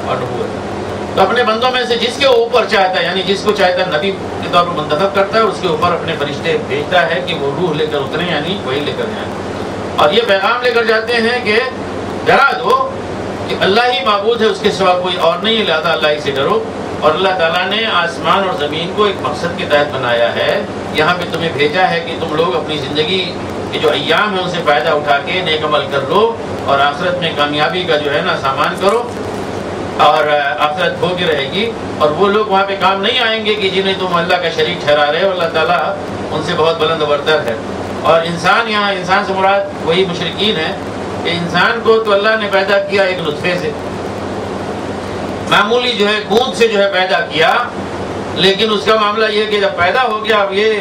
اور نبوت۔ تو اپنے بندوں میں سے جس کے اوپر چاہتا ہے، یعنی جس کو چاہتا ہے نبی کے طور پر منتخب کرتا ہے، اس کے اوپر اپنے فرشتے بھیجتا ہے کہ وہ روح لے کر اتریں، یعنی وہی لے کر جائیں، اور یہ پیغام لے کر جاتے ہیں کہ ڈرا دو کہ اللہ ہی معبود ہے، اس کے سوا کوئی اور نہیں ہے، لہٰذا اللہ ہی سے ڈرو۔ اور اللہ تعالیٰ نے آسمان اور زمین کو ایک مقصد کے تحت بنایا ہے، یہاں پہ تمہیں بھیجا ہے کہ تم لوگ اپنی زندگی کے جو ایام ہیں ان سے فائدہ اٹھا کے نیک عمل کر لو، اور آخرت میں کامیابی کا جو ہے نا سامان کرو، اور آخرت ہو کے رہے گی۔ اور وہ لوگ وہاں پہ کام نہیں آئیں گے کہ جنہیں تم اللہ کا شریک ٹھہرا رہے ہو، اللہ تعالیٰ ان سے بہت بلند برتر ہے۔ اور انسان، یہاں انسان سے مراد وہی مشرکین ہے کہ انسان کو تو اللہ نے پیدا کیا ایک نطفے سے، معمولی جو ہے گوند سے جو ہے پیدا کیا، لیکن اس کا معاملہ یہ کہ جب پیدا ہو گیا اب یہ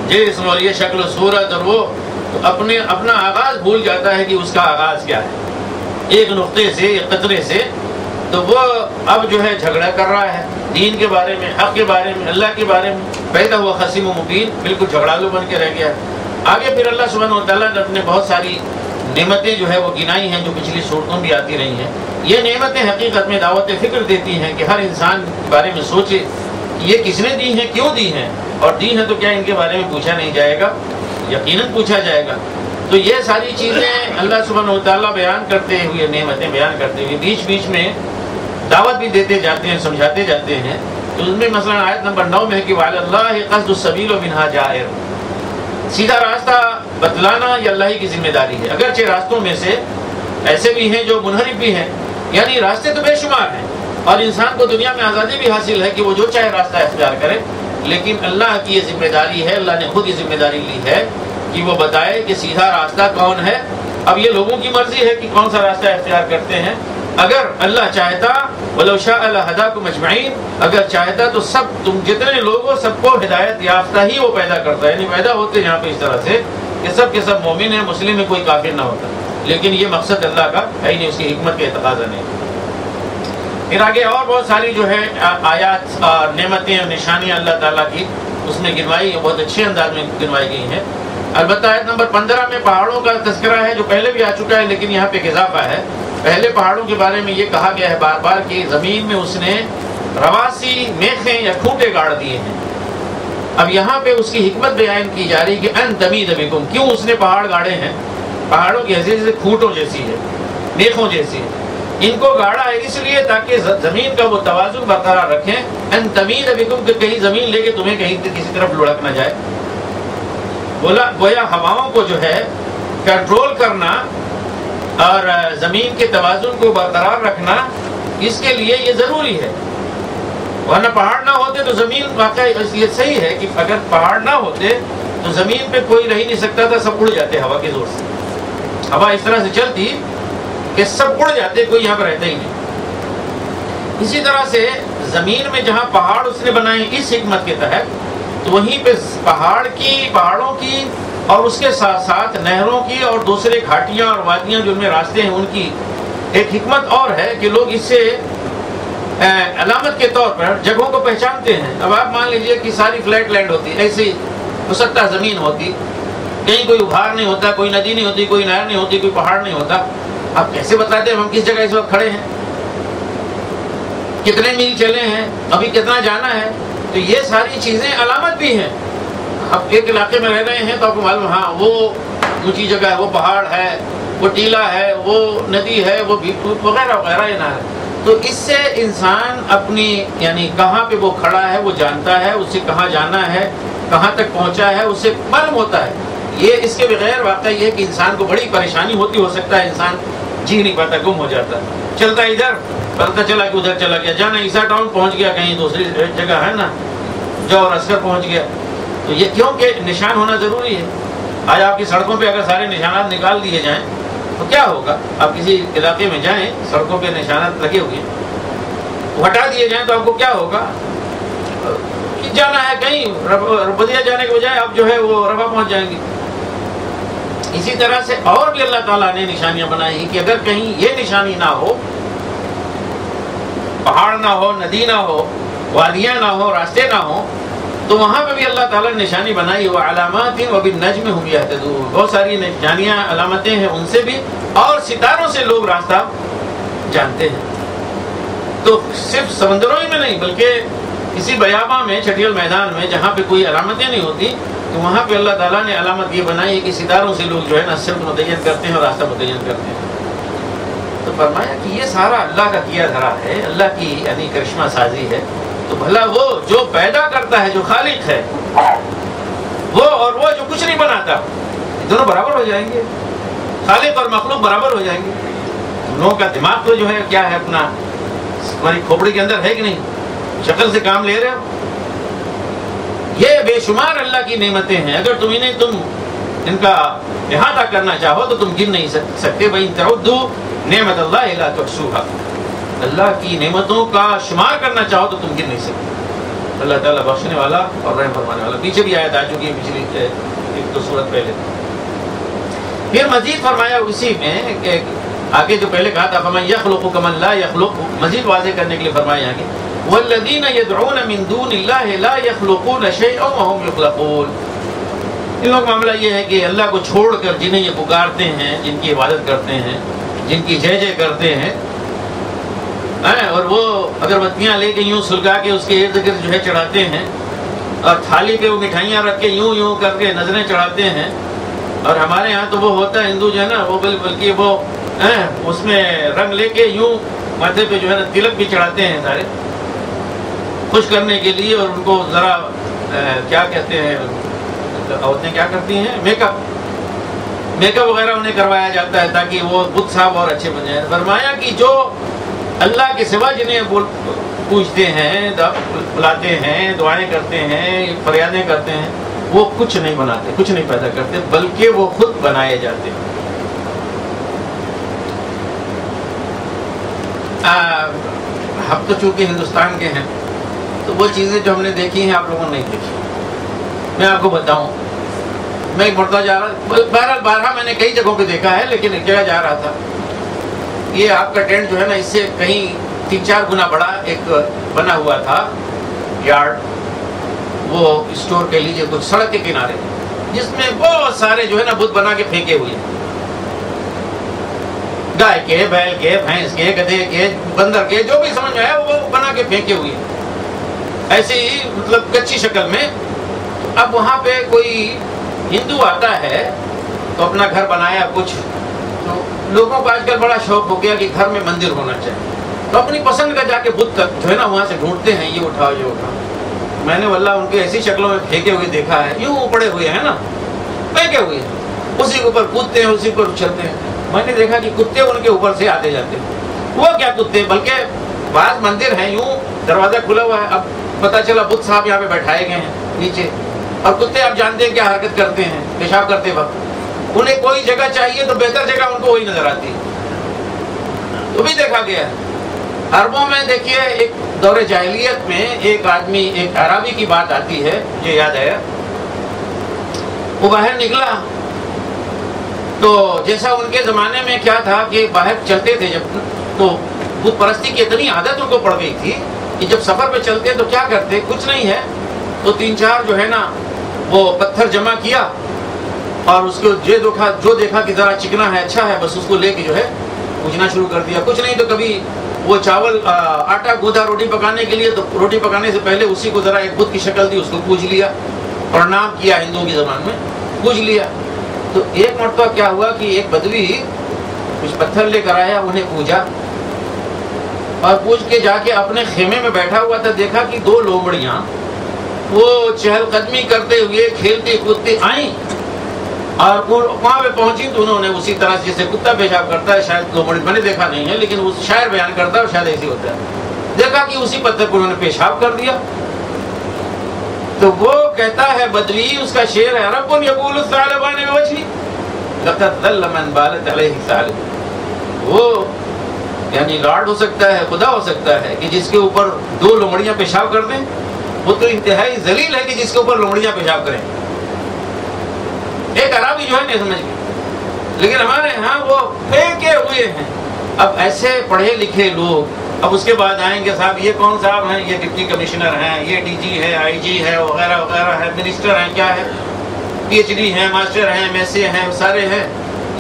جسم اور یہ شکل و صورت اور وہ تو اپنا آغاز بھول جاتا ہے کہ اس کا آغاز کیا ہے، ایک نقطے سے، ایک قطرے سے۔ تو وہ اب جو ہے جھگڑا کر رہا ہے دین کے بارے میں، حق کے بارے میں، اللہ کے بارے میں، پیدا ہوا خصیم و مبین، بالکل جھگڑالو بن کے رہ گیا۔ آگے پھر اللہ سبحانہ و تعالیٰ نے اپنے بہت ساری نعمتیں جو ہے وہ گنائی ہیں، جو پچھلی صورتوں بھی آتی رہی ہیں۔ یہ نعمتیں حقیقت میں دعوت فکر دیتی ہیں کہ ہر انسان کے بارے میں سوچے کہ یہ کس نے دی ہیں، کیوں دی ہیں، اور دی ہیں تو کیا ان کے بارے میں پوچھا نہیں جائے گا؟ یقیناً پوچھا جائے گا۔ تو یہ ساری چیزیں اللہ سبحانہ و تعالیٰ بیان کرتے ہوئے، نعمتیں بیان کرتے ہوئے بیچ بیچ میں دعوت بھی دیتے جاتے ہیں، سمجھاتے جاتے ہیں۔ تو اس میں مثلا آیت نمبر 9 میں ہے کہ وَعَلَى اللَّهِ قَصْدُ السَّبِيلُ مِنْهَا جَائِرٌ، سیدھا راستہ بتلانا یہ اللہ ہی کی ذمہ داری ہے۔ اگرچہ راستوں میں سے ایسے بھی ہیں جو منحرف بھی ہیں، یعنی راستے تو بے شمار ہیں، اور انسان کو دنیا میں آزادی بھی حاصل ہے کہ وہ جو چاہے راستہ اختیار کرے، لیکن اللہ کی یہ ذمہ داری ہے، اللہ نے خود یہ ذمہ داری لی ہے کہ وہ بتائے کہ سیدھا راستہ کون ہے۔ اب یہ لوگوں کی مرضی ہے کہ کون سا راستہ اختیار کرتے ہیں۔ اگر اللہ چاہتا وَلَوْ شَاءَ لَهَدَاكُمْ أَجْمَعِينَ، اگر چاہتا تو سب تم جتنے لوگ ہو سب کو ہدایت یافتہ ہی وہ پیدا کرتا ہے، یعنی پیدا ہوتے یہاں پہ اس طرح سے کہ سب کے سب مومن ہیں، مسلم میں کوئی کافر نہ ہوتا، لیکن یہ مقصد اللہ کا ہے نہیں، اس کی حکمت کے تقاضا نہیں۔ پھر آگے اور بہت ساری جو ہے آیات اور نعمتیں اور نشانیاں اللہ تعالیٰ کی اس میں گنوائی، بہت اچھے انداز میں گنوائی گئی ہیں۔ البتہ آیت نمبر 15 میں پہاڑوں کا تذکرہ ہے جو پہلے بھی آ چکا ہے، لیکن یہاں پہ ایک اضافہ ہے۔ پہلے پہاڑوں کے بارے میں یہ کہا گیا ہے بار بار کہ زمین میں اس نے رواسی، میخیں یا کھوٹے گاڑ دیے ہیں۔ اب یہاں پہ اس کی حکمت بیان کی جا رہی کہ ان تمید بکم، کیوں اس نے پہاڑ گاڑے ہیں؟ پہاڑوں کی حیثیت سے کھوٹوں جیسی ہے، میخوں جیسی ہے، ان کو گاڑا ہے اس لیے تاکہ زمین کا وہ توازن برقرار رکھیں۔ ان تمید بکم کہ کہیں زمین لے کے تمہیں کہیں کسی طرف لڑک نہ جائے۔ بولا گویا ہواؤں کو جو ہے کنٹرول کرنا اور زمین کے توازن کو برقرار رکھنا، اس کے لیے یہ ضروری ہے، ورنہ پہاڑ نہ ہوتے تو زمین واقعی یہ صحیح ہے کہ اگر پہاڑ نہ ہوتے تو زمین پہ کوئی رہ نہیں سکتا تھا، سب اڑ جاتے ہوا کے زور سے۔ ہوا اس طرح سے چلتی کہ سب اڑ جاتے، کوئی یہاں پہ رہتا ہی نہیں۔ اسی طرح سے زمین میں جہاں پہاڑ اس نے بنائے اس حکمت کے تحت، تو وہیں پہ پہاڑوں کی اور اس کے ساتھ ساتھ نہروں کی اور دوسرے گھاٹیاں اور وادیاں جو ان میں راستے ہیں ان کی ایک حکمت اور ہے کہ لوگ اس سے علامت کے طور پر جگہوں کو پہچانتے ہیں. اب آپ مان لیجئے کہ ساری فلیٹ لینڈ ہوتی، ایسی مسطح زمین ہوتی، کہیں کوئی ابھار نہیں ہوتا، کوئی ندی نہیں ہوتی، کوئی نہر نہیں ہوتی، کوئی پہاڑ نہیں ہوتا. آپ کیسے بتاتے ہیں ہم کس جگہ اس وقت کھڑے ہیں، کتنے میل چلے ہیں، ابھی کتنا جانا ہے؟ تو یہ ساری چیزیں علامت بھی ہیں. آپ ایک علاقے میں رہ رہے ہیں تو آپ کو معلوم، ہاں وہ اونچی جگہ ہے، وہ پہاڑ ہے، وہ ٹیلا ہے، وہ ندی ہے، وہ وغیرہ وغیرہ یہ نہ ہے. تو اس سے انسان اپنی یعنی کہاں پہ وہ کھڑا ہے وہ جانتا ہے، اسے کہاں جانا ہے، کہاں تک پہنچا ہے اسے معلوم ہوتا ہے. یہ اس کے بغیر واقعہ یہ ہے کہ انسان کو بڑی پریشانی ہوتی، ہو سکتا ہے انسان جی نہیں پاتا، گم ہو جاتا، چلتا ادھر پتہ چلا کہ ادھر چلا گیا، جانا عیسیٰ ٹاؤن پہنچ گیا، کہیں دوسری جگہ ہے نا جوہر عسکر پہنچ گیا. تو یہ کیوں کہ نشان ہونا ضروری ہے. آج آپ کی سڑکوں پہ اگر سارے نشانات نکال دیے جائیں تو کیا ہوگا؟ آپ کسی علاقے میں جائیں، سڑکوں پہ نشانات لگے ہوئے ہیں، وہ ہٹا دیے جائیں تو آپ کو کیا ہوگا؟ جانا ہے کہیں بدیا جانے کے بجائے آپ جو ہے وہ رفح پہنچ جائیں گے. اسی طرح سے اور بھی اللہ تعالیٰ نے نشانیاں بنائی ہیں کہ اگر کہیں یہ نشانی نہ ہو، پہاڑ نہ ہو، ندی نہ ہو، وادیاں نہ ہو، راستے نہ ہو، تو وہاں پہ بھی اللہ تعالیٰ نے نشانی بنائی. وعلامات وبالنجم هم يهتدون، بہت ساری نشانیاں علامتیں ہیں ان سے بھی، اور ستاروں سے لوگ راستہ جانتے ہیں. تو صرف سمندروں ہی میں نہیں بلکہ کسی بیاباں میں، چھٹیل میدان میں جہاں پہ کوئی علامتیں نہیں ہوتی، تو وہاں پہ اللہ تعالیٰ نے علامت یہ بنائی ہے کہ ستاروں سے لوگ جو ہے نا سمت متعین کرتے ہیں اور راستہ متعین کرتے ہیں. تو فرمایا کہ یہ سارا اللہ کا کیا دھرا ہے، اللہ کی یعنی کرشمہ سازی ہے. تو بھلا وہ جو پیدا کرتا ہے، جو خالق ہے، وہ اور وہ جو کچھ نہیں بناتا، دونوں برابر ہو جائیں گے، خالق اور مخلوق برابر ہو جائیں گے. لوگوں کا دماغ تو جو ہے کیا ہے، اپنا ہماری کھوپڑی کے اندر ہے کہ نہیں، شکل سے کام لے رہے ہو. یہ بے شمار اللہ کی نعمتیں ہیں، اگر تم ان کا احاطہ کرنا چاہو تو تم گن نہیں سکتے. وَإِن تَعُدُّوا نعمت اللہ لا تحصوها، اللہ کی نعمتوں کا شمار کرنا چاہو تو تم گن نہیں سکتے. اللہ تعالیٰ بخشنے والا اور رحم فرمانے والا. پیچھے بھی آیت آ چکی ہے، پچھلی ایک دو سورت پہلے. پھر مزید فرمایا اسی میں کہ آگے جو پہلے کہا تھا فَمَن يَخْلُقُ كَمَن لَا يَخْلُقُ، مزید واضح کرنے کے لیے فرمایا یہاں کہ وَالَّذِينَ يَدْعُونَ مِن دُونِ اللَّهِ لَا يَخْلُقُونَ شَيْئًا وَهُمْ يُخْلَقُونَ. ان لوگ معاملہ یہ ہے کہ اللہ کو چھوڑ کر جنہیں یہ پکارتے ہیں، جن کی عبادت کرتے ہیں، جن کی جے جے کرتے ہیں، اور وہ اگربتیاں لے کے یوں سلگا کے اس کے ارد گرد جو ہے چڑھاتے ہیں، اور تھالی پہ وہ مٹھائیاں رکھ کے یوں یوں کر کے نظریں چڑھاتے ہیں. اور ہمارے یہاں تو وہ ہوتا ہے ہندو جو ہے نا، وہ بلکہ وہ اس میں رنگ لے کے یوں ماتھے پہ جو ہے نا تلک بھی چڑھاتے ہیں سارے خوش کرنے کے لیے، اور ان کو ذرا کیا کہتے ہیں، عورتیں کیا کرتی ہیں، میک اپ وغیرہ انہیں کروایا جاتا ہے تاکہ وہ بدھ صاحب اور اچھے بن جائیں. فرمایا کہ جو اللہ کے سوا جنہیں پوچھتے ہیں، بلاتے ہیں، دعائیں کرتے ہیں، فریادیں کرتے ہیں، وہ کچھ نہیں بناتے، کچھ نہیں پیدا کرتے، بلکہ وہ خود بنائے جاتے ہیں. ہم تو چونکہ ہندوستان کے ہیں تو وہ چیزیں جو ہم نے دیکھی ہیں آپ لوگوں نے نہیں دیکھی. میں آپ کو بتاؤں، میں ایک مرتبہ جا رہا، بارہ میں نے کئی جگہوں پہ دیکھا ہے، لیکن ایک جگہ جا رہا تھا. یہ آپ کا ٹینٹ جو ہے نا اس سے کہیں 3-4 گنا بڑا ایک بنا ہوا تھا یارڈ، وہ اسٹور کہہ لیجیے کچھ سڑک کے کنارے، جس میں بہت سارے جو ہے نا بت بنا کے پھینکے ہوئے ہیں، گائے کے، بیل کے، بھینس کے، گدھے کے، بندر کے، جو بھی سمجھ میں آیا وہ بنا کے پھینکے ہوئے ہیں، ایسے ہی مطلب کچی شکل میں. اب وہاں پہ کوئی ہندو آتا ہے تو اپنا گھر بنایا کچھ، تو لوگوں کو آج کل بڑا شوق ہو گیا کہ گھر میں مندر ہونا چاہیے، تو اپنی پسند کا جا کے بت جو ہے نا وہاں سے ڈھونڈتے ہیں، یہ اٹھاؤ یہ اٹھاؤ. میں نے واللہ ان کے ایسی شکلوں میں پھینکے ہوئے دیکھا ہے، یوں پڑے ہوئے ہیں نا، پھینکے ہوئے ہیں، اسی کے اوپر کودتے ہیں، اسی پر اچھلتے ہیں. میں نے دیکھا کہ کتے ان کے اوپر سے آتے جاتے ہیں. وہ کیا کتے، بلکہ بعض مندر ہیں یوں دروازہ کھلا ہوا ہے، اب پتہ چلا بدھ صاحب یہاں پہ بیٹھائے گئے ہیں نیچے، اور کتے آپ جانتے ہیں کیا حرکت کرتے ہیں پیشاب کرتے وقت. انہیں کوئی جگہ چاہیے تو بہتر جگہ ان کو وہی نظر آتی ہے. تو بھی دیکھا گیا ہے عربوں میں. دیکھیے ایک دور جاہلیت میں ایک آدمی، ایک عربی کی بات آتی ہے، مجھے یاد آیا، وہ باہر نکلا تو جیسا ان کے زمانے میں کیا تھا کہ باہر چلتے تھے جب، تو بت پرستی کی اتنی عادت ان کو پڑ گئی تھی کہ جب سفر پہ چلتے تو کیا کرتے, کچھ نہیں ہے تو 3-4 جو ہے نا وہ پتھر جمع کیا اور اس کو جو دیکھا کہ ذرا چکنا ہے, اچھا ہے, بس اس کو لے کے جو ہے پوجنا شروع کر دیا. کچھ نہیں تو کبھی وہ چاول آٹا گوندھا روٹی پکانے کے لیے, تو روٹی پکانے سے پہلے اسی کو ذرا ایک بت کی شکل دی, اس کو پوج لیا, پرنام کیا, ہندوؤں کی زبان میں پوج لیا. تو ایک مرتبہ کیا ہوا کہ ایک بدوی کچھ پتھر لے کر آیا, انہیں پوجا اور پوچھ کے جا کے اپنے خیمے میں بیٹھا ہوا تھا. دیکھا کہ 2 لومڑیاں وہ چہل قدمی کرتے ہوئے کھیلتی کودتی آئیں اور وہاں پہ پہنچی تو انہوں نے اسی طرح جیسے کتا پیشاب کرتا ہے, شاید لومڑی میں نے دیکھا نہیں ہے لیکن وہ شاعر بیان کرتا ہے اور شاید ایسے ہوتا ہے, دیکھا کہ اسی پتھر پر انہوں نے پیشاب کر دیا. تو وہ کہتا ہے بدوی, اس کا شعر ہے, رب یقول الثعلبان بوجهی لقد ظل من بالت علیہ الثعلب. وہ یعنی لارڈ ہو سکتا ہے, خدا ہو سکتا ہے کہ جس کے اوپر 2 لومڑیاں پیشاب کر دیں, وہ تو انتہائی ذلیل ہے کہ جس کے اوپر لومڑیاں پیشاب کریں. ایک عربی جو ہے نہیں سمجھ گئے, لیکن ہمارے ہاں وہ پھینکے ہوئے ہیں. اب ایسے پڑھے لکھے لوگ اب اس کے بعد آئیں گے, صاحب یہ کون صاحب ہیں, یہ ڈپٹی کمشنر ہیں, یہ ڈی جی ہے, آئی جی ہے, وغیرہ وغیرہ ہے, منسٹر ہیں, کیا ہے, پی ایچ ڈی ہیں, ماسٹر ہیں, میسے ہیں, سارے ہیں,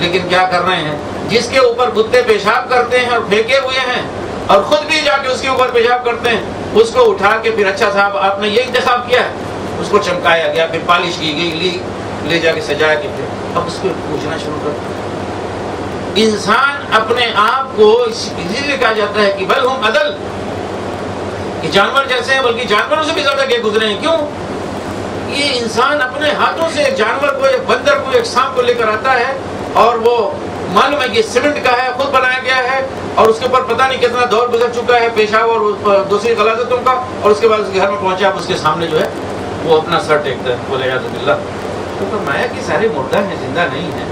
لیکن کیا کر رہے ہیں, جس کے اوپر کتے پیشاب کرتے ہیں اور پھینکے ہوئے ہیں اور خود بھی جا کے اس کے اوپر پیشاب کرتے ہیں, اس کو اٹھا کے پھر اچھا صاحب آپ نے یہ انتخاب کیا ہے, اس کو چمکایا گیا, پھر پالش کی گئی, لے جا کے سجایا کے پھر اب اس کو پوچھنا شروع کرتا. انسان اپنے آپ کو اسی لیے کہا جاتا ہے کہ بل ہم عدل, کہ جانور جیسے ہیں, بلکہ جانوروں سے بھی زیادہ کہ گزرے ہیں. کیوں؟ یہ انسان اپنے ہاتھوں سے ایک جانور کو, ایک بندر کو, ایک سانپ کو لے کر آتا ہے اور وہ معلوم ہے کہ سیمنٹ کا ہے, خود بنایا گیا ہے اور اس کے اوپر پتہ نہیں کتنا دور گزر چکا ہے پیشاب اور دوسری غلاظتوں کا, اور اس کے بعد اس کے گھر میں پہنچا, اب اس کے سامنے جو ہے وہ اپنا سر ٹیکتا ہے, بولے یاد باللہ. تو فرمایا کہ سارے مردہ ہیں, زندہ نہیں ہیں,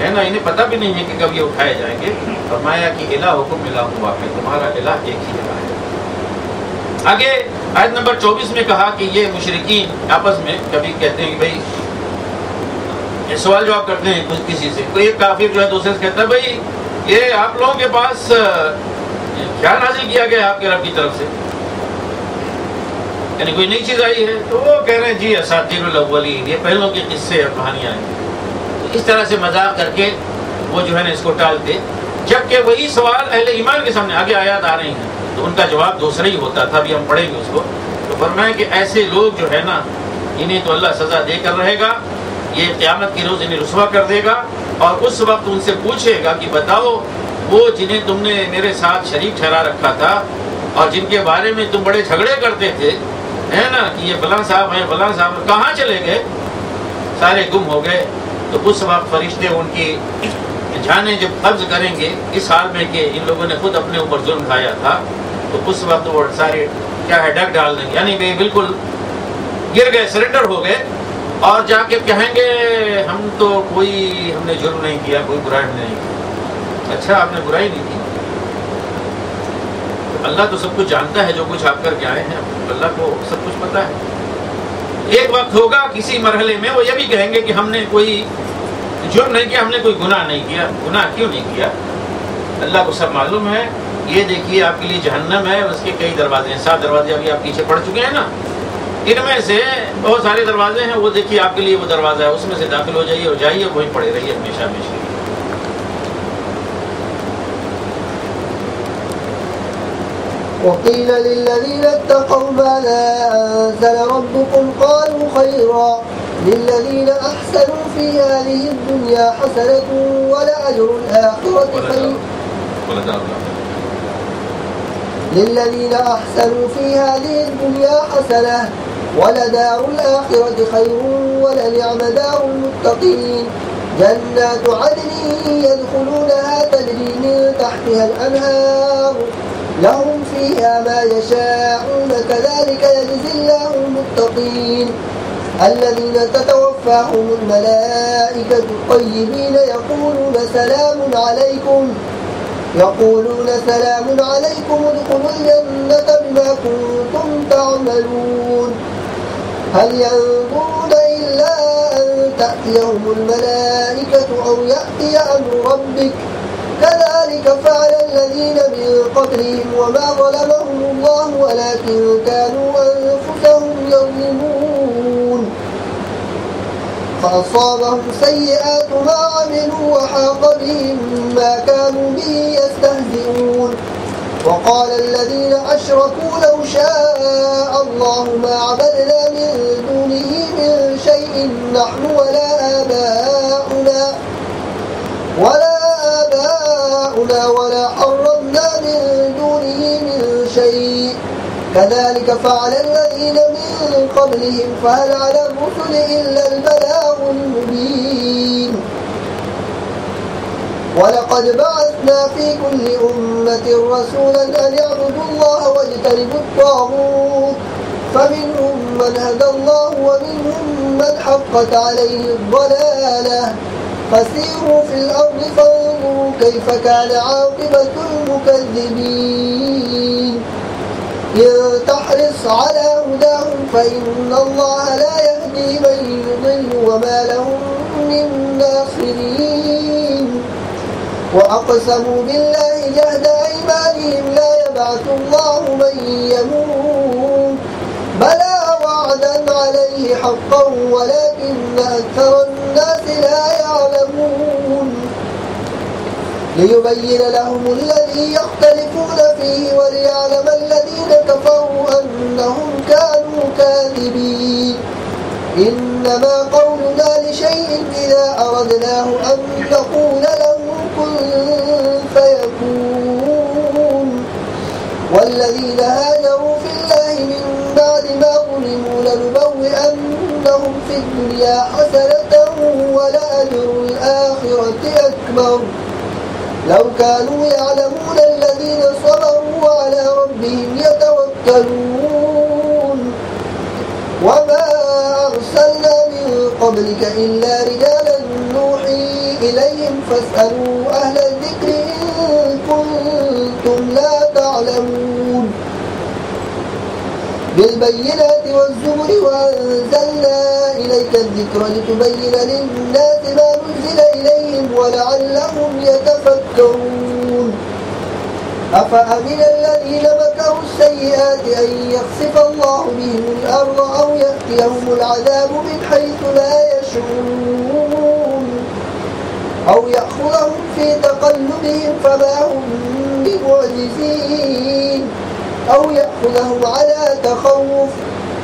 ہے نا, انہیں پتہ بھی نہیں ہے کہ کب یہ اٹھائے جائیں گے. فرمایا کہ الہکم الہ واحد, تمہارا الہ ایک ہی الہ ہے. آگے آیت نمبر 24 میں کہا کہ یہ مشرکین آپس میں کبھی کہتے ہیں کہ بھائی یہ سوال جواب کرتے ہیں کچھ کسی سے, کوئی ایک کافر جو ہے دوسرے سے کہتا ہے بھائی یہ آپ لوگوں کے پاس کیا نازل کیا گیا آپ کے رب کی طرف سے, یعنی کوئی نئی چیز آئی ہے؟ تو وہ کہہ رہے ہیں جی اساطیر الاولین, یہ پہلوں کے قصے اور کہانیاں ہیں. تو اس طرح سے مذاق کر کے وہ جو ہے نا اس کو ٹالتے, جبکہ وہی سوال اہل ایمان کے سامنے آگے آیات آ رہی ہیں تو ان کا جواب دوسرا ہی ہوتا تھا. ابھی ہم پڑھیں گے اس کو. تو فرمایا کہ ایسے لوگ جو ہے نا انہیں تو اللہ سزا دے کر رہے گا, یہ قیامت کے روز انہیں رسوا کر دے گا, اور اس وقت ان سے پوچھے گا کہ بتاؤ وہ جنہیں تم نے میرے ساتھ شریک ٹھہرا رکھا تھا اور جن کے بارے میں تم بڑے جھگڑے کرتے تھے, ہے نا, کہ یہ فلاں صاحب ہیں, فلاں صاحب کہاں چلے گئے, سارے گم ہو گئے. تو اس وقت فرشتے ان کی جانیں جب قبض کریں گے اس حال میں کہ ان لوگوں نے خود اپنے اوپر ظلم کھایا تھا, تو اس وقت وہ سارے کیا ہے ڈگ ڈال دیں گے, یعنی بالکل گر گئے, سرنڈر ہو گئے, اور جا کے کہیں گے ہم نے جرم نہیں کیا, کوئی برائی نہیں کی. اچھا آپ نے برائی نہیں کی, اللہ تو سب کچھ جانتا ہے, جو کچھ آپ کر کے آئے ہیں اللہ کو سب کچھ پتا ہے. ایک وقت ہوگا کسی مرحلے میں وہ یہ بھی کہیں گے کہ ہم نے کوئی جرم نہیں کیا, ہم نے کوئی گناہ نہیں کیا. گناہ کیوں نہیں کیا؟ اللہ کو سب معلوم ہے. یہ دیکھیے آپ کے لیے جہنم ہے, اس کے کئی دروازے ہیں, 7 دروازے ابھی آپ پیچھے پڑ چکے ہیں نا, ان میں سے بہت سارے دروازے ہیں, وہ دیکھیے آپ کے لیے وہ دروازہ ہے, اس میں سے داخل ہو جائیے اور جائیے, وہیں پڑے رہیے ہمیشہ ہمیشہ. وقيل للذين اتقوا ماذا أنزل ربكم قالوا خيرا للذين أحسنوا في هذه الدنيا حسنة ولأجر الآخرة خير للذين أحسنوا في هذه الدنيا حسنة ولدار الآخرة خير ولنعم دار المتقين جنات عدن يدخلونها تجري من تحتها الأنهار لهم فيها ما يشاءون كذلك يجزي الله المتقين الذين تتوفاهم الملائكة الطيبين يقولون سلام عليكم ادخلوا الجنة بما كنتم تعملون هل ينظرون إلا أن تأتيهم الملائكة أو يأتي أمر ربك كذلك فعل الذين من قبلهم وما ظلمهم الله ولكن كانوا أنفسهم يظلمون فأصابهم سيئات ما عملوا وحاق بهم ما كانوا به يستهزئون وقال الذين أشركوا لو شاء الله ما عبدنا من دونه من شيء نحن ولا آباؤنا ولا حرمنا من دونه من شيء كذلك فعل الذين من قبلهم فهل على الرسل إلا البلاغ المبين ولقد بعثنا في كل أمة رسولا أن يعبدوا الله واجتنبوا الطاغوت فمنهم من هدى الله ومنهم من حقت عليه الضلالة فسيروا في الأرض فانظروا كيف كان عاقبة المكذبين إن تحرص على هداهم فإن الله لا يهدي من يضل وما لهم من ناصرين وأقسموا بالله جهد أيمانهم لا يبعث الله من يموت بلى وعدا عليه حقا ولكن أكثر الناس لا يعلمون ليبين لهم الذي يختلفون فيه وليعلم الذين كفروا أنهم كانوا كاذبين إنما قولنا لشيء إذا أردناه أن نقول له كن فيكون والذين هاجروا في الله من بعد ما ظلموا لنبوئنهم في الدنيا حسنة ولأجر الآخرة أكبر لو كانوا يعلمون الذين صبروا وعلى ربهم يتوكلون وما أرسلنا من قبلك إلا رجالا نوحي إليهم فاسألوا أهل الذكر إن كنتم لا تعلمون بالبينات والزبر وأنزلنا إليك الذكر لتبين للناس ما نزل إليهم ولعلهم يتفكرون أفأمن الذين مكروا السيئات أن يخسف الله بهم الأرض أو يأتيهم العذاب من حيث لا يشعرون أو يأخذهم في تقلبهم فما هم بمعجزين أو يأخذهم على تخوف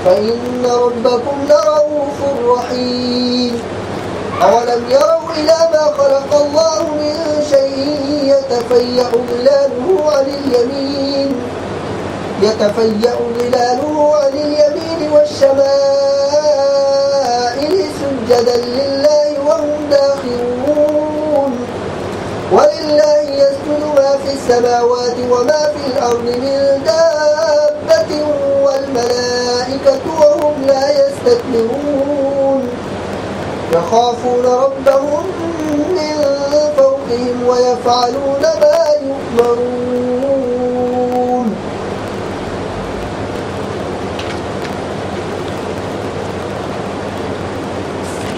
فإن ربكم لرؤوف رحيم أولم يروا إلى ما خلق الله من شيء يتفيأ ظلاله عن اليمين والشمائل سجدا لله وهم داخرون ولله يسجد ما في السماوات وما في الأرض من دابة والملائكة وهم لا يستكبرون يخافون ربهم من فوقهم ويفعلون ما يؤمرون.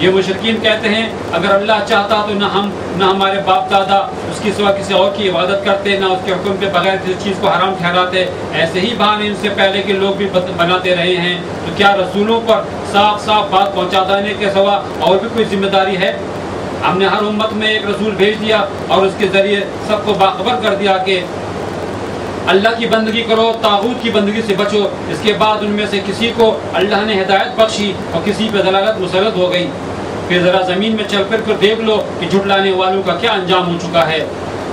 یہ مشرکین کہتے ہیں اگر اللہ چاہتا تو نہ ہمارے باپ دادا اس کی سوا کسی اور کی عبادت کرتے، نہ اس کے حکم کے بغیر کسی چیز کو حرام ٹھہراتے. ایسے ہی بہانے ان سے پہلے کے لوگ بھی بناتے رہے ہیں. تو کیا رسولوں پر صاف صاف بات پہنچا دینے کے سوا اور بھی کوئی ذمہ داری ہے؟ ہم نے ہر امت میں ایک رسول بھیج دیا اور اس کے ذریعے سب کو باخبر کر دیا کہ اللہ کی بندگی کرو، طاغوت کی بندگی سے بچو. اس کے بعد ان میں سے کسی کو اللہ نے ہدایت بخشی اور کسی پہ ضلالت مسلط ہو گئی. پھر ذرا زمین میں چل کر دیکھ لو کہ جھٹلانے والوں کا کیا انجام ہو چکا ہے.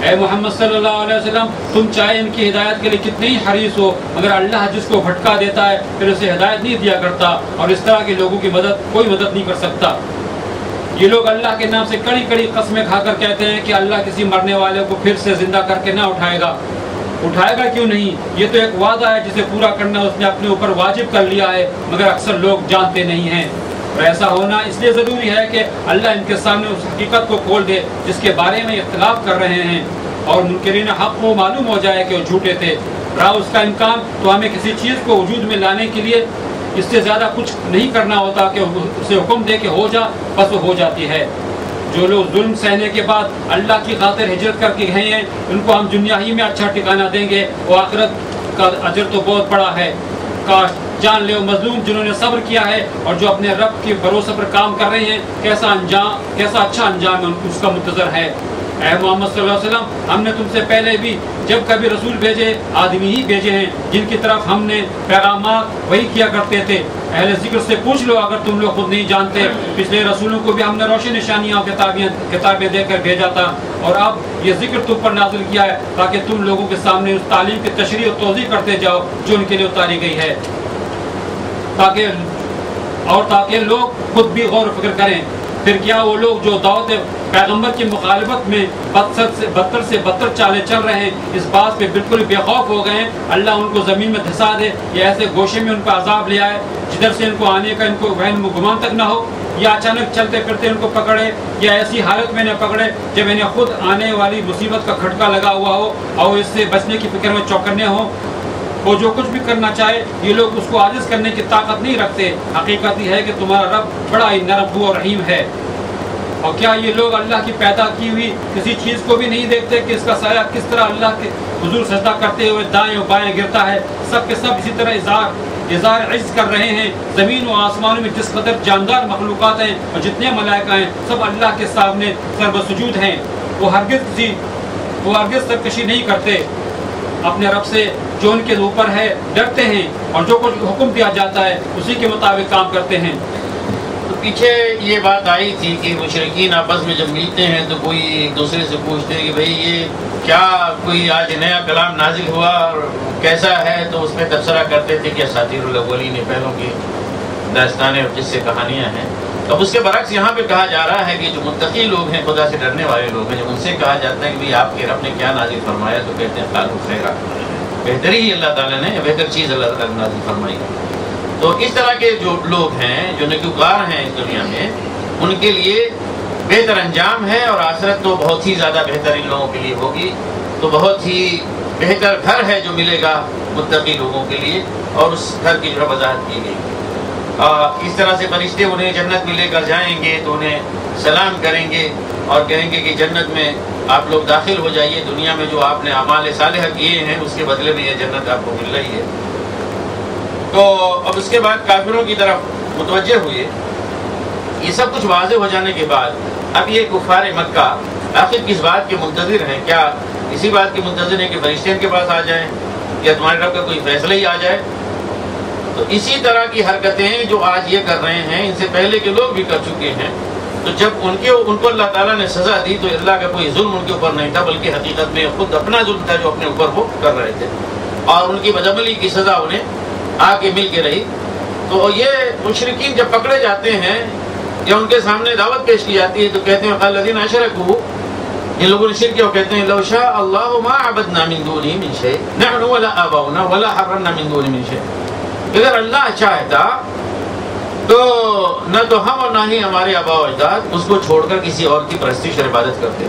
اے محمد صلی اللہ علیہ وسلم، تم چاہے ان کی ہدایت کے لیے کتنے ہی حریص ہو، مگر اللہ جس کو بھٹکا دیتا ہے پھر اسے ہدایت نہیں دیا کرتا، اور اس طرح کے لوگوں کی کوئی مدد نہیں کر سکتا. یہ لوگ اللہ کے نام سے کڑی کڑی قسمیں کھا کر کہتے ہیں کہ اللہ کسی مرنے والے کو پھر سے زندہ کر کے نہ اٹھائے گا. اٹھائے گا کیوں نہیں؟ یہ تو ایک وعدہ ہے جسے پورا کرنا اس نے اپنے اوپر واجب کر لیا ہے، مگر اکثر لوگ جانتے نہیں ہیں. اور ایسا ہونا اس لیے ضروری ہے کہ اللہ ان کے سامنے اس حقیقت کو کھول دے جس کے بارے میں اختلاف کر رہے ہیں، اور منکرین حق کو معلوم ہو جائے کہ وہ جھوٹے تھے. رہا اس کا امکان تو ہمیں کسی چیز کو وجود میں لانے کے لیے اس سے زیادہ کچھ نہیں کرنا ہوتا کہ اسے حکم دے کہ ہو جا، بس وہ ہو جاتی ہے. جو لوگ ظلم سہنے کے بعد اللہ کی خاطر ہجرت کر کے گئے ہیں ان کو ہم دنیا ہی میں اچھا ٹھکانہ دیں گے، وہ آخرت کا اجر تو بہت بڑا ہے. کاش جان لے مظلوم جنہوں نے صبر کیا ہے اور جو اپنے رب کے بھروسے پر کام کر رہے ہیں کیسا اچھا انجام اس کا منتظر ہے. اے محمد صلی اللہ علیہ وسلم، ہم نے تم سے پہلے بھی جب کبھی رسول بھیجے آدمی ہی بھیجے ہیں جن کی طرف ہم نے پیغامات وہی کیا کرتے تھے. اہل ذکر سے پوچھ لو اگر تم لوگ خود نہیں جانتے. پچھلے رسولوں کو بھی ہم نے روشن نشانیاں کتابیں دے کر بھیجا تھا، اور اب یہ ذکر تم پر نازل کیا ہے تاکہ تم لوگوں کے سامنے اس تعلیم کی تشریح اور توضیح کرتے جاؤ جو ان کے لیے اتاری گئی ہے، تاکہ لوگ خود بھی غور و فکر کریں. پھر کیا وہ لوگ جو دعوت پیغمبر کی مخالفت میں بدتر سے بدتر چالیں چل رہے ہیں اس بات پہ بالکل بے خوف ہو گئے ہیں اللہ ان کو زمین میں دھسا دے یا ایسے گوشے میں ان کا عذاب لے آئے جدھر سے ان کو آنے کا ان کو وہم گمان تک نہ ہو، یا اچانک چلتے پھرتے ان کو پکڑے، یا ایسی حالت میں نہ پکڑے جب انہیں خود آنے والی مصیبت کا کھٹکا لگا ہوا ہو اور اس سے بچنے کی فکر میں چوکنے ہوں. وہ جو کچھ بھی کرنا چاہے یہ لوگ اس کو عاجز کرنے کی طاقت نہیں رکھتے. حقیقت یہ ہے کہ تمہارا رب بڑا ہی نرم اور رحیم ہے. اور کیا یہ لوگ اللہ کی پیدا کی ہوئی کسی چیز کو بھی نہیں دیکھتے کہ اس کا سایہ کس طرح اللہ کے حضور سجدہ کرتے ہوئے دائیں و بائیں گرتا ہے؟ سب کے سب اسی طرح اظہار عجز کر رہے ہیں. زمین و آسمانوں میں جس قدر جاندار مخلوقات ہیں اور جتنے ملائکہ ہیں سب اللہ کے سامنے سربسجود ہیں. وہ ہرگز سرکشی نہیں کرتے اپنے رب سے جو ان کے اوپر ہے، ڈرتے ہیں اور جو کچھ حکم دیا جاتا ہے اسی کے مطابق کام کرتے ہیں. تو پیچھے یہ بات آئی تھی کہ مشرکین آپس میں جب ملتے ہیں تو کوئی ایک دوسرے سے پوچھتے ہیں کہ بھئی یہ کیا کوئی آج نیا کلام نازل ہوا اور کیسا ہے، تو اس میں تبصرہ کرتے تھے کہ اساطیر الاولین پہلوں کی داستانیں اور قصے کہانیاں ہیں. اب اس کے برعکس یہاں پہ کہا جا رہا ہے کہ جو متقی لوگ ہیں، خدا سے ڈرنے والے لوگ ہیں، جب ان سے کہا جاتا ہے کہ بھئی آپ کے رب نے کیا نازل فرمایا تو کہتے ہیں قالوا خیرا، بہتری ہی اللہ تعالیٰ نے بہتر چیز اللہ تعالیٰ نے نازل فرمائی. تو اس طرح کے جو لوگ ہیں جو نیکوکار ہیں اس دنیا میں ان کے لیے بہتر انجام ہے، اور آخرت تو بہت ہی زیادہ بہتر ان لوگوں کے لیے ہوگی. تو بہت ہی بہتر گھر ہے جو ملے گا متقی لوگوں کے لیے، اور اس گھر کی جو وضاحت کی گئی. اس طرح سے فرشتے انہیں جنت میں لے کر جائیں گے تو انہیں سلام کریں گے اور کہیں گے کہ جنت میں آپ لوگ داخل ہو جائیے، دنیا میں جو آپ نے اعمال صالحہ کیے ہیں اس کے بدلے میں یہ جنت آپ کو مل رہی ہے. تو اب اس کے بعد کافروں کی طرف متوجہ ہوئے. یہ سب کچھ واضح ہو جانے کے بعد اب یہ کفار مکہ آخر کس بات کے منتظر ہیں؟ کیا اسی بات کے منتظر ہیں کہ فرشتے ان کے پاس آ جائیں یا تمہارے رب کا کوئی فیصلہ ہی آ جائے؟ تو اسی طرح کی حرکتیں جو آج یہ کر رہے ہیں ان سے پہلے کے لوگ بھی کر چکے ہیں. تو جب ان کو اللہ تعالیٰ نے سزا دی تو اللہ کا کوئی ظلم ان کے اوپر نہیں تھا، بلکہ حقیقت میں خود اپنا ظلم تھا جو اپنے اوپر وہ کر رہے تھے، اور ان کی بدعملی کی سزا انہیں آ کے مل کے رہی. تو یہ مشرکین جب پکڑے جاتے ہیں یا ان کے سامنے دعوت پیش کی جاتی ہے تو کہتے ہیں قال الذین اشرکوا، ان لوگوں نے شرک کیا، کہتے ہیں لو شاء اللہ ما عبدنا من دونہ من شیء نحن ولا آباؤنا ولا حرمنا من دونہ من شیء. اگر اللہ چاہتا تو نہ تو ہم اور نہ ہی ہمارے آباء و اجداد اس کو چھوڑ کر کسی اور کی پرستش اور عبادت کرتے،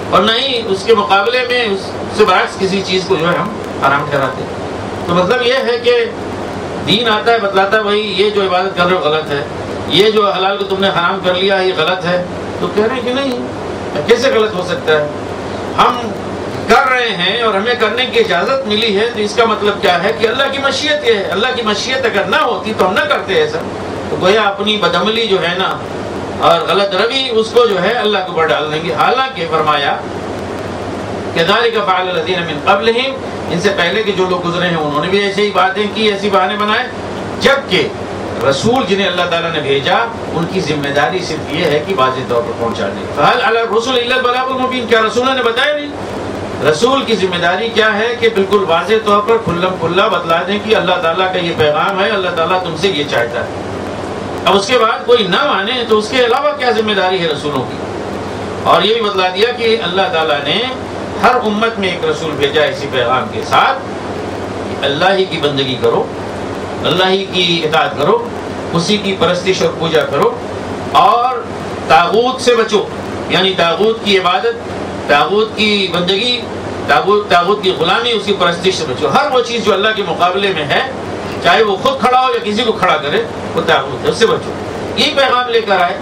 اور نہ ہی اس کے مقابلے میں اس سے برعکس کسی چیز کو جو ہے ہم حرام ٹھہراتے. تو مطلب یہ ہے کہ دین آتا ہے بتلاتا ہے بھائی یہ جو عبادت کر رہے ہو غلط ہے، یہ جو حلال کو تم نے حرام کر لیا یہ غلط ہے، تو کہہ رہے ہیں کہ نہیں، کیسے غلط ہو سکتا ہے؟ ہم کر رہے ہیں اور ہمیں کرنے کی اجازت ملی ہے، تو اس کا مطلب کیا ہے کہ اللہ کی مشیت یہ ہے۔ اللہ کی مشیت اگر نہ ہوتی تو ہم نہ کرتے ایسا، تو گویا اپنی بدعملی جو ہے نا اور غلط روی اس کو جو ہے اللہ کے اوپر ڈال دیں گے۔ حالانکہ فرمایا كذلك فعل الذين من قبلهم، ان سے پہلے کے جو لوگ گزرے ہیں انہوں نے بھی ایسے ہی باتیں کی، ایسی بہانے بنائے، جبکہ رسول جنہیں اللہ تعالیٰ نے بھیجا ان کی ذمہ داری صرف یہ ہے کہ واضح طور پر پہنچا دیں۔ فهل على الرسل الا البلاغ المبين، کیا رسولوں نے بتایا نہیں؟ رسول کی ذمہ داری کیا ہے کہ بالکل واضح طور پر کھلم کھلا بتلا دیں کہ اللہ تعالیٰ کا یہ پیغام ہے، اللہ تعالیٰ تم سے یہ چاہتا ہے۔ اب اس کے بعد کوئی نہ مانے تو اس کے علاوہ کیا ذمہ داری ہے رسولوں کی؟ اور یہ بھی بتلا دیا کہ اللہ تعالیٰ نے ہر امت میں ایک رسول بھیجا اسی پیغام کے ساتھ کہ اللہ ہی کی بندگی کرو، اللہ ہی کی اطاعت کرو، اسی کی پرستش اور پوجا کرو، اور طاغوت سے بچو، یعنی طاغوت کی عبادت، طاغوت کی بندگی، طاغوت کی غلامی، اس کی پرستش سے بچو۔ ہر وہ چیز جو اللہ کے مقابلے میں ہے، چاہے وہ خود کھڑا ہو یا کسی کو کھڑا کرے، وہ طاغوت ہے، اس سے بچو۔ یہی پیغام لے کر آئے۔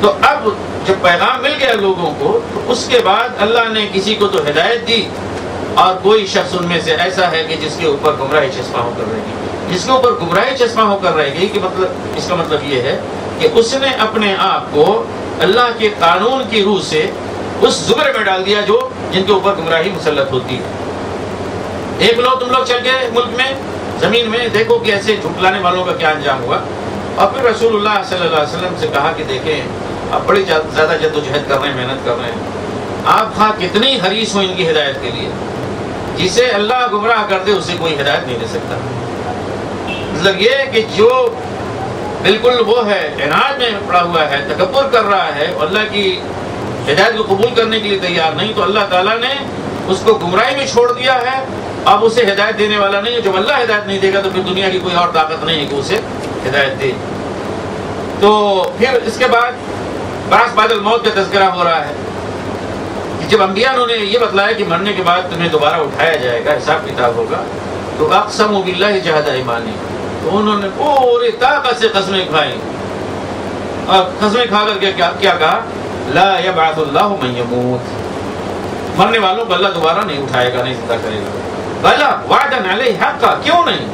تو اب جب پیغام مل گیا لوگوں کو تو اس کے بعد اللہ نے کسی کو تو ہدایت دی، اور کوئی شخص ان میں سے ایسا ہے کہ جس کے اوپر گمراہی چشمہ ہو کر رہے گی، جس کے اوپر گمراہی چشمہ ہو کر رہے گی، کہ مطلب اس کا مطلب یہ ہے کہ اس نے اپنے آپ کو اللہ کے قانون کی روح سے اس زمرے میں ڈال دیا جو جن کے اوپر گمراہی مسلط ہوتی ہے۔ ایک لوگ تم لوگ چل گئے ملک میں، زمین میں، دیکھو کہ ایسے جھٹلانے والوں کا کیا انجام ہوا۔ اور پھر رسول اللہ صلی اللہ علیہ وسلم سے کہا کہ دیکھیں آپ بڑی زیادہ جدوجہد کر رہے ہیں، محنت کر رہے ہیں، آپ خواہ کتنی حریص ہوں ان کی ہدایت کے لیے، جسے اللہ گمراہ کر دے اسے کوئی ہدایت نہیں دے سکتا۔ مطلب یہ کہ جو بالکل وہ ہے عناد میں پڑا ہوا ہے، تکبر کر رہا ہے، اللہ کی ہدایت کو قبول کرنے کے لیے تیار نہیں، تو اللہ تعالیٰ نے اس کو گمراہی میں چھوڑ دیا ہے۔ اب اسے ہدایت دینے والا نہیں ہے، جب اللہ ہدایت نہیں دے گا تو پھر دنیا کی کوئی اور طاقت نہیں ہے کہ اسے ہدایت دے۔ تو پھر اس کے بعد بعد الموت کا تذکرہ ہو رہا ہے کہ جب انبیاء نے یہ بتلایا کہ مرنے کے بعد تمہیں دوبارہ اٹھایا جائے گا، حساب کتاب ہوگا، تو اقسموا باللہ جہد ایمانہم، تو انہوں نے پوری طاقت سے قسمیں کھائیں، اور قسمیں کھا کر کے کیا کہا؟ لا یبعث اللہ من یموت، مرنے والوں کو اللہ دوبارہ نہیں اٹھائے گا، نہیں زندہ کرے گا۔ بلا وعدا علیہ حقا، کیوں نہیں؟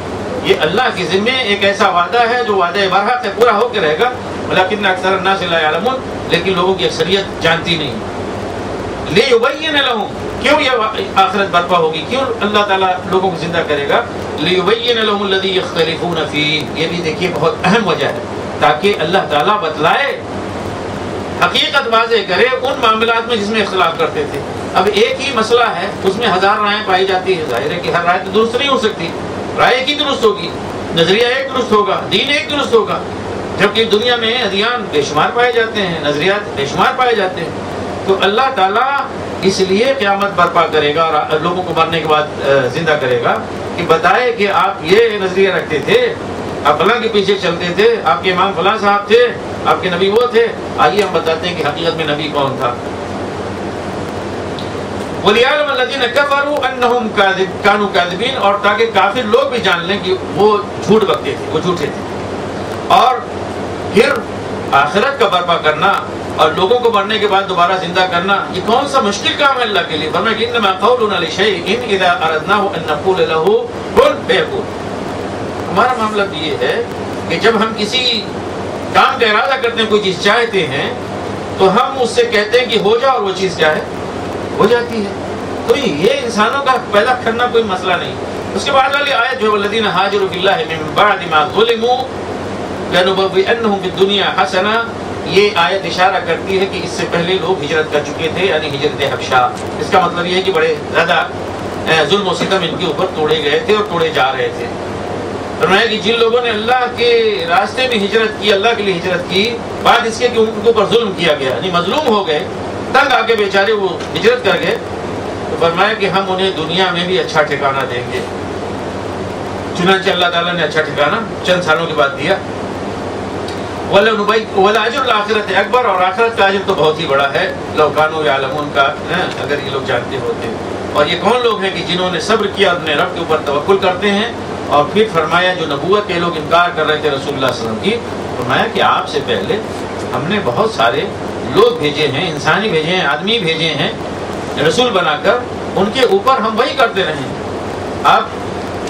یہ اللہ کی ذمہ ایک ایسا وعدہ ہے جو وعدہ برحق ہے، پورا ہو کے رہے گا، ولکن اکثر الناس لا یعلمون، لیکن لوگوں کی اکثریت جانتی نہیں۔ لیبین لہم، کیوں یہ آخرت برپا ہوگی، کیوں اللہ تعالیٰ لوگوں کو زندہ کرے گا؟ لیبین لہم الذی یختلفون فیہ، یہ بھی دیکھیے بہت اہم وجہ ہے، تاکہ اللہ تعالیٰ بتلائے، حقیقت واضح کرے ان معاملات میں جس میں اختلاف کرتے تھے۔ اب ایک ہی مسئلہ ہے، اس میں ہزار رائیں پائی جاتی ہے، ظاہر ہے کہ ہر رائے تو درست نہیں ہو سکتی، رائے ایک ہی درست ہوگی، نظریہ ایک درست ہوگا، دین ایک درست ہوگا، جبکہ دنیا میں ادیان بے شمار پائے جاتے ہیں، نظریات بے شمار پائے جاتے ہیں۔ تو اللہ تعالیٰ اس لیے قیامت برپا کرے گا اور لوگوں کو مرنے کے بعد زندہ کرے گا کہ بتائے کہ آپ یہ نظریہ رکھتے تھے، آپ فلاں کے پیچھے چلتے تھے، آپ کے امام فلاں صاحب تھے، آپ کے نبی وہ تھے، آئیے ہم بتاتے ہیں کہ حقیقت میں نبی کون تھا۔ وَلِيَعْلَمَ الَّذِينَ كَفَرُوا أَنَّهُمْ كَانُوا كَاذِبِينَ، اور تاکہ کافر لوگ بھی جان لیں کہ وہ جھوٹ بکتے تھے، وہ جھوٹے تھے۔ اور پھر آخرت کا برپا کرنا اور لوگوں کو مرنے کے بعد دوبارہ زندہ کرنا، یہ کون سا مشکل کام ہے اللہ کے لیے؟ فرمایا کہ انما قولنا لشیء اذا اردناه ان نقول له کن فیکون۔ ہمارا معاملہ یہ ہے کہ جب ہم کسی کام کا ارادہ کرتے ہیں، کوئی چیز چاہتے ہیں، تو ہم اس سے کہتے ہیں کہ ہو جا، اور وہ چیز کیا ہے؟ ہو جاتی ہے۔ تو یہ انسانوں کا پیدا کرنا کوئی مسئلہ نہیں۔ اس کے بعد والی آیت جو والذین ہاجروا فی اللہ من بعد ما ظلموا لنبوئنہم فی الدنیا حسنہ، یہ آیت اشارہ کرتی ہے کہ اس سے پہلے لوگ ہجرت کر چکے تھے، یعنی ہجرت حبشہ۔ اس کا مطلب یہ ہے کہ بڑے زیادہ ظلم و ستم ان کے اوپر توڑے گئے تھے اور توڑے جا رہے تھے۔ فرمایا کہ جن لوگوں نے اللہ کے راستے میں ہجرت کی، اللہ کے لیے ہجرت کی، بعد اس کے کہ ان کے اوپر ظلم کیا گیا، یعنی مظلوم ہو گئے، تنگ آ کے بیچارے وہ ہجرت کر گئے، تو فرمایا کہ ہم انہیں دنیا میں بھی اچھا ٹھکانہ دیں گے۔ چنانچہ اللہ تعالیٰ نے اچھا ٹھکانہ چند سالوں کے بعد دیا۔ وَلَأَجْرُ الْآخِرَةِ أَكْبَرُ، اور آخرت کا اجر تو بہت ہی بڑا ہے، لَوْ كَانُوا يَعْلَمُونَ کا، اگر یہ لوگ جانتے ہوتے۔ اور یہ کون لوگ ہیں کہ جنہوں نے صبر کیا، اپنے رب کے اوپر توکل کرتے ہیں۔ اور پھر فرمایا جو نبوت کے لوگ انکار کر رہے تھے رسول اللہ صلی اللہ علیہ وسلم کی، فرمایا کہ آپ سے پہلے ہم نے بہت سارے لوگ بھیجے ہیں، انسانی بھیجے ہیں، آدمی بھیجے ہیں رسول بنا کر، ان کے اوپر ہم وہی کرتے رہے ہیں۔ آپ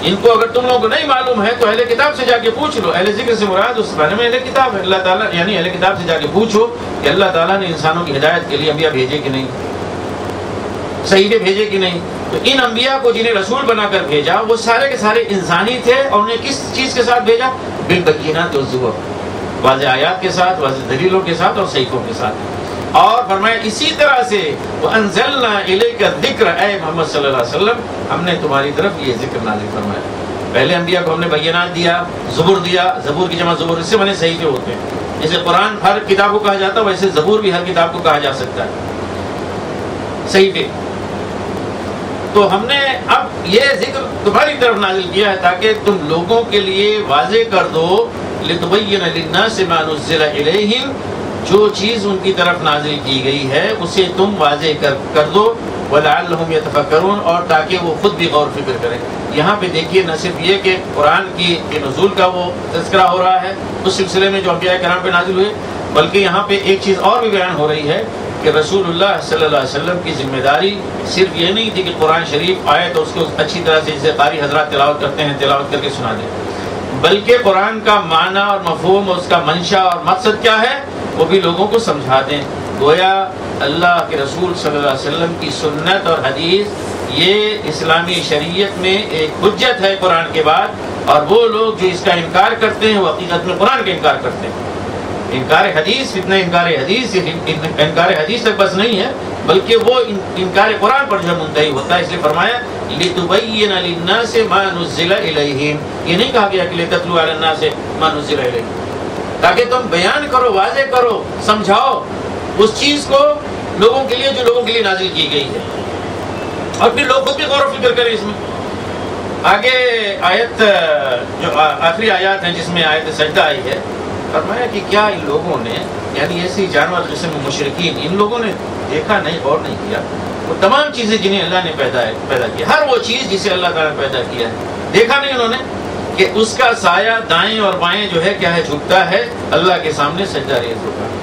ان کو اگر تم لوگوں کو نہیں معلوم ہے تو اہل کتاب سے جا کے پوچھ لو۔ اہل ذکر سے مراد اس بارے میں اہل کتاب ہے، اللہ تعالیٰ یعنی اہل کتاب سے جا کے پوچھو کہ اللہ تعالیٰ نے انسانوں کی ہدایت کے لیے انبیاء بھیجے کہ نہیں، صحیفے بھیجے کہ نہیں۔ تو ان انبیاء کو جنہیں رسول بنا کر بھیجا وہ سارے کے سارے انسانی تھے، اور انہیں کس چیز کے ساتھ بھیجا؟ بالبینات والزبر، واضح آیات کے ساتھ، واضح دلیلوں کے ساتھ اور صحیفوں کے ساتھ۔ اور فرمایا اسی طرح سے وَأَنزَلْنَا إِلَيْكَ الذِّكْرَ، اے محمد صلی اللہ علیہ وسلم ہم نے تمہاری طرف یہ ذکر نازل فرمایا۔ پہلے انبیاء کو ہم نے بینات دیا، زبور دیا، زبور کی جمع زبور، اس سے بنے صحیفے ہوتے ہیں۔ جیسے قرآن ہر کتاب کو کہا جاتا ہے ویسے زبور بھی ہر کتاب کو کہا جا سکتا ہے، صحیفے۔ تو ہم نے اب یہ ذکر تمہاری طرف نازل کیا ہے تاکہ تم لوگوں کے لیے واضح کر دو، لِتُبَيِّنَ لِلنَّاسِ مَا نُزِّلَ إِلَيْهِمْ، جو چیز ان کی طرف نازل کی گئی ہے اسے تم واضح کر دو، وَلَعَلَّهُمْ يَتَفَكَّرُونَ، اور تاکہ وہ خود بھی غور فکر کریں۔ یہاں پہ دیکھیے نہ صرف یہ کہ قرآن کی نزول کا وہ تذکرہ ہو رہا ہے اس سلسلے میں جو انبیاء کرام پہ نازل ہوئے، بلکہ یہاں پہ ایک چیز اور بھی بیان ہو رہی ہے کہ رسول اللہ صلی اللہ علیہ وسلم کی ذمہ داری صرف یہ نہیں تھی کہ قرآن شریف آئے تو اس کو اچھی طرح سے جسے قاری حضرات تلاوت کرتے ہیں تلاوت کر کے سنا دیں، بلکہ قرآن کا معنی اور مفہوم اور اس کا منشا اور مقصد کیا ہے وہ بھی لوگوں کو سمجھا دیں۔ گویا اللہ کے رسول صلی اللہ علیہ وسلم کی سنت اور حدیث یہ اسلامی شریعت میں ایک حجت ہے قرآن کے بعد، اور وہ لوگ جو اس کا انکار کرتے ہیں وہ حقیقت میں قرآن کا انکار کرتے ہیں۔ انکار حدیث، اتنا انکار حدیث، انکار حدیث تک بس نہیں ہے بلکہ وہ انکار قرآن پر جو منتہی ہوتا ہے۔ اس لیے فرمایا لِتُبَيِّنَ لِلنَّاسِ مَا نُزِّلَ إِلَيْهِمْ، یہ نہیں کہا گیا کہ لِتَتْلُوَ عَلَى النَّاسِ مَا نُزِّلَ إِلَيْهِمْ، تاکہ تم بیان کرو، واضح کرو، سمجھاؤ اس چیز کو لوگوں کے لیے جو لوگوں کے لیے نازل کی گئی ہے، اور پھر لوگ خود بھی غور و فکر کریں اس میں۔ آگے آیت جو آخری آیات ہیں جس میں آیت سجدہ آئی ہے، فرمایا کہ کیا ان لوگوں نے، یعنی ایسی جانور قسم مشرکین، ان لوگوں نے دیکھا نہیں، غور نہیں کیا وہ تمام چیزیں جنہیں اللہ نے پیدا کی، ہر وہ چیز جسے اللہ تعالیٰ نے پیدا کیا ہے، دیکھا نہیں انہوں نے کہ اس کا سایہ دائیں اور بائیں جو ہے کیا ہے، جھکتا ہے، اللہ کے سامنے سجدہ ریز ہوتا ہے۔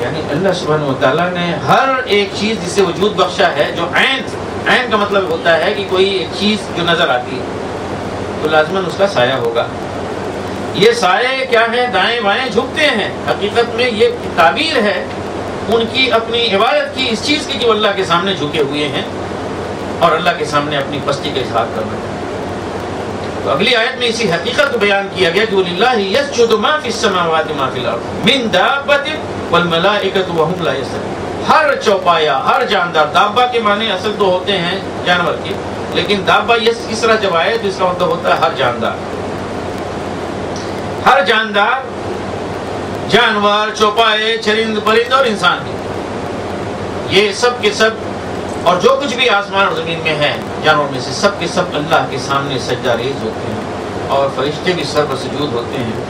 یعنی اللہ سبحانہ وتعالیٰ نے ہر ایک چیز جسے وجود بخشا ہے، جو عین کا مطلب ہوتا ہے کہ کوئی ایک چیز جو نظر آتی ہے تو لازماً اس کا سایہ ہوگا۔ یہ سائے کیا ہے، دائیں بائیں جھکتے ہیں، حقیقت میں یہ تعبیر ہے ان کی اپنی عبادت کی، اس چیز کی کہ وہ اللہ کے سامنے جھکے ہوئے ہیں اور اللہ کے سامنے اپنی پستی کا اظہار کر رہے ہیں۔ تو اگلی آیت میں اسی حقیقت کو بیان کیا گیا کہ وَلِلَّهِ يَسْجُدُ مَا فِي السَّمَاوَاتِ مَا فِي الْأَرْضِ مِن دَابَّةٍ وَالْمَلَائِكَةُ وَهُمْ لَا يَسْتَكْبِرُونَ، ہر چوپایا، ہر جاندار، دابہ کے معنی اصل تو ہوتے ہیں جانور کے، لیکن دابہ یہ اس طرح جب آئے تو اس کا مطلب ہوتا ہے ہر جاندار، ہر جاندار، جانور، چوپائے، چرند پرند اور انسان بھی، یہ سب کے سب اور جو کچھ بھی آسمان اور زمین میں ہے جانوروں میں سے سب کے سب اللہ کے سامنے سجدہ ریز ہوتے ہیں، اور فرشتے بھی سر پر سجود ہوتے ہیں،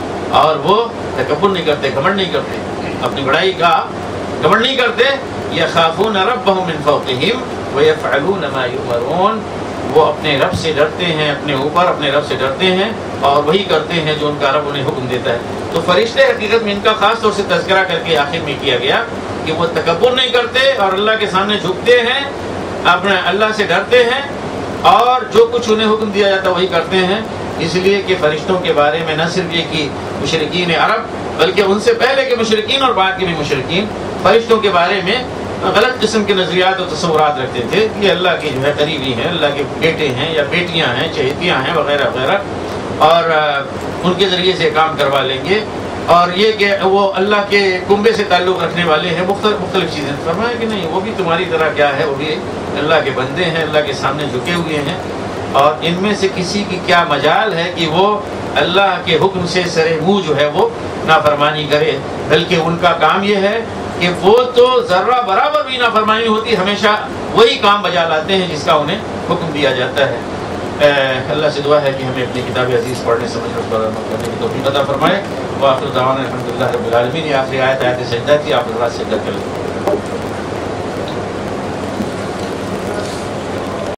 اور وہ تکبر نہیں کرتے، گھمنڈ نہیں کرتے، اپنی بڑائی کا گھمنڈ نہیں کرتے۔ یخافون ربهم من فوقهم ويفعلون ما یؤمرون، وہ اپنے رب سے ڈرتے ہیں، اپنے اوپر اپنے رب سے ڈرتے ہیں اور وہی کرتے ہیں جو ان کا رب انہیں حکم دیتا ہے۔ تو فرشتے حقیقت میں ان کا خاص طور سے تذکرہ کر کے آخر میں کیا گیا کہ وہ تکبر نہیں کرتے اور اللہ کے سامنے جھکتے ہیں، اپنے اللہ سے ڈرتے ہیں، اور جو کچھ انہیں حکم دیا جاتا ہے وہی کرتے ہیں۔ اس لیے کہ فرشتوں کے بارے میں نہ صرف یہ کہ مشرکین عرب بلکہ ان سے پہلے کے مشرکین اور بعد کے بھی مشرکین فرشتوں کے بارے میں غلط قسم کے نظریات اور تصورات رکھتے تھے کہ اللہ کے جو ہے قریبی ہیں، اللہ کے بیٹے ہیں یا بیٹیاں ہیں، چہیتیاں ہیں وغیرہ وغیرہ، اور ان کے ذریعے سے کام کروا لیں گے، اور یہ کہ وہ اللہ کے کنبے سے تعلق رکھنے والے ہیں، مختلف چیزیں۔ فرمایا کہ نہیں، وہ بھی تمہاری طرح کیا ہے، وہ بھی اللہ کے بندے ہیں، اللہ کے سامنے جھکے ہوئے ہیں، اور ان میں سے کسی کی کیا مجال ہے کہ وہ اللہ کے حکم سے سرے منہ جو ہے وہ نافرمانی کرے، بلکہ ان کا کام یہ ہے کہ وہ تو ذرہ برابر بھی نافرمانی ہوتی، ہمیشہ وہی کام بجا لاتے ہیں جس کا انہیں حکم دیا جاتا ہے۔ اللہ سے دعا ہے کہ ہمیں اپنی کتاب عزیز پڑھنے سمجھنے اور عمل کرنے کی توفیق عطا فرمائے۔ وآخر دعوانا الحمدللہ رب العالمین۔ یہ آخری آیت سجدہ تھی، آپ حضرات سجدہ کر لیں۔